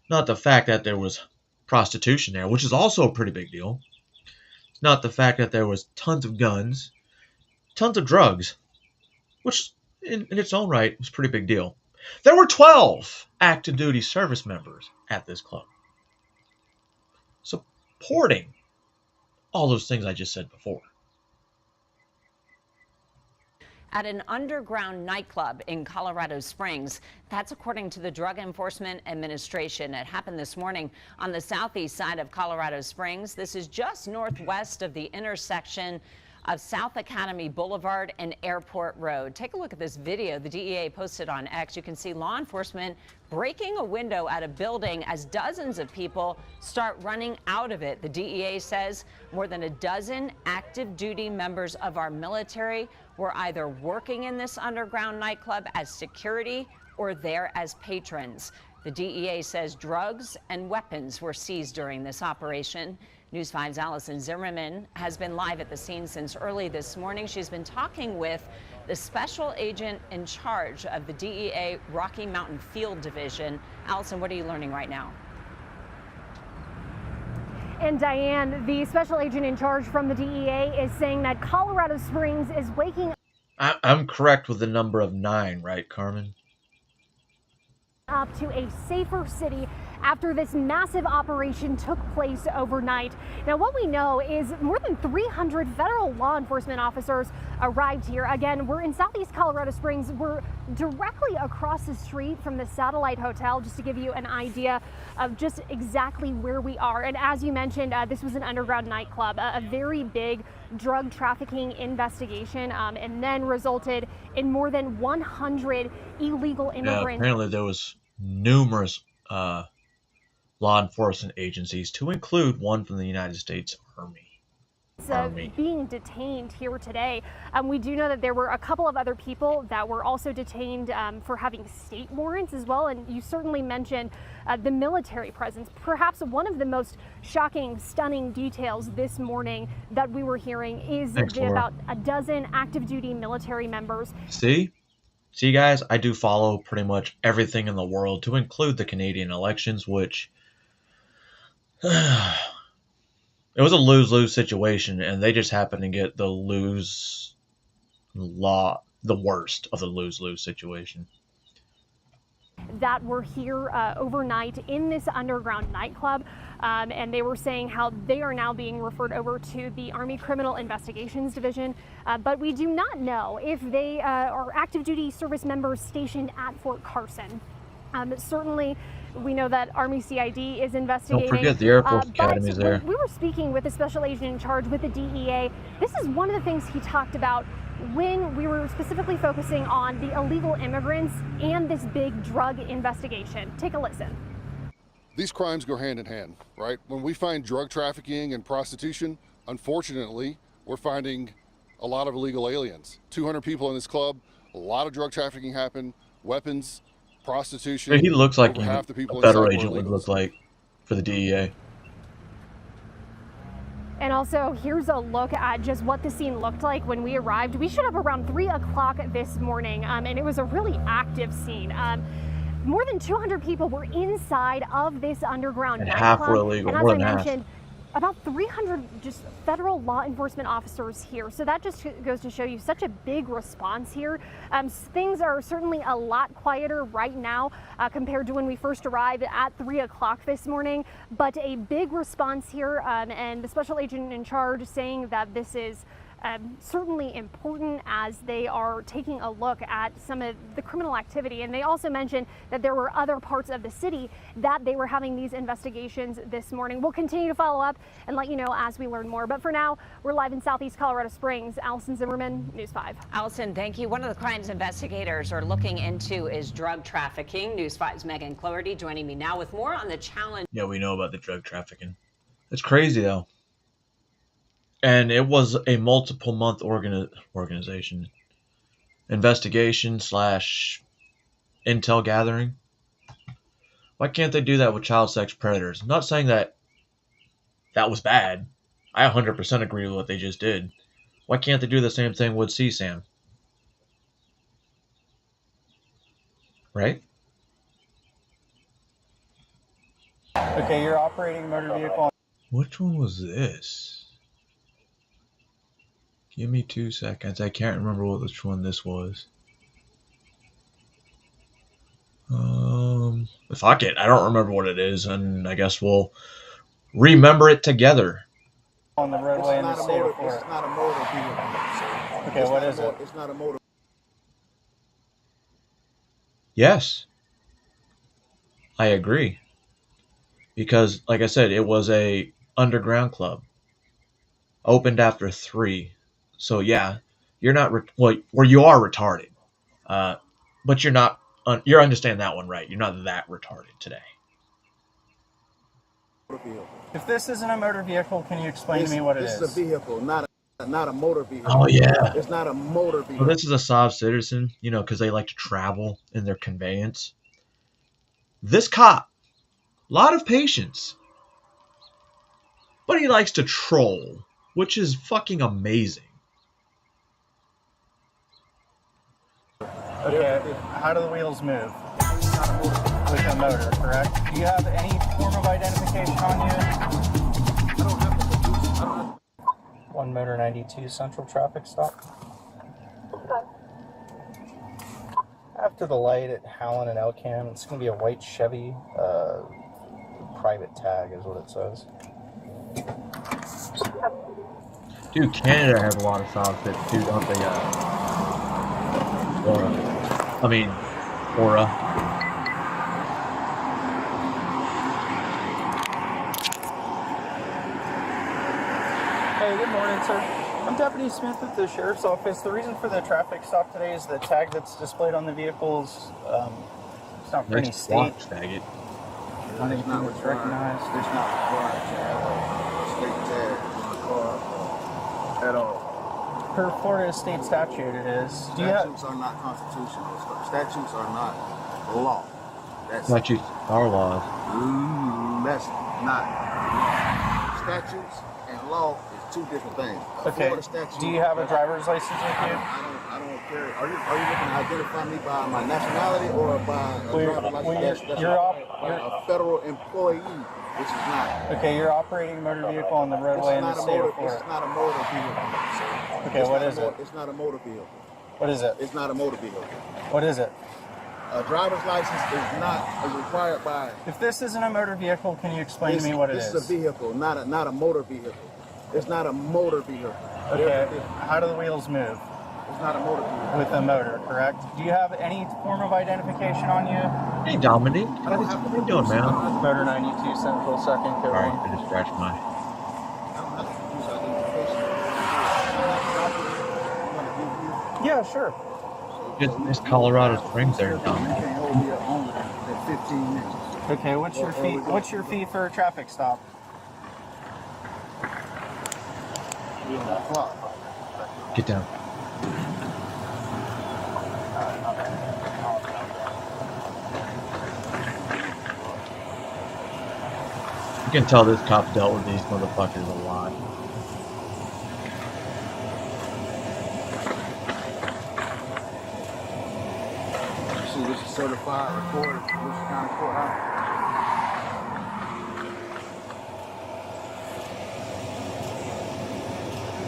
Not the fact that there was prostitution there, which is also a pretty big deal. It's not the fact that there was tons of guns, tons of drugs, which in its own right was a pretty big deal. There were 12 active duty service members at this club, supporting all those things I just said before. at an underground nightclub in Colorado Springs. That's according to the Drug Enforcement Administration. It happened this morning on the southeast side of Colorado Springs. This is just northwest of the intersection of South Academy Boulevard and Airport Road. Take a look at this video the DEA posted on X. You can see law enforcement breaking a window at a building as dozens of people start running out of it. The DEA says more than a dozen active duty members of our military were either working in this underground nightclub as security or there as patrons. The DEA says drugs and weapons were seized during this operation. News 5's Allison Zimmerman has been live at the scene since early this morning. She's been talking with the special agent in charge of the DEA Rocky Mountain Field Division. Allison, what are you learning right now? And Diane, the special agent in charge from the DEA is saying that Colorado Springs is waking I'm correct with the number of 9, right, Carmen? up to a safer city after this massive operation took place overnight. Now, what we know is more than 300 federal law enforcement officers arrived here. Again, we're in southeast Colorado Springs. We're directly across the street from the Satellite Hotel, just to give you an idea of just exactly where we are. And as you mentioned, this was an underground nightclub, a very big drug trafficking investigation, and then resulted in more than 100 illegal immigrants. Yeah, apparently there was numerous law enforcement agencies, to include one from the United States Army. Being detained here today. We do know that there were a couple of other people that were also detained for having state warrants as well. And you certainly mentioned the military presence. Perhaps one of the most shocking, stunning details this morning that we were hearing is about a dozen active duty military members. See, guys, I do follow pretty much everything in the world, to include the Canadian elections, which it was a lose-lose situation, and they just happened to get the worst of the lose-lose situation. That were here overnight in this underground nightclub, and they were saying how they are now being referred over to the Army Criminal Investigations Division, but we do not know if they are active duty service members stationed at Fort Carson. Certainly, we know that Army CID is investigating. Don't forget the Air Force Academy is there. We were speaking with the special agent in charge with the DEA. This is one of the things he talked about when we were specifically focusing on the illegal immigrants and this big drug investigation. Take a listen. These crimes go hand in hand, right? When we find drug trafficking and prostitution, unfortunately, we're finding a lot of illegal aliens. 200 people in this club, a lot of drug trafficking happen, weapons, prostitution. He looks like half the people a federal agent would look like for the DEA. And also, here's a look at just what the scene looked like when we arrived. We showed up around 3 o'clock this morning, and it was a really active scene. More than 200 people were inside of this underground nightclub. Half were illegal, and more as than I half. mentioned, about 300 just federal law enforcement officers here. So that just goes to show you such a big response here. Things are certainly a lot quieter right now compared to when we first arrived at 3 o'clock this morning, but a big response here, and the special agent in charge saying that this is certainly important as they are taking a look at some of the criminal activity. And they also mentioned that there were other parts of the city that they were having these investigations this morning. We'll continue to follow up and let you know as we learn more. But for now, we're live in southeast Colorado Springs. Allison Zimmerman, News 5. Allison, thank you. One of the crimes investigators are looking into is drug trafficking. News 5's Megan Cloherty joining me now with more on the challenge. Yeah, we know about the drug trafficking. It's crazy, though. And it was a multiple month organization. Investigation / intel gathering. Why can't they do that with child sex predators? I'm not saying that was bad. I 100% agree with what they just did. Why can't they do the same thing with CSAM? Right? Okay, you're operating motor vehicle. Which one was this? Give me 2 seconds. I can't remember which one this was. Fuck it. I don't remember what it is, and I guess we'll remember it together. On the roadway in the state of Florida. It's not a motor vehicle. Okay, what is it? It's not a motor. Yes, I agree. Because, like I said, it was a underground club. Opened after 3. So, yeah, you're not, well, or you are retarded. Uh, but you're not, you're understanding that one right. You're not that retarded today. If this isn't a motor vehicle, can you explain to me what it is? This is a vehicle, not a motor vehicle. Oh, yeah. It's not a motor Well, vehicle. this is a soft citizen, because they like to travel in their conveyance. This cop, a lot of patience, but he likes to troll, which is fucking amazing. Okay, how do the wheels move? With a motor, correct? Do you have any form of identification on you? One Motor 92 Central traffic stop. After the light at Howland and Elkham, it's going to be a white Chevy private tag is what it says. Dude, Canada has a lot of soft fits too, don't they? Aura. Hey, good morning, sir. I'm Deputy Smith with the Sheriff's Office. The reason for the traffic stop today is the tag that's displayed on the vehicles. It's not for any state. Faggot. Not anything that's recognized. It's not required to have a state tag on the car at all. Per Florida state statute, it is. Statutes are not constitutional. Statutes are not law. Statutes are laws. That's not. Statutes and law is two different things. Okay. Do you have a driver's license with you? I don't care. Are you looking to identify me by my nationality or by a driver's license? That's a federal employee, which is not. Okay, you're operating a motor vehicle on the roadway in the state of Florida. It's not a motor vehicle. Okay, what is it? It's not a motor vehicle. What is it? It's not a motor vehicle. What is it? A driver's license is required by. If this isn't a motor vehicle, can you explain to me what it is? This is a vehicle, not a motor vehicle. It's not a motor vehicle. Okay. How do the wheels move? It's not a motor vehicle. With a motor, correct? Do you have any form of identification on you? Hey, Dominic. What are you doing, man? Motor 92 Central, second code. Alright, I just scratched my. Yeah, sure. It's Colorado Springs there, Dominic. Okay, what's your fee? What's your fee for a traffic stop? Get down. You can tell this cop dealt with these motherfuckers a lot. See, this is certified recorder from Wilson County Courthouse.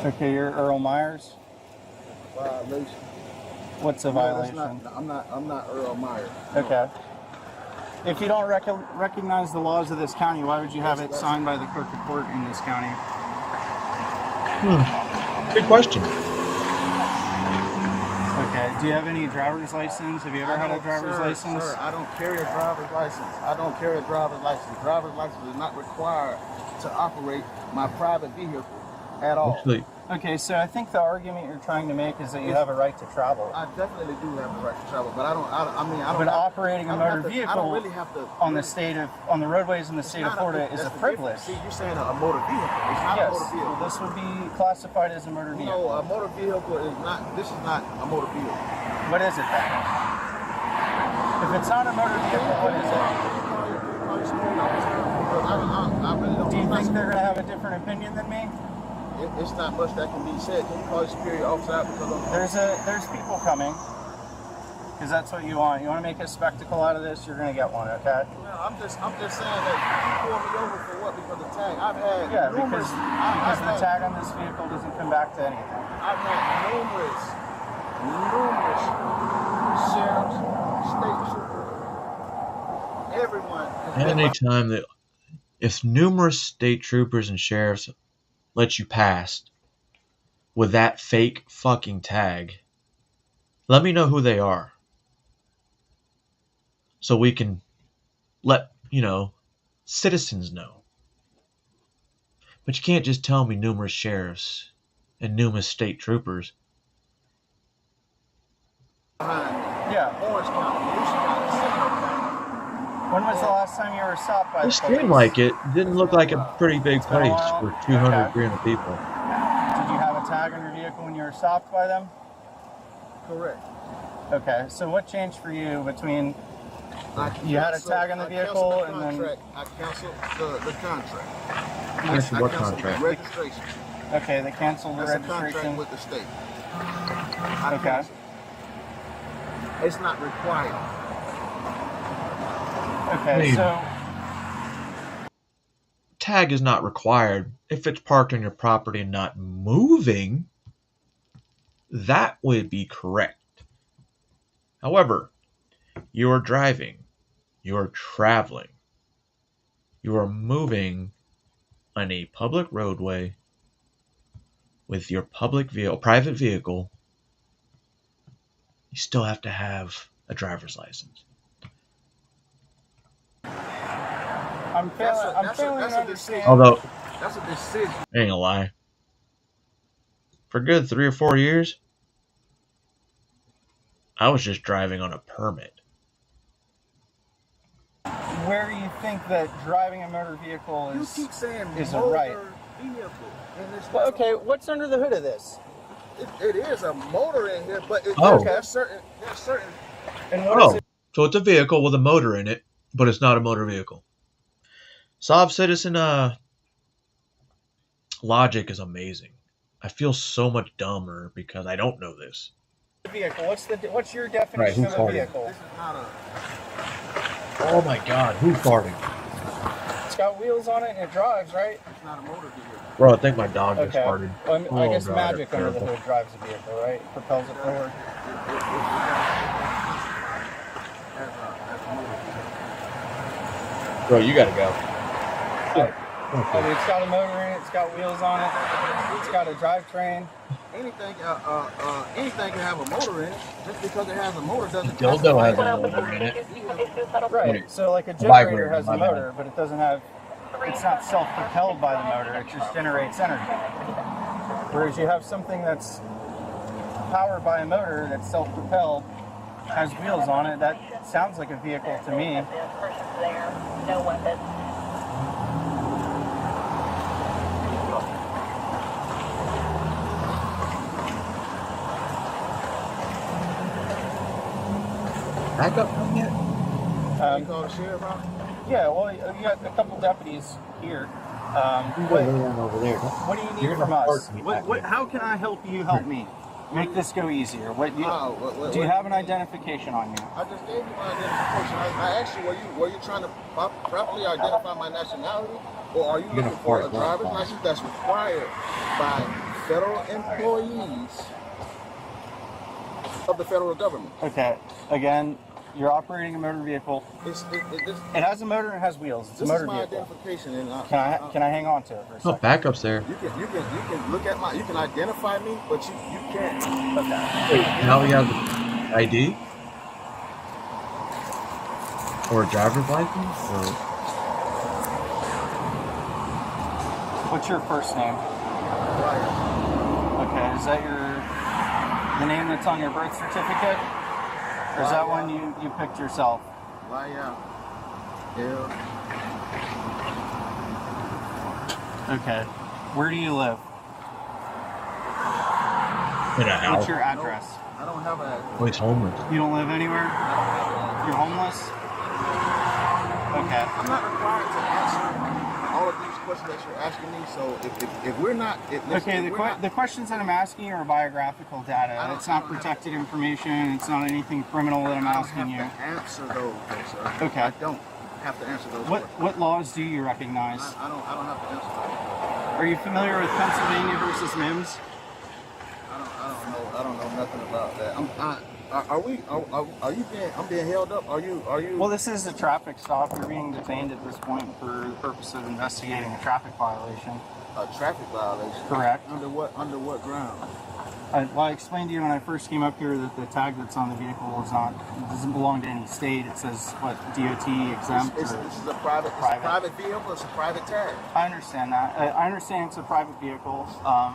Okay, you're Earl Myers. Violation. What's a violation? I'm not Earl Myers. Okay. If you don't recognize the laws of this county, why would you have it signed by the clerk of court in this county? Good question. Okay. Do you have any driver's license? Have you ever had a driver's license? Sir, I don't carry a driver's license. Driver's license is not required to operate my private vehicle at all. Actually, okay, so I think the argument you're trying to make is that you have a right to travel. I definitely do have a right to travel, but I don't. But operating a motor vehicle I don't really have to on the roadways in the state of Florida is a privilege. See, you're saying a motor vehicle. It's not a motor vehicle. Well, this would be classified as a motor vehicle. No, a motor vehicle is not. This is not a motor vehicle. What is it then? If it's not a motor vehicle, what is it? Do you think they're going to have a different opinion than me? It's not much that can be said. Can you call your superior officer out because there's people coming. Because that's what you want. You want to make a spectacle out of this, you're going to get one, okay? Well, I'm just saying that you pulled me over for what? Because the tag. I've had because the tag on this vehicle doesn't come back to anything. I've had numerous sheriffs, state troopers, everyone. anytime that if numerous state troopers and sheriffs let you pass with that fake fucking tag, let me know who they are. so we can let, citizens know. But you can't just tell me numerous sheriffs and numerous state troopers. Yeah, Orange County, When was the last time you were stopped by the It police? seemed like it. Didn't look like a pretty big place for 200, Okay. 300 people. Did you have a tag on your vehicle when you were stopped by them? Correct. Okay, so what changed for you between you had a tag on the vehicle and then... I canceled the contract. Cancel what I canceled contract? the registration. Okay, they canceled the That's a registration. contract with the state. Okay. It's not required. Okay, so... Tag is not required. If it's parked on your property and not moving, that would be correct. However, you are driving, you are traveling, you are moving on a public roadway with your private vehicle, you still have to have a driver's license. I'm failing to understand. Although, That's a decision. I ain't gonna lie, for a good 3 or 4 years, I was just driving on a permit. Where do you think that driving a motor vehicle is, You keep saying is a motor right? vehicle. And it's Well, okay, what's under the hood of this? It is a motor in here, but there's certain. And what is Oh, it? so it's a vehicle with a motor in it, but it's not a motor vehicle. Sob Citizen logic is amazing. I feel so much dumber because I don't know this. Vehicle. What's your definition who's of a farting? vehicle? This is not a. Oh my god, who's farting? It's got wheels on it and it drives, right? It's not a motor vehicle. Bro, I think my dog just Okay. farted. I guess God, magic that's under the terrible. hood drives the vehicle, right? Propels it forward. Bro, you gotta go. I mean, it's got a motor in it. It's got wheels on it. It's got a drivetrain. Anything can have a motor in it. Just because it has a motor doesn't. Dildo has a motor in it. Right. So like a Vibrator, generator has my a bad. motor, but it doesn't have. It's not self-propelled by the motor. It just generates energy. Whereas you have something that's powered by a motor that's self-propelled, has wheels on it. That sounds like a vehicle to me. No weapon. Back up from yet? You call the sheriff out? Yeah, well, you got a couple deputies here. Over there. What do you need You're from gonna us? park me What, back how can I help you help me? Make this go easier. Do you have an identification on you? I just gave you my identification. I asked you, were you trying to properly identify my nationality, or are you You're gonna looking for a fart, driver's bro. license that's required by federal employees of the federal government? Okay. Again, you're operating a motor vehicle. It has a motor and it has wheels. It's a This motor is my vehicle. identification, and Can I hang on to it for a Oh, second? backup's there. You can look at you can identify me, but you can't. Okay. Wait, now we have ID? Or a driver's license? Or... What's your first name? Right. Okay. Is that the name that's on your birth certificate? Or is that one you picked yourself? Laya. Yeah. Okay. Where do you live? In a house. What's your address? I don't have a. Oh, he's homeless. You don't live anywhere? You're homeless? Okay. I'm not required to answer all of these questions that you're asking me. So if we're not, The questions that I'm asking you are biographical data. It's not protected information. It's not anything criminal that I'm asking you. I don't have to answer those, sir. Okay. I don't have to answer those. What laws do you recognize? I don't have to answer those. Are you familiar with Pennsylvania versus Mims? I don't know nothing about that. I'm being held up? Are you? Well, this is a traffic stop. You're being detained at this point for the purpose of investigating a traffic violation. a traffic violation. Correct. Under what ground? Well, I explained to you when I first came up here that the tag that's on the vehicle doesn't belong to any state. It says, what, DOT exempt? This is a private vehicle. It's a private tag. I understand that. I understand it's a private vehicle,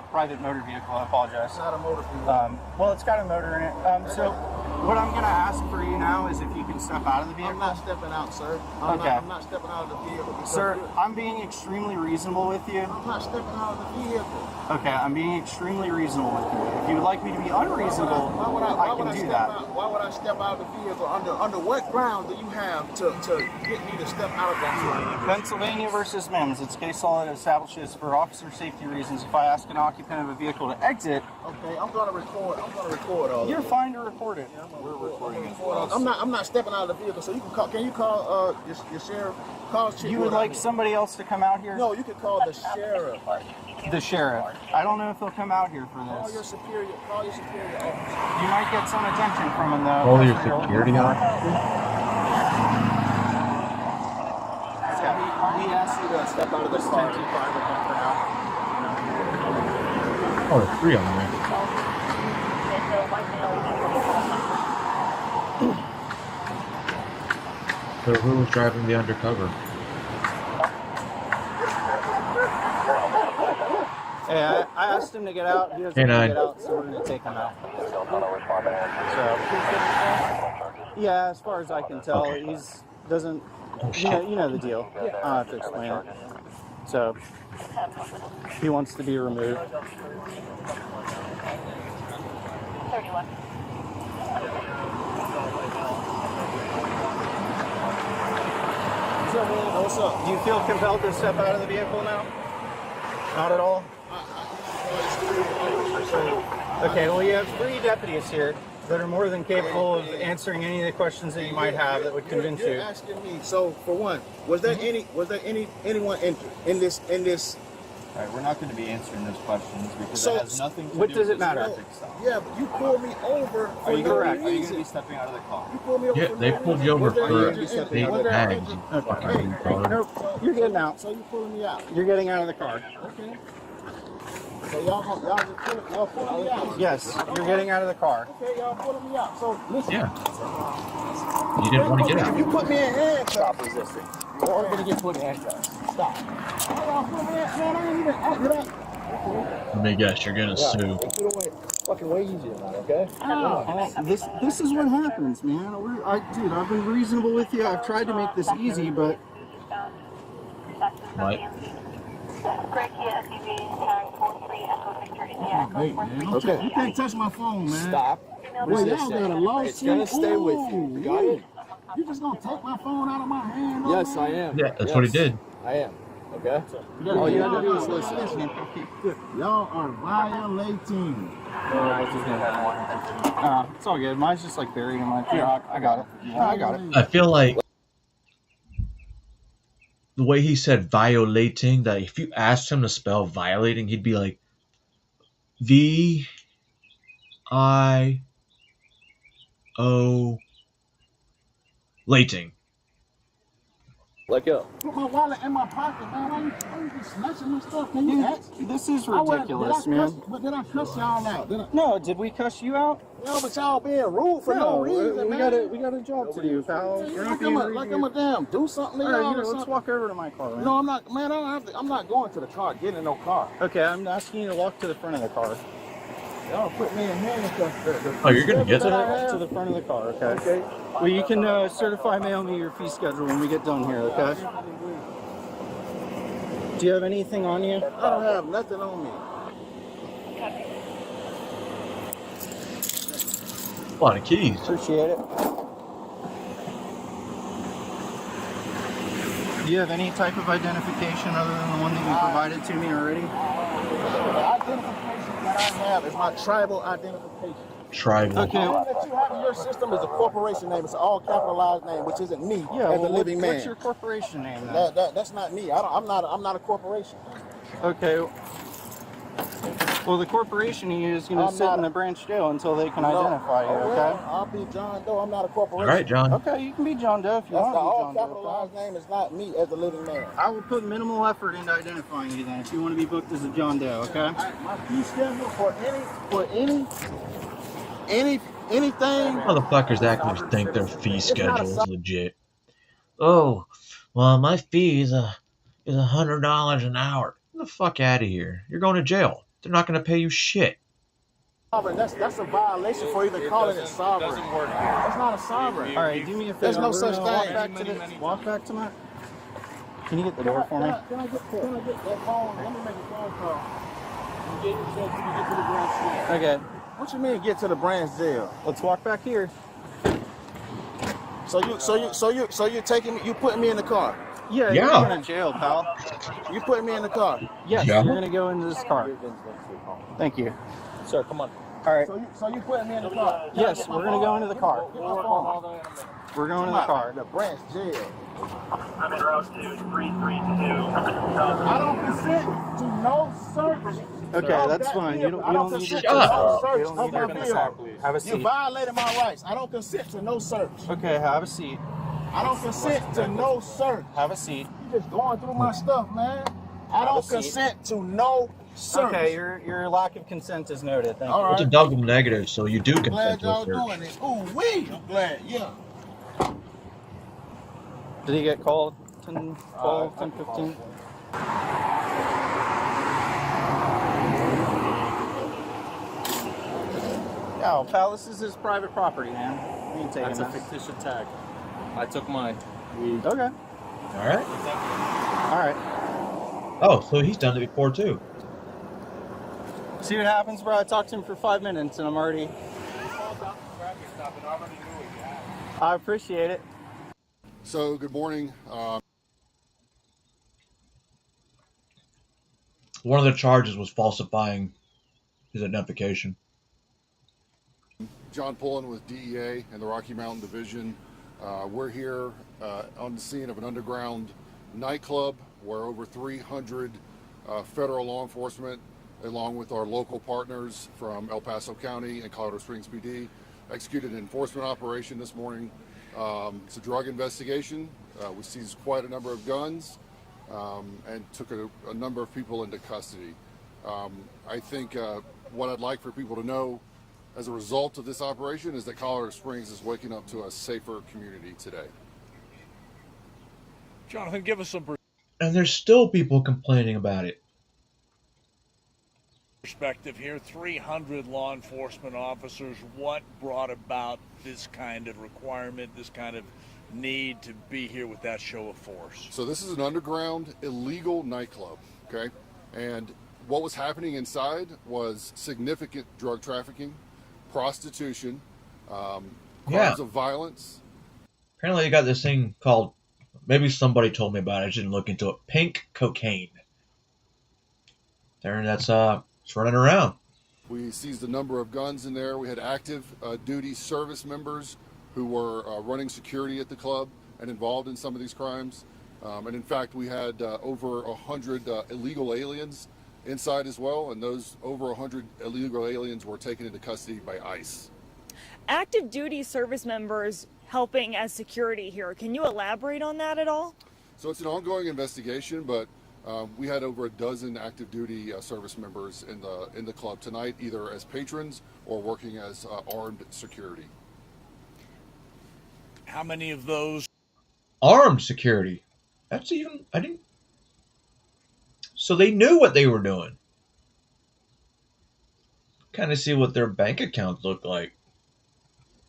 private motor vehicle. I apologize. It's not a motor vehicle. Well, it's got a motor in it. So what I'm going to ask for you now is if you can step out of the vehicle. I'm not stepping out, sir. I'm not stepping out of the vehicle. Sir, I'm being extremely reasonable with you. I'm not stepping out of the vehicle. Okay, I'm being extremely reasonable with you. If you would like me to be unreasonable, I can do that. Why would I step out of the vehicle? Under what ground do you have to get me to step out of that vehicle? Pennsylvania versus Mims. It's case law that establishes for officer safety reasons, if I ask an occupant of a vehicle to exit. Okay, I'm going to record all. You're fine to record it. We're recording it. I'm not stepping out of the vehicle. So you can call. Can you call your sheriff? Call chief. You would like somebody else to come out here? No, you can call the sheriff. The sheriff. I don't know if he'll come out here for this. Call your superior officer. You might get some attention from him though. Call your security officer. He asked you to step out of the car. Oh, there's 3 of them there. So who was driving the undercover? Hey, I asked him to get out. He doesn't want to get out, so we're going to take him out. So, yeah, as far as I can tell, he's doesn't. You know the deal. I don't have to explain it. So he wants to be removed. 31. What's up? Do you feel compelled to step out of the vehicle now? Not at all? Okay, well you have 3 deputies here that are more than capable of answering any of the questions that you might have that would convince you. You're asking me. So for one, was there anyone in this? All right, we're not going to be answering those questions because it has nothing to do what does with it matter? traffic stop. Yeah, but you pulled me over. Are you correct? Are you reason. going to be stepping out of the car? You pulled me over. Yeah, they pulled you over for state tags. Nope, you're getting out. So you pulling me out. You're getting out of the car. Okay. So y'all pulling me out. Yes, you're getting out of the car. Okay, y'all pulling me out. So listen. Yeah. You didn't want to get out. If you put me in handcuffs, stop resisting. You're going to get put in handcuffs. Stop. Y'all put me in. Man, I ain't even acting up. Let me guess, you're gonna sue. Fucking way easier now, okay? This is what happens, man. Dude, I've been reasonable with you. I've tried to make this easy, but What? Okay. You can't touch my phone, man. Stop. Well, y'all got a lawsuit. It's going to stay with you. You got it? You just gonna take my phone out of my hand? Yes, I am. Yeah, that's what he did. I am. Okay? All you gotta do is listen. Y'all are violating. it's all good. Mine's just like buried in my truck. I got it. I got it. I feel like the way he said violating, that if you asked him to spell violating, he'd be like V-I-O-lating. Let go. Put my wallet in my pocket, man. Why you just snatching my stuff? Can you ask? This is ridiculous, man. But did I cuss y'all out? No, did we cuss you out? No, but y'all being rude for no reason, we man. got a job to do, pal. Like I'm a damn do something. All right, let's walk over to my car. Man. No, I'm not, man. I don't have to. I'm not going to the car. Get in no car. Okay, I'm asking you to walk to the front of the car. Y'all put me in handcuffs. Oh, you're gonna get to the front of the car, okay? Well, you can certify mail me your fee schedule when we get done here, okay? Do you have anything on you? I don't have nothing on me. A lot of keys. Appreciate it. Do you have any type of identification other than the one that you provided to me already? The identification that I have is my tribal identification. Tribal. Okay. The one that you have in your system is a corporation name. It's an all capitalized name, which isn't me as a living man. What's your corporation name then? That's not me. I'm not a corporation. Okay. Well, the corporation is going to sit in the branch jail until they can identify you, okay? I'll be John Doe. I'm not a corporation. All right, John. Okay, you can be John Doe if you want to be John Doe. Capitalized name is not me as a living man. I will put minimal effort into identifying you then if you want to be booked as a John Doe, okay? My fee schedule for anything. Motherfuckers actually think their fee schedule is legit. Oh, well, my fee is $100 an hour. Get the fuck out of here. You're going to jail. They're not going to pay you shit. That's a violation for even calling it sovereign. Doesn't work here. That's not a sovereign. All right, do me a favor. There's no such thing. Walk back to my... Can you get the door for me? Can I get that phone? Let me make a phone call. You get to the branch jail. Okay. What you mean get to the branch jail? Let's walk back here. So you're taking me, you putting me in the car? Yeah, you're going to jail, pal. You putting me in the car? Yes, you're going to go into this car. Thank you. Sir, come on. All right. So you putting me in the car? Yes, we're going to go into the car. We're going to the car. The branch jail. I'm in route 2332. I don't consent to no search. Okay, that's fine. You don't need to search Have a seat. You violated my rights. I don't consent to no search. Okay, have a seat. I don't consent to no search. Have a seat. You just going through my stuff, man. I don't consent to no search. Okay, your lack of consent is noted. Thank you. It's a double negative, so you do I'm consent glad to a y'all search. doing it. Ooh wee. I'm glad. Yeah. Did he get called? 10, 12, 10, 15? No, pal, this is his private property, man. We ain't taking That's a fictitious tag. I took mine. Okay. All right. All right. Oh, so he's done it before too. See what happens, bro? I talked to him for 5 minutes and I'm already... I appreciate it. So, good morning. One of the charges was falsifying his identification. John Pullen with DEA and the Rocky Mountain Division. We're here on the scene of an underground nightclub where over 300 federal law enforcement, along with our local partners from El Paso County and Colorado Springs PD, executed an enforcement operation this morning. It's a drug investigation. We seized quite a number of guns and took a number of people into custody. I think what I'd like for people to know as a result of this operation is that Colorado Springs is waking up to a safer community today. Jonathan, give us some And there's still people complaining about it. perspective here. 300 law enforcement officers. What brought about this kind of requirement, this kind of need to be here with that show of force? So this is an underground illegal nightclub, okay? And what was happening inside was significant drug trafficking, prostitution, crimes of violence. Apparently they got this thing called, maybe somebody told me about it, I didn't look into it, pink cocaine. There, that's it's running around. We seized a number of guns in there. We had active duty service members who were running security at the club and involved in some of these crimes. And in fact, we had over 100 illegal aliens inside as well, and those over 100 illegal aliens were taken into custody by ICE. Active duty service members helping as security here. Can you elaborate on that at all? So it's an ongoing investigation, but we had over a dozen active duty service members in the club tonight, either as patrons or working as armed security. How many of those? Armed security. That's even, I didn't. So they knew what they were doing. Kind of see what their bank accounts look like.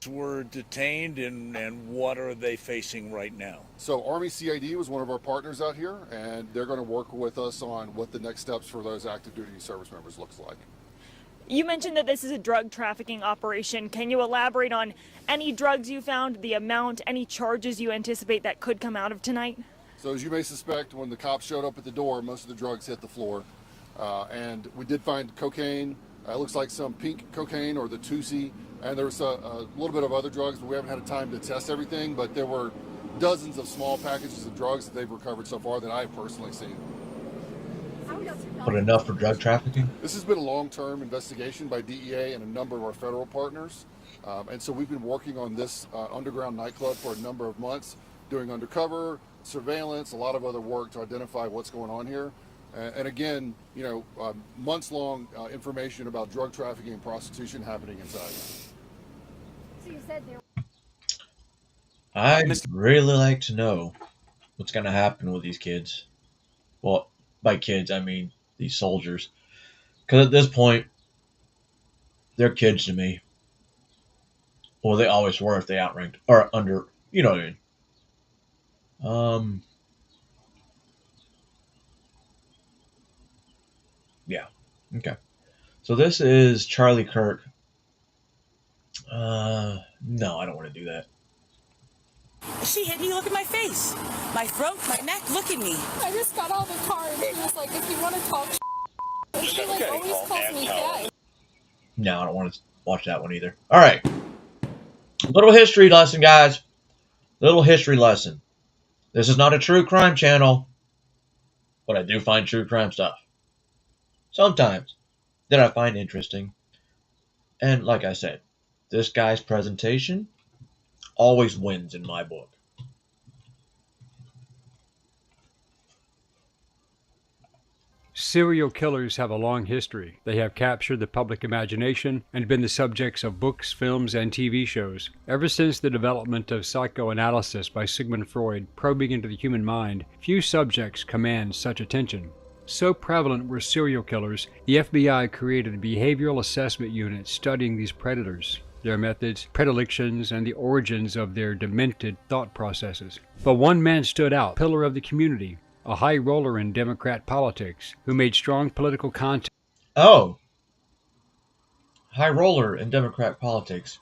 Were detained, and what are they facing right now? So Army CID was one of our partners out here, and they're going to work with us on what the next steps for those active duty service members looks like. You mentioned that this is a drug trafficking operation. Can you elaborate on any drugs you found, the amount, any charges you anticipate that could come out of tonight? So as you may suspect, when the cops showed up at the door, most of the drugs hit the floor. And we did find cocaine. It looks like some pink cocaine or the Tusi. And there's a little bit of other drugs, but we haven't had time to test everything. But there were dozens of small packages of drugs that they've recovered so far that I've personally seen. But enough for drug trafficking? This has been a long-term investigation by DEA and a number of our federal partners. And so we've been working on this underground nightclub for a number of months, doing undercover, surveillance, a lot of other work to identify what's going on here. And again, months-long information about drug trafficking and prostitution happening inside. So you said there. I'd really like to know what's going to happen with these kids. Well, by kids, I mean these soldiers. Because at this point, they're kids to me. Well, they always were if they outranked. Or under, you know what I mean. Yeah. Okay. So this is Charlie Kirk. No, I don't want to do that. She hit me. Look at my face, my throat, my neck. Look at me. I just got out of the car and she was like, if you want to talk she like always calls me fat. No, I don't want to watch that one either. All right. Little history lesson, guys. Little history lesson. This is not a true crime channel, but I do find true crime stuff sometimes that I find interesting. And like I said, this guy's presentation always wins in my book. Serial killers have a long history. They have captured the public imagination and been the subjects of books, films, and TV shows. Ever since the development of psychoanalysis by Sigmund Freud probing into the human mind, few subjects command such attention. So prevalent were serial killers, the FBI created a behavioral assessment unit studying these predators, their methods, predilections, and the origins of their demented thought processes. But one man stood out, pillar of the community, a high roller in Democrat politics, who made strong political contact. Oh. High roller in Democrat politics.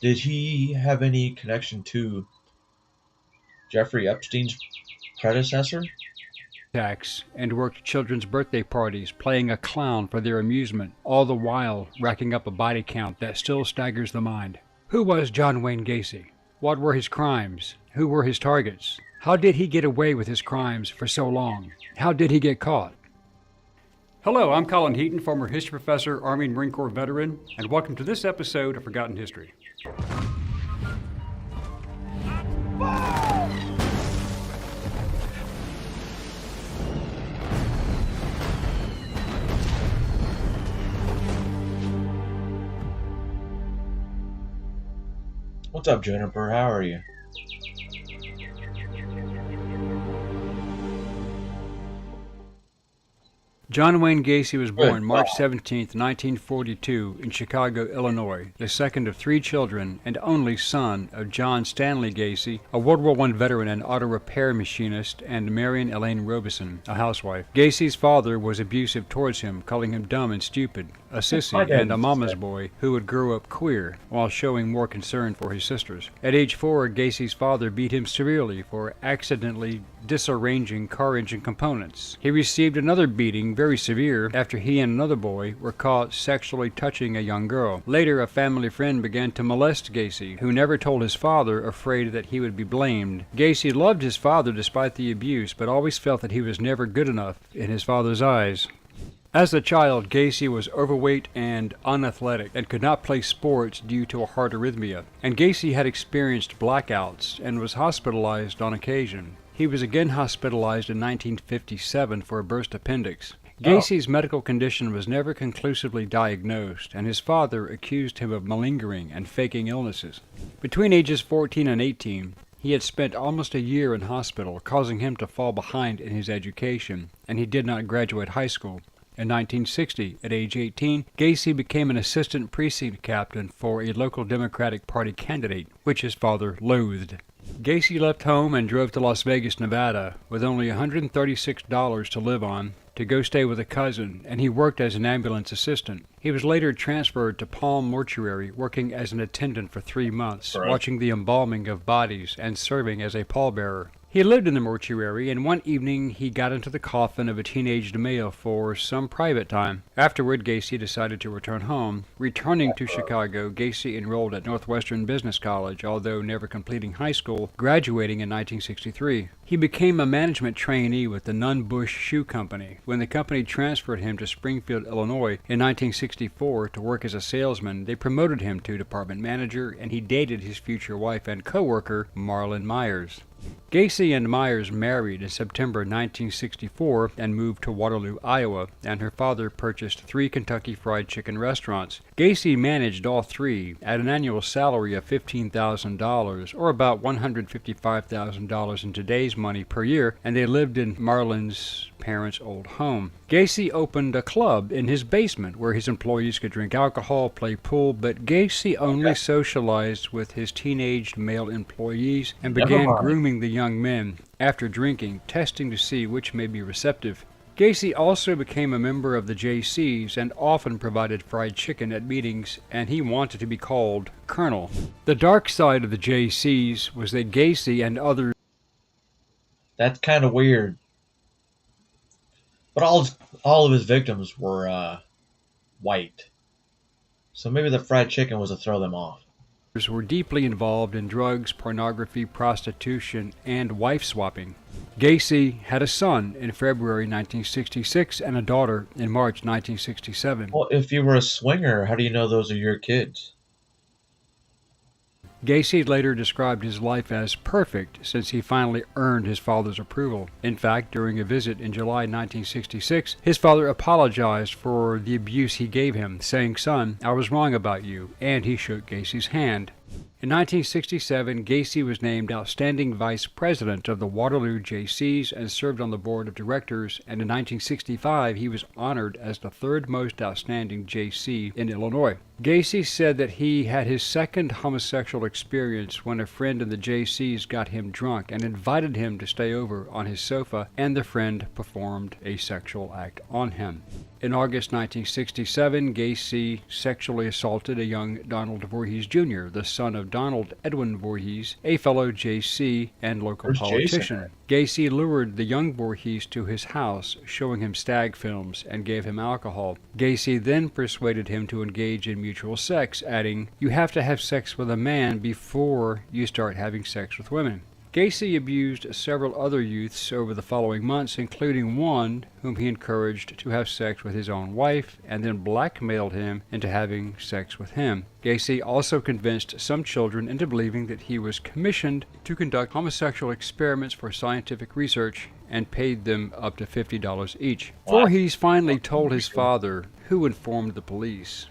Did he have any connection to Jeffrey Epstein's predecessor? And worked children's birthday parties, playing a clown for their amusement, all the while racking up a body count that still staggers the mind. Who was John Wayne Gacy? What were his crimes? Who were his targets? How did he get away with his crimes for so long? How did he get caught? Hello, I'm Colin Heaton, former history professor, Army and Marine Corps veteran, and welcome to this episode of Forgotten History. What's up, Jennifer? How are you? John Wayne Gacy was born March 17, 1942, in Chicago, Illinois, the second of three children and only son of John Stanley Gacy, a World War I veteran and auto repair machinist, and Marion Elaine Robeson, a housewife. Gacy's father was abusive towards him, calling him dumb and stupid, a sissy, and a mama's boy who would grow up queer while showing more concern for his sisters. At age 4, Gacy's father beat him severely for accidentally disarranging car engine components. He received another beating, very severe, after he and another boy were caught sexually touching a young girl. Later, a family friend began to molest Gacy, who never told his father, afraid that he would be blamed. Gacy loved his father despite the abuse, but always felt that he was never good enough in his father's eyes. As a child, Gacy was overweight and unathletic and could not play sports due to a heart arrhythmia. And Gacy had experienced blackouts and was hospitalized on occasion. He was again hospitalized in 1957 for a burst appendix. Gacy's medical condition was never conclusively diagnosed, and his father accused him of malingering and faking illnesses. Between ages 14 and 18, he had spent almost a year in hospital, causing him to fall behind in his education, and he did not graduate high school. In 1960, at age 18, Gacy became an assistant precinct captain for a local Democratic Party candidate, which his father loathed. Gacy left home and drove to Las Vegas, Nevada, with only $136 to live on, to go stay with a cousin, and he worked as an ambulance assistant. He was later transferred to Palm Mortuary, working as an attendant for 3 months, watching the embalming of bodies and serving as a pallbearer. He lived in the mortuary, and one evening he got into the coffin of a teenaged male for some private time. Afterward, Gacy decided to return home. Returning to Chicago, Gacy enrolled at Northwestern Business College, although never completing high school, graduating in 1963. He became a management trainee with the Nunn Bush Shoe Company. When the company transferred him to Springfield, Illinois in 1964 to work as a salesman, they promoted him to department manager, and he dated his future wife and co-worker, Marlon Myers. Gacy and Myers married in September 1964 and moved to Waterloo, Iowa, and her father purchased 3 Kentucky Fried Chicken restaurants. Gacy managed all 3 at an annual salary of $15,000, or about $155,000 in today's money per year, and they lived in Marlon's parents' old home. Gacy opened a club in his basement where his employees could drink alcohol, play pool, but Gacy only socialized with his teenage male employees and began grooming the young men after drinking, testing to see which may be receptive. Gacy also became a member of the JCs and often provided fried chicken at meetings, and he wanted to be called Colonel. The dark side of the JCs was that Gacy and others... That's kind of weird. But all of his victims were white. So maybe the fried chicken was to throw them off. were deeply involved in drugs, pornography, prostitution, and wife swapping. Gacy had a son in February 1966 and a daughter in March 1967. Well, if you were a swinger, how do you know those are your kids? Gacy later described his life as perfect since he finally earned his father's approval. In fact, during a visit in July 1966, his father apologized for the abuse he gave him, saying, "Son, I was wrong about you," and he shook Gacy's hand. In 1967, Gacy was named Outstanding Vice President of the Waterloo JCs and served on the Board of Directors, and in 1965 he was honored as the third most outstanding JC in Illinois. Gacy said that he had his second homosexual experience when a friend in the JCs got him drunk and invited him to stay over on his sofa, and the friend performed a sexual act on him. In August 1967, Gacy sexually assaulted a young Donald Voorhees Jr., the son of Donald Edwin Voorhees, a fellow JC and local politician. Gacy lured the young Voorhees to his house, showing him stag films, and gave him alcohol. Gacy then persuaded him to engage in mutual sex, adding, "You have to have sex with a man before you start having sex with women." Gacy abused several other youths over the following months, including one whom he encouraged to have sex with his own wife and then blackmailed him into having sex with him. Gacy also convinced some children into believing that he was commissioned to conduct homosexual experiments for scientific research and paid them up to $50 each. Voorhees finally told his father, who informed the police.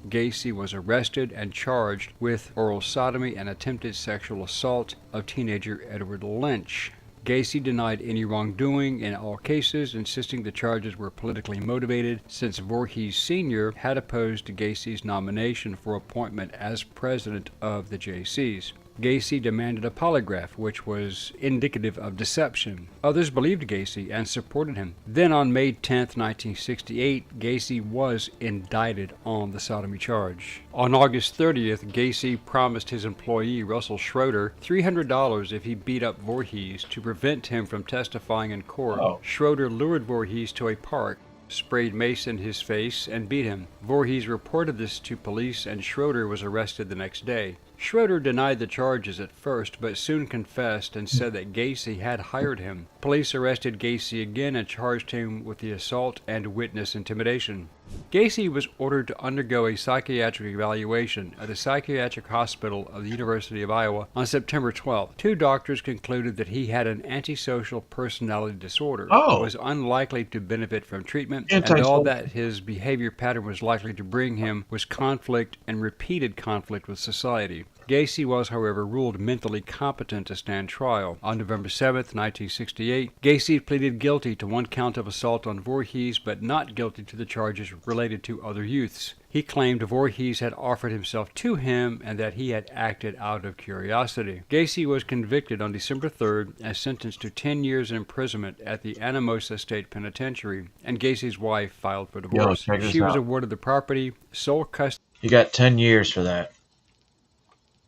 Gacy was arrested and charged with oral sodomy and attempted sexual assault of teenager Edward Lynch. Gacy denied any wrongdoing in all cases, insisting the charges were politically motivated, since Voorhees Sr. had opposed Gacy's nomination for appointment as president of the JCs. Gacy demanded a polygraph, which was indicative of deception. Others believed Gacy and supported him. Then on May 10, 1968, Gacy was indicted on the sodomy charge. On August 30th, Gacy promised his employee, Russell Schroeder, $300 if he beat up Voorhees to prevent him from testifying in court. Schroeder lured Voorhees to a park, sprayed mace in his face, and beat him. Voorhees reported this to police, and Schroeder was arrested the next day. Schroeder denied the charges at first, but soon confessed and said that Gacy had hired him. Police arrested Gacy again and charged him with the assault and witness intimidation. Gacy was ordered to undergo a psychiatric evaluation at the Psychiatric Hospital of the University of Iowa on September 12th. Two doctors concluded that he had an antisocial personality disorder, was unlikely to benefit from treatment, and all that his behavior pattern was likely to bring him was conflict and repeated conflict with society. Gacy was, however, ruled mentally competent to stand trial. On November 7, 1968, Gacy pleaded guilty to one count of assault on Voorhees, but not guilty to the charges related to other youths. He claimed Voorhees had offered himself to him and that he had acted out of curiosity. Gacy was convicted on December 3rd and sentenced to 10 years in imprisonment at the Anamosa State Penitentiary, and Gacy's wife filed for divorce. She was awarded the property, sole custody. He got 10 years for that.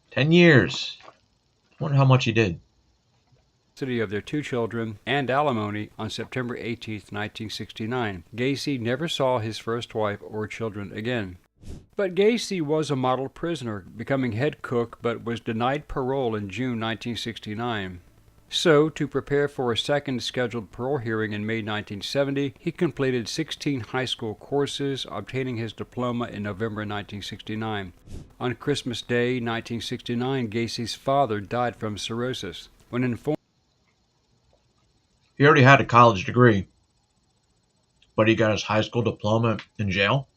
10 years. I wonder how much he did. custody of their 2 children and alimony on September 18, 1969. Gacy never saw his first wife or children again. But Gacy was a model prisoner, becoming head cook, but was denied parole in June 1969. So, to prepare for a second scheduled parole hearing in May 1970, he completed 16 high school courses, obtaining his diploma in November 1969. On Christmas Day, 1969, Gacy's father died from cirrhosis. When informed, He already had a college degree, but he got his high school diploma in jail.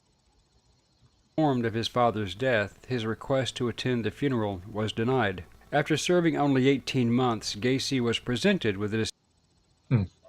of his father's death, his request to attend the funeral was denied. After serving only 18 months, Gacy was presented with a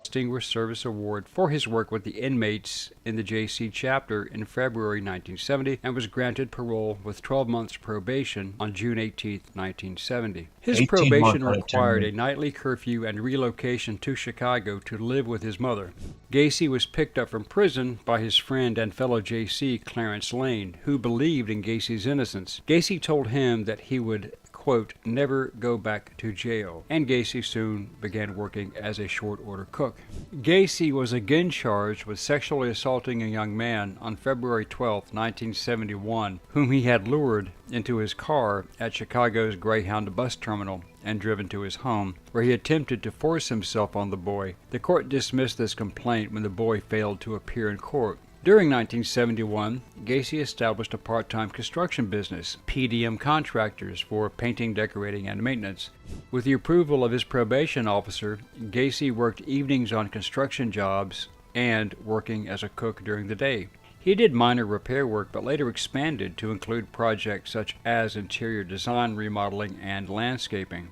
Distinguished Service Award for his work with the inmates in the JC chapter in February 1970 and was granted parole with 12 months probation on June 18, 1970. His probation required a nightly curfew and relocation to Chicago to live with his mother. Gacy was picked up from prison by his friend and fellow JC Clarence Lane, who believed in Gacy's innocence. Gacy told him that he would quote, never go back to jail, and Gacy soon began working as a short-order cook. Gacy was again charged with sexually assaulting a young man on February 12, 1971, whom he had lured into his car at Chicago's Greyhound bus terminal and driven to his home, where he attempted to force himself on the boy. The court dismissed this complaint when the boy failed to appear in court. During 1971, Gacy established a part-time construction business, PDM Contractors, for painting, decorating, and maintenance. With the approval of his probation officer, Gacy worked evenings on construction jobs and working as a cook during the day. He did minor repair work, but later expanded to include projects such as interior design, remodeling, and landscaping.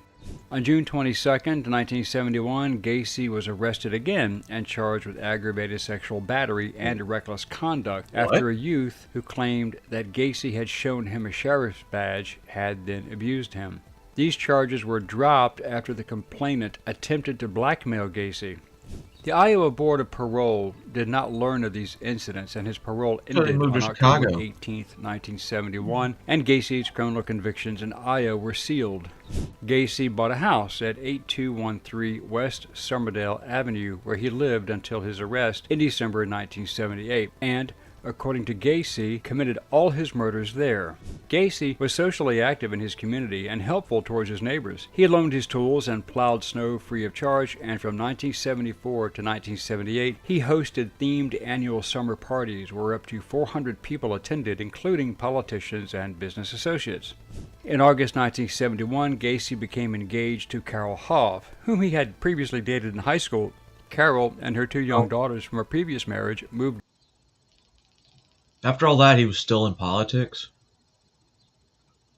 On June 22, 1971, Gacy was arrested again and charged with aggravated sexual battery and reckless conduct after a youth who claimed that Gacy had shown him a sheriff's badge had then abused him. These charges were dropped after the complainant attempted to blackmail Gacy. The Iowa Board of Parole did not learn of these incidents, and his parole ended on October 18, 1971, and Gacy's criminal convictions in Iowa were sealed. Gacy bought a house at 8213 West Somerdale Avenue, where he lived until his arrest in December 1978, and according to Gacy, committed all his murders there. Gacy was socially active in his community and helpful towards his neighbors. He loaned his tools and plowed snow free of charge, and from 1974 to 1978, he hosted themed annual summer parties where up to 400 people attended, including politicians and business associates. In August 1971, Gacy became engaged to Carol Hoff, whom he had previously dated in high school. Carol and her 2 young daughters from a previous marriage moved. After all that, he was still in politics?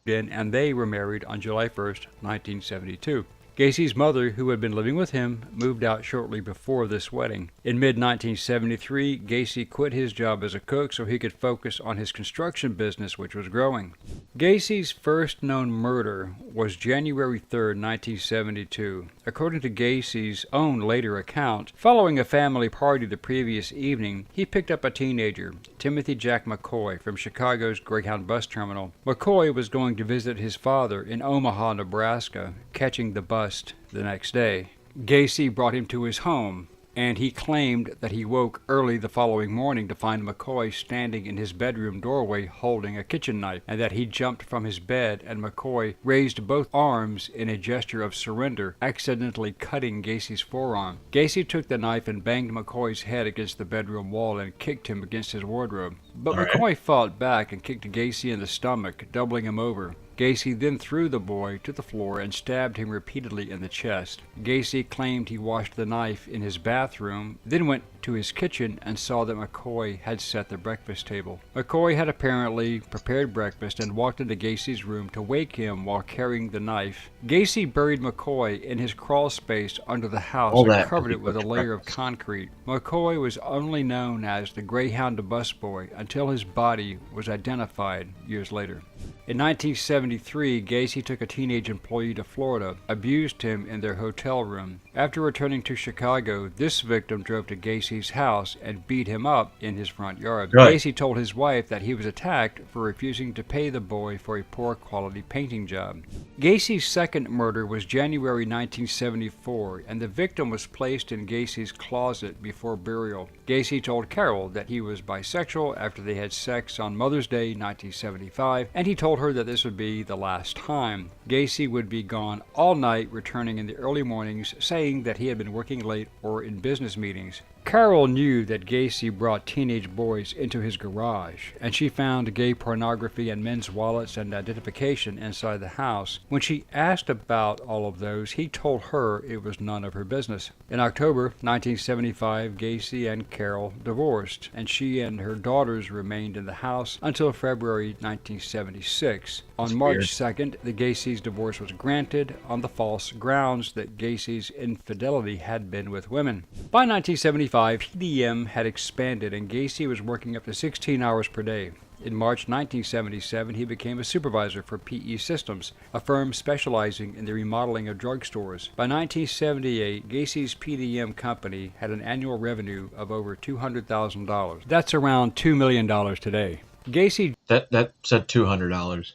And they were married on July 1st, 1972. Gacy's mother, who had been living with him, moved out shortly before this wedding. In mid-1973, Gacy quit his job as a cook so he could focus on his construction business, which was growing. Gacy's first known murder was January 3rd, 1972. According to Gacy's own later account, following a family party the previous evening, he picked up a teenager, Timothy Jack McCoy, from Chicago's Greyhound bus terminal. McCoy was going to visit his father in Omaha, Nebraska, catching the bus the next day. Gacy brought him to his home, and he claimed that he woke early the following morning to find McCoy standing in his bedroom doorway holding a kitchen knife, and that he jumped from his bed and McCoy raised both arms in a gesture of surrender, accidentally cutting Gacy's forearm. Gacy took the knife and banged McCoy's head against the bedroom wall and kicked him against his wardrobe. But McCoy fought back and kicked Gacy in the stomach, doubling him over. Gacy then threw the boy to the floor and stabbed him repeatedly in the chest. Gacy claimed he washed the knife in his bathroom, then went to his kitchen and saw that McCoy had set the breakfast table. McCoy had apparently prepared breakfast and walked into Gacy's room to wake him while carrying the knife. Gacy buried McCoy in his crawl space under the house and covered it with a layer of concrete. McCoy was only known as the Greyhound busboy until his body was identified years later. In 1973, Gacy took a teenage employee to Florida, abused him in their hotel room. After returning to Chicago, this victim drove to Gacy's house and beat him up in his front yard. Right. Gacy told his wife that he was attacked for refusing to pay the boy for a poor quality painting job. Gacy's second murder was January 1974, and the victim was placed in Gacy's closet before burial. Gacy told Carol that he was bisexual after they had sex on Mother's Day 1975, and he told her that this would be the last time. Gacy would be gone all night, returning in the early mornings, saying that he had been working late or in business meetings. Carol knew that Gacy brought teenage boys into his garage, and she found gay pornography and men's wallets and identification inside the house. When she asked about all of those, he told her it was none of her business. In October 1975, Gacy and Carol divorced, and she and her daughters remained in the house until February 1976. On March 2nd, the Gacy's divorce was granted on the false grounds that Gacy's infidelity had been with women. By 1975, PDM had expanded and Gacy was working up to 16 hours per day. In March 1977, he became a supervisor for PE Systems, a firm specializing in the remodeling of drugstores. By 1978, Gacy's PDM company had an annual revenue of over $200,000. That's around $2 million today. Gacy... That said $200.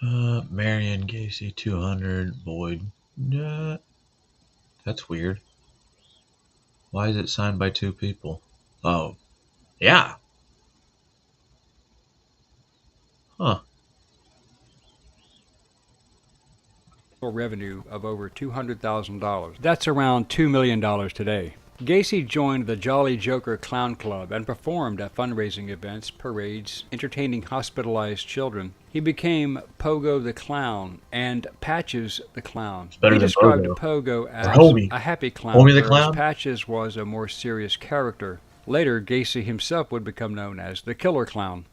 Marion Gacy, 200. Boyd. That's weird. Why is it signed by two people? Oh. Yeah. Huh. Revenue of over $200,000. That's around $2 million today. Gacy joined the Jolly Joker Clown Club and performed at fundraising events, parades, entertaining hospitalized children. He became Pogo the Clown and Patches the Clown. He described Pogo as a happy clown, whereas Patches was a more serious character. Later, Gacy himself would become known as the Killer Clown.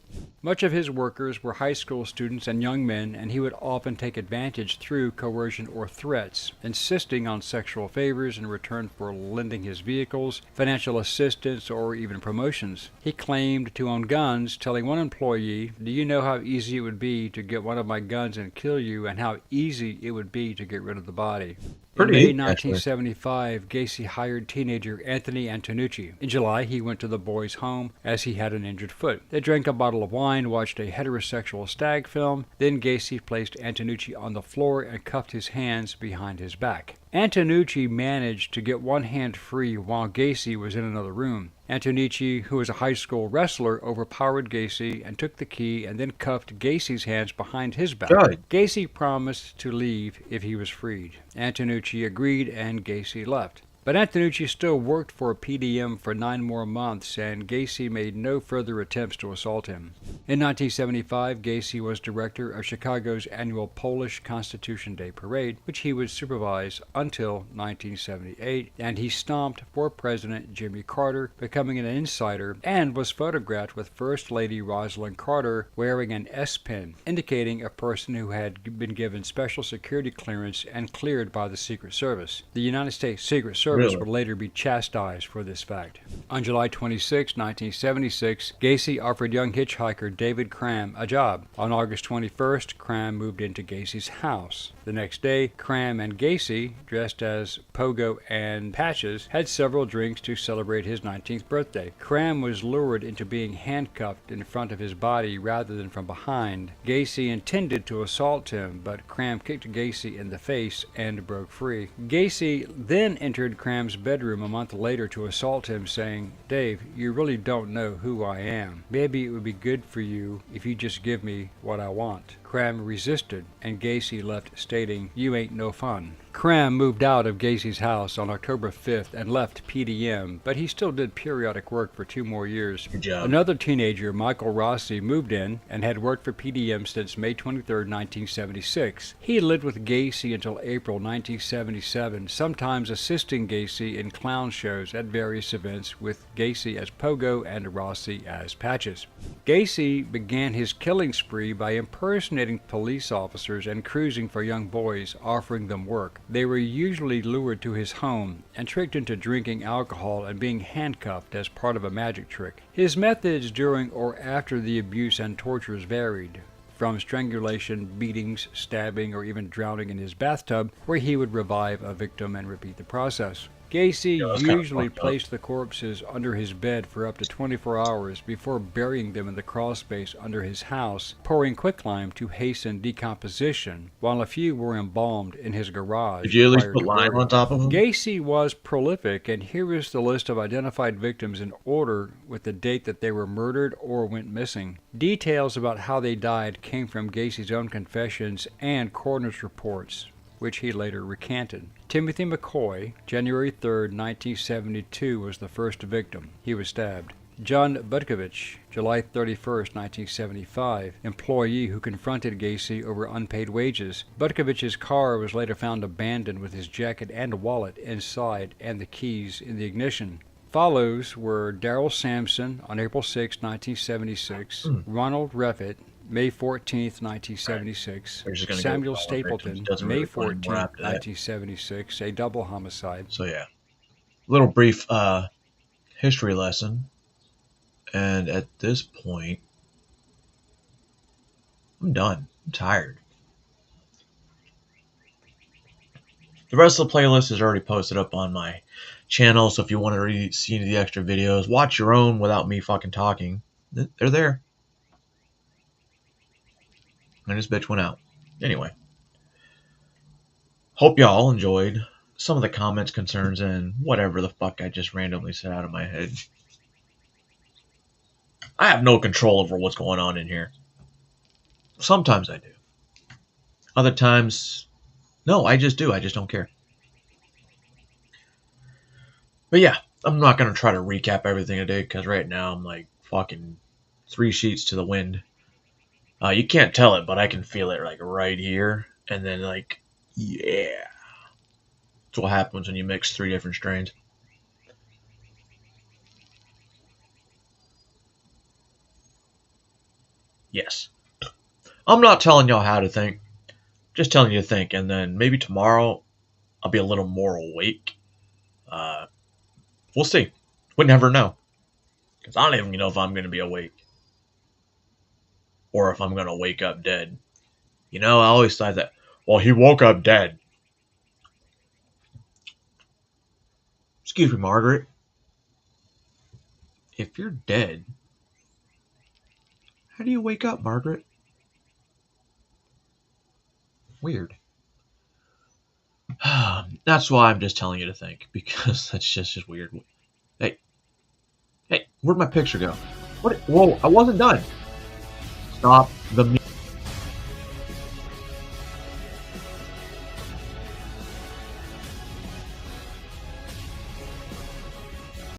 Much of his workers were high school students and young men, and he would often take advantage through coercion or threats, insisting on sexual favors in return for lending his vehicles, financial assistance, or even promotions. He claimed to own guns, telling one employee, "Do you know how easy it would be to get one of my guns and kill you, and how easy it would be to get rid of the body?" In May 1975, Gacy hired teenager Anthony Antonucci. In July, he went to the boy's home as he had an injured foot. They drank a bottle of wine, watched a heterosexual stag film. Then Gacy placed Antonucci on the floor and cuffed his hands behind his back. Antonucci managed to get one hand free while Gacy was in another room. Antonucci, who was a high school wrestler, overpowered Gacy and took the key and then cuffed Gacy's hands behind his back. Right. Gacy promised to leave if he was freed. Antonucci agreed and Gacy left. But Antonucci still worked for PDM for 9 more months, and Gacy made no further attempts to assault him. In 1975, Gacy was director of Chicago's annual Polish Constitution Day Parade, which he would supervise until 1978, and he stomped for President Jimmy Carter, becoming an insider, and was photographed with First Lady Rosalind Carter wearing an S-pin, indicating a person who had been given special security clearance and cleared by the Secret Service. The United States Secret Service would later be chastised for this fact. On July 26, 1976, Gacy offered young hitchhiker David Cram a job. On August 21st, Cram moved into Gacy's house. The next day, Cram and Gacy, dressed as Pogo and Patches, had several drinks to celebrate his 19th birthday. Cram was lured into being handcuffed in front of his body rather than from behind. Gacy intended to assault him, but Cram kicked Gacy in the face and broke free. Gacy then entered Cram's bedroom a month later to assault him, saying, "Dave, you really don't know who I am. Maybe it would be good for you if you just give me what I want." Cram resisted, and Gacy left, stating, "You ain't no fun." Cram moved out of Gacy's house on October 5th and left PDM, but he still did periodic work for 2 more years. Good job. Another teenager, Michael Rossi, moved in and had worked for PDM since May 23, 1976. He lived with Gacy until April 1977, sometimes assisting Gacy in clown shows at various events with Gacy as Pogo and Rossi as Patches. Gacy began his killing spree by impersonating impersonating police officers and cruising for young boys, offering them work. They were usually lured to his home and tricked into drinking alcohol and being handcuffed as part of a magic trick. His methods during or after the abuse and tortures varied, from strangulation, beatings, stabbing, or even drowning in his bathtub, where he would revive a victim and repeat the process. Gacy usually placed the corpses under his bed for up to 24 hours before burying them in the crawl space under his house, pouring quicklime to hasten decomposition, while a few were embalmed in his garage. Did you at least put lime on top of them? Gacy was prolific, and here is the list of identified victims in order with the date that they were murdered or went missing. Details about how they died came from Gacy's own confessions and coroner's reports, which he later recanted. Timothy McCoy, January 3, 1972, was the first victim. He was stabbed. John Butkovich, July 31, 1975, employee who confronted Gacy over unpaid wages. Butkovich's car was later found abandoned with his jacket and wallet inside and the keys in the ignition. Follows were Darrell Sampson on April 6, 1976, Ronald Reffitt, May 14, 1976, Samuel Stapleton, May 14, 1976, a double homicide. So yeah, little brief history lesson. And at this point, I'm done. I'm tired. The rest of the playlist is already posted up on my channel, so if you want to see any of the extra videos, watch your own without me fucking talking. They're there. And this bitch went out. Anyway. Hope y'all enjoyed some of the comments, concerns, and whatever the fuck I just randomly said out of my head. I have no control over what's going on in here. Sometimes I do. Other times, no, I just do. I just don't care. But yeah, I'm not going to try to recap everything I did, because right now I'm like fucking 3 sheets to the wind. You can't tell it, but I can feel it like right here. And then like, yeah. That's what happens when you mix 3 different strains. Yes. I'm not telling y'all how to think. Just telling you to think. And then maybe tomorrow I'll be a little more awake. We'll see. We never know. Because I don't even know if I'm going to be awake. Or if I'm going to wake up dead. You know, I always thought that, well, he woke up dead. Excuse me, Margaret. If you're dead, how do you wake up, Margaret? Weird. That's why I'm just telling you to think, because that's just weird. Hey, where'd my picture go? What? Whoa, I wasn't done. Stop the music.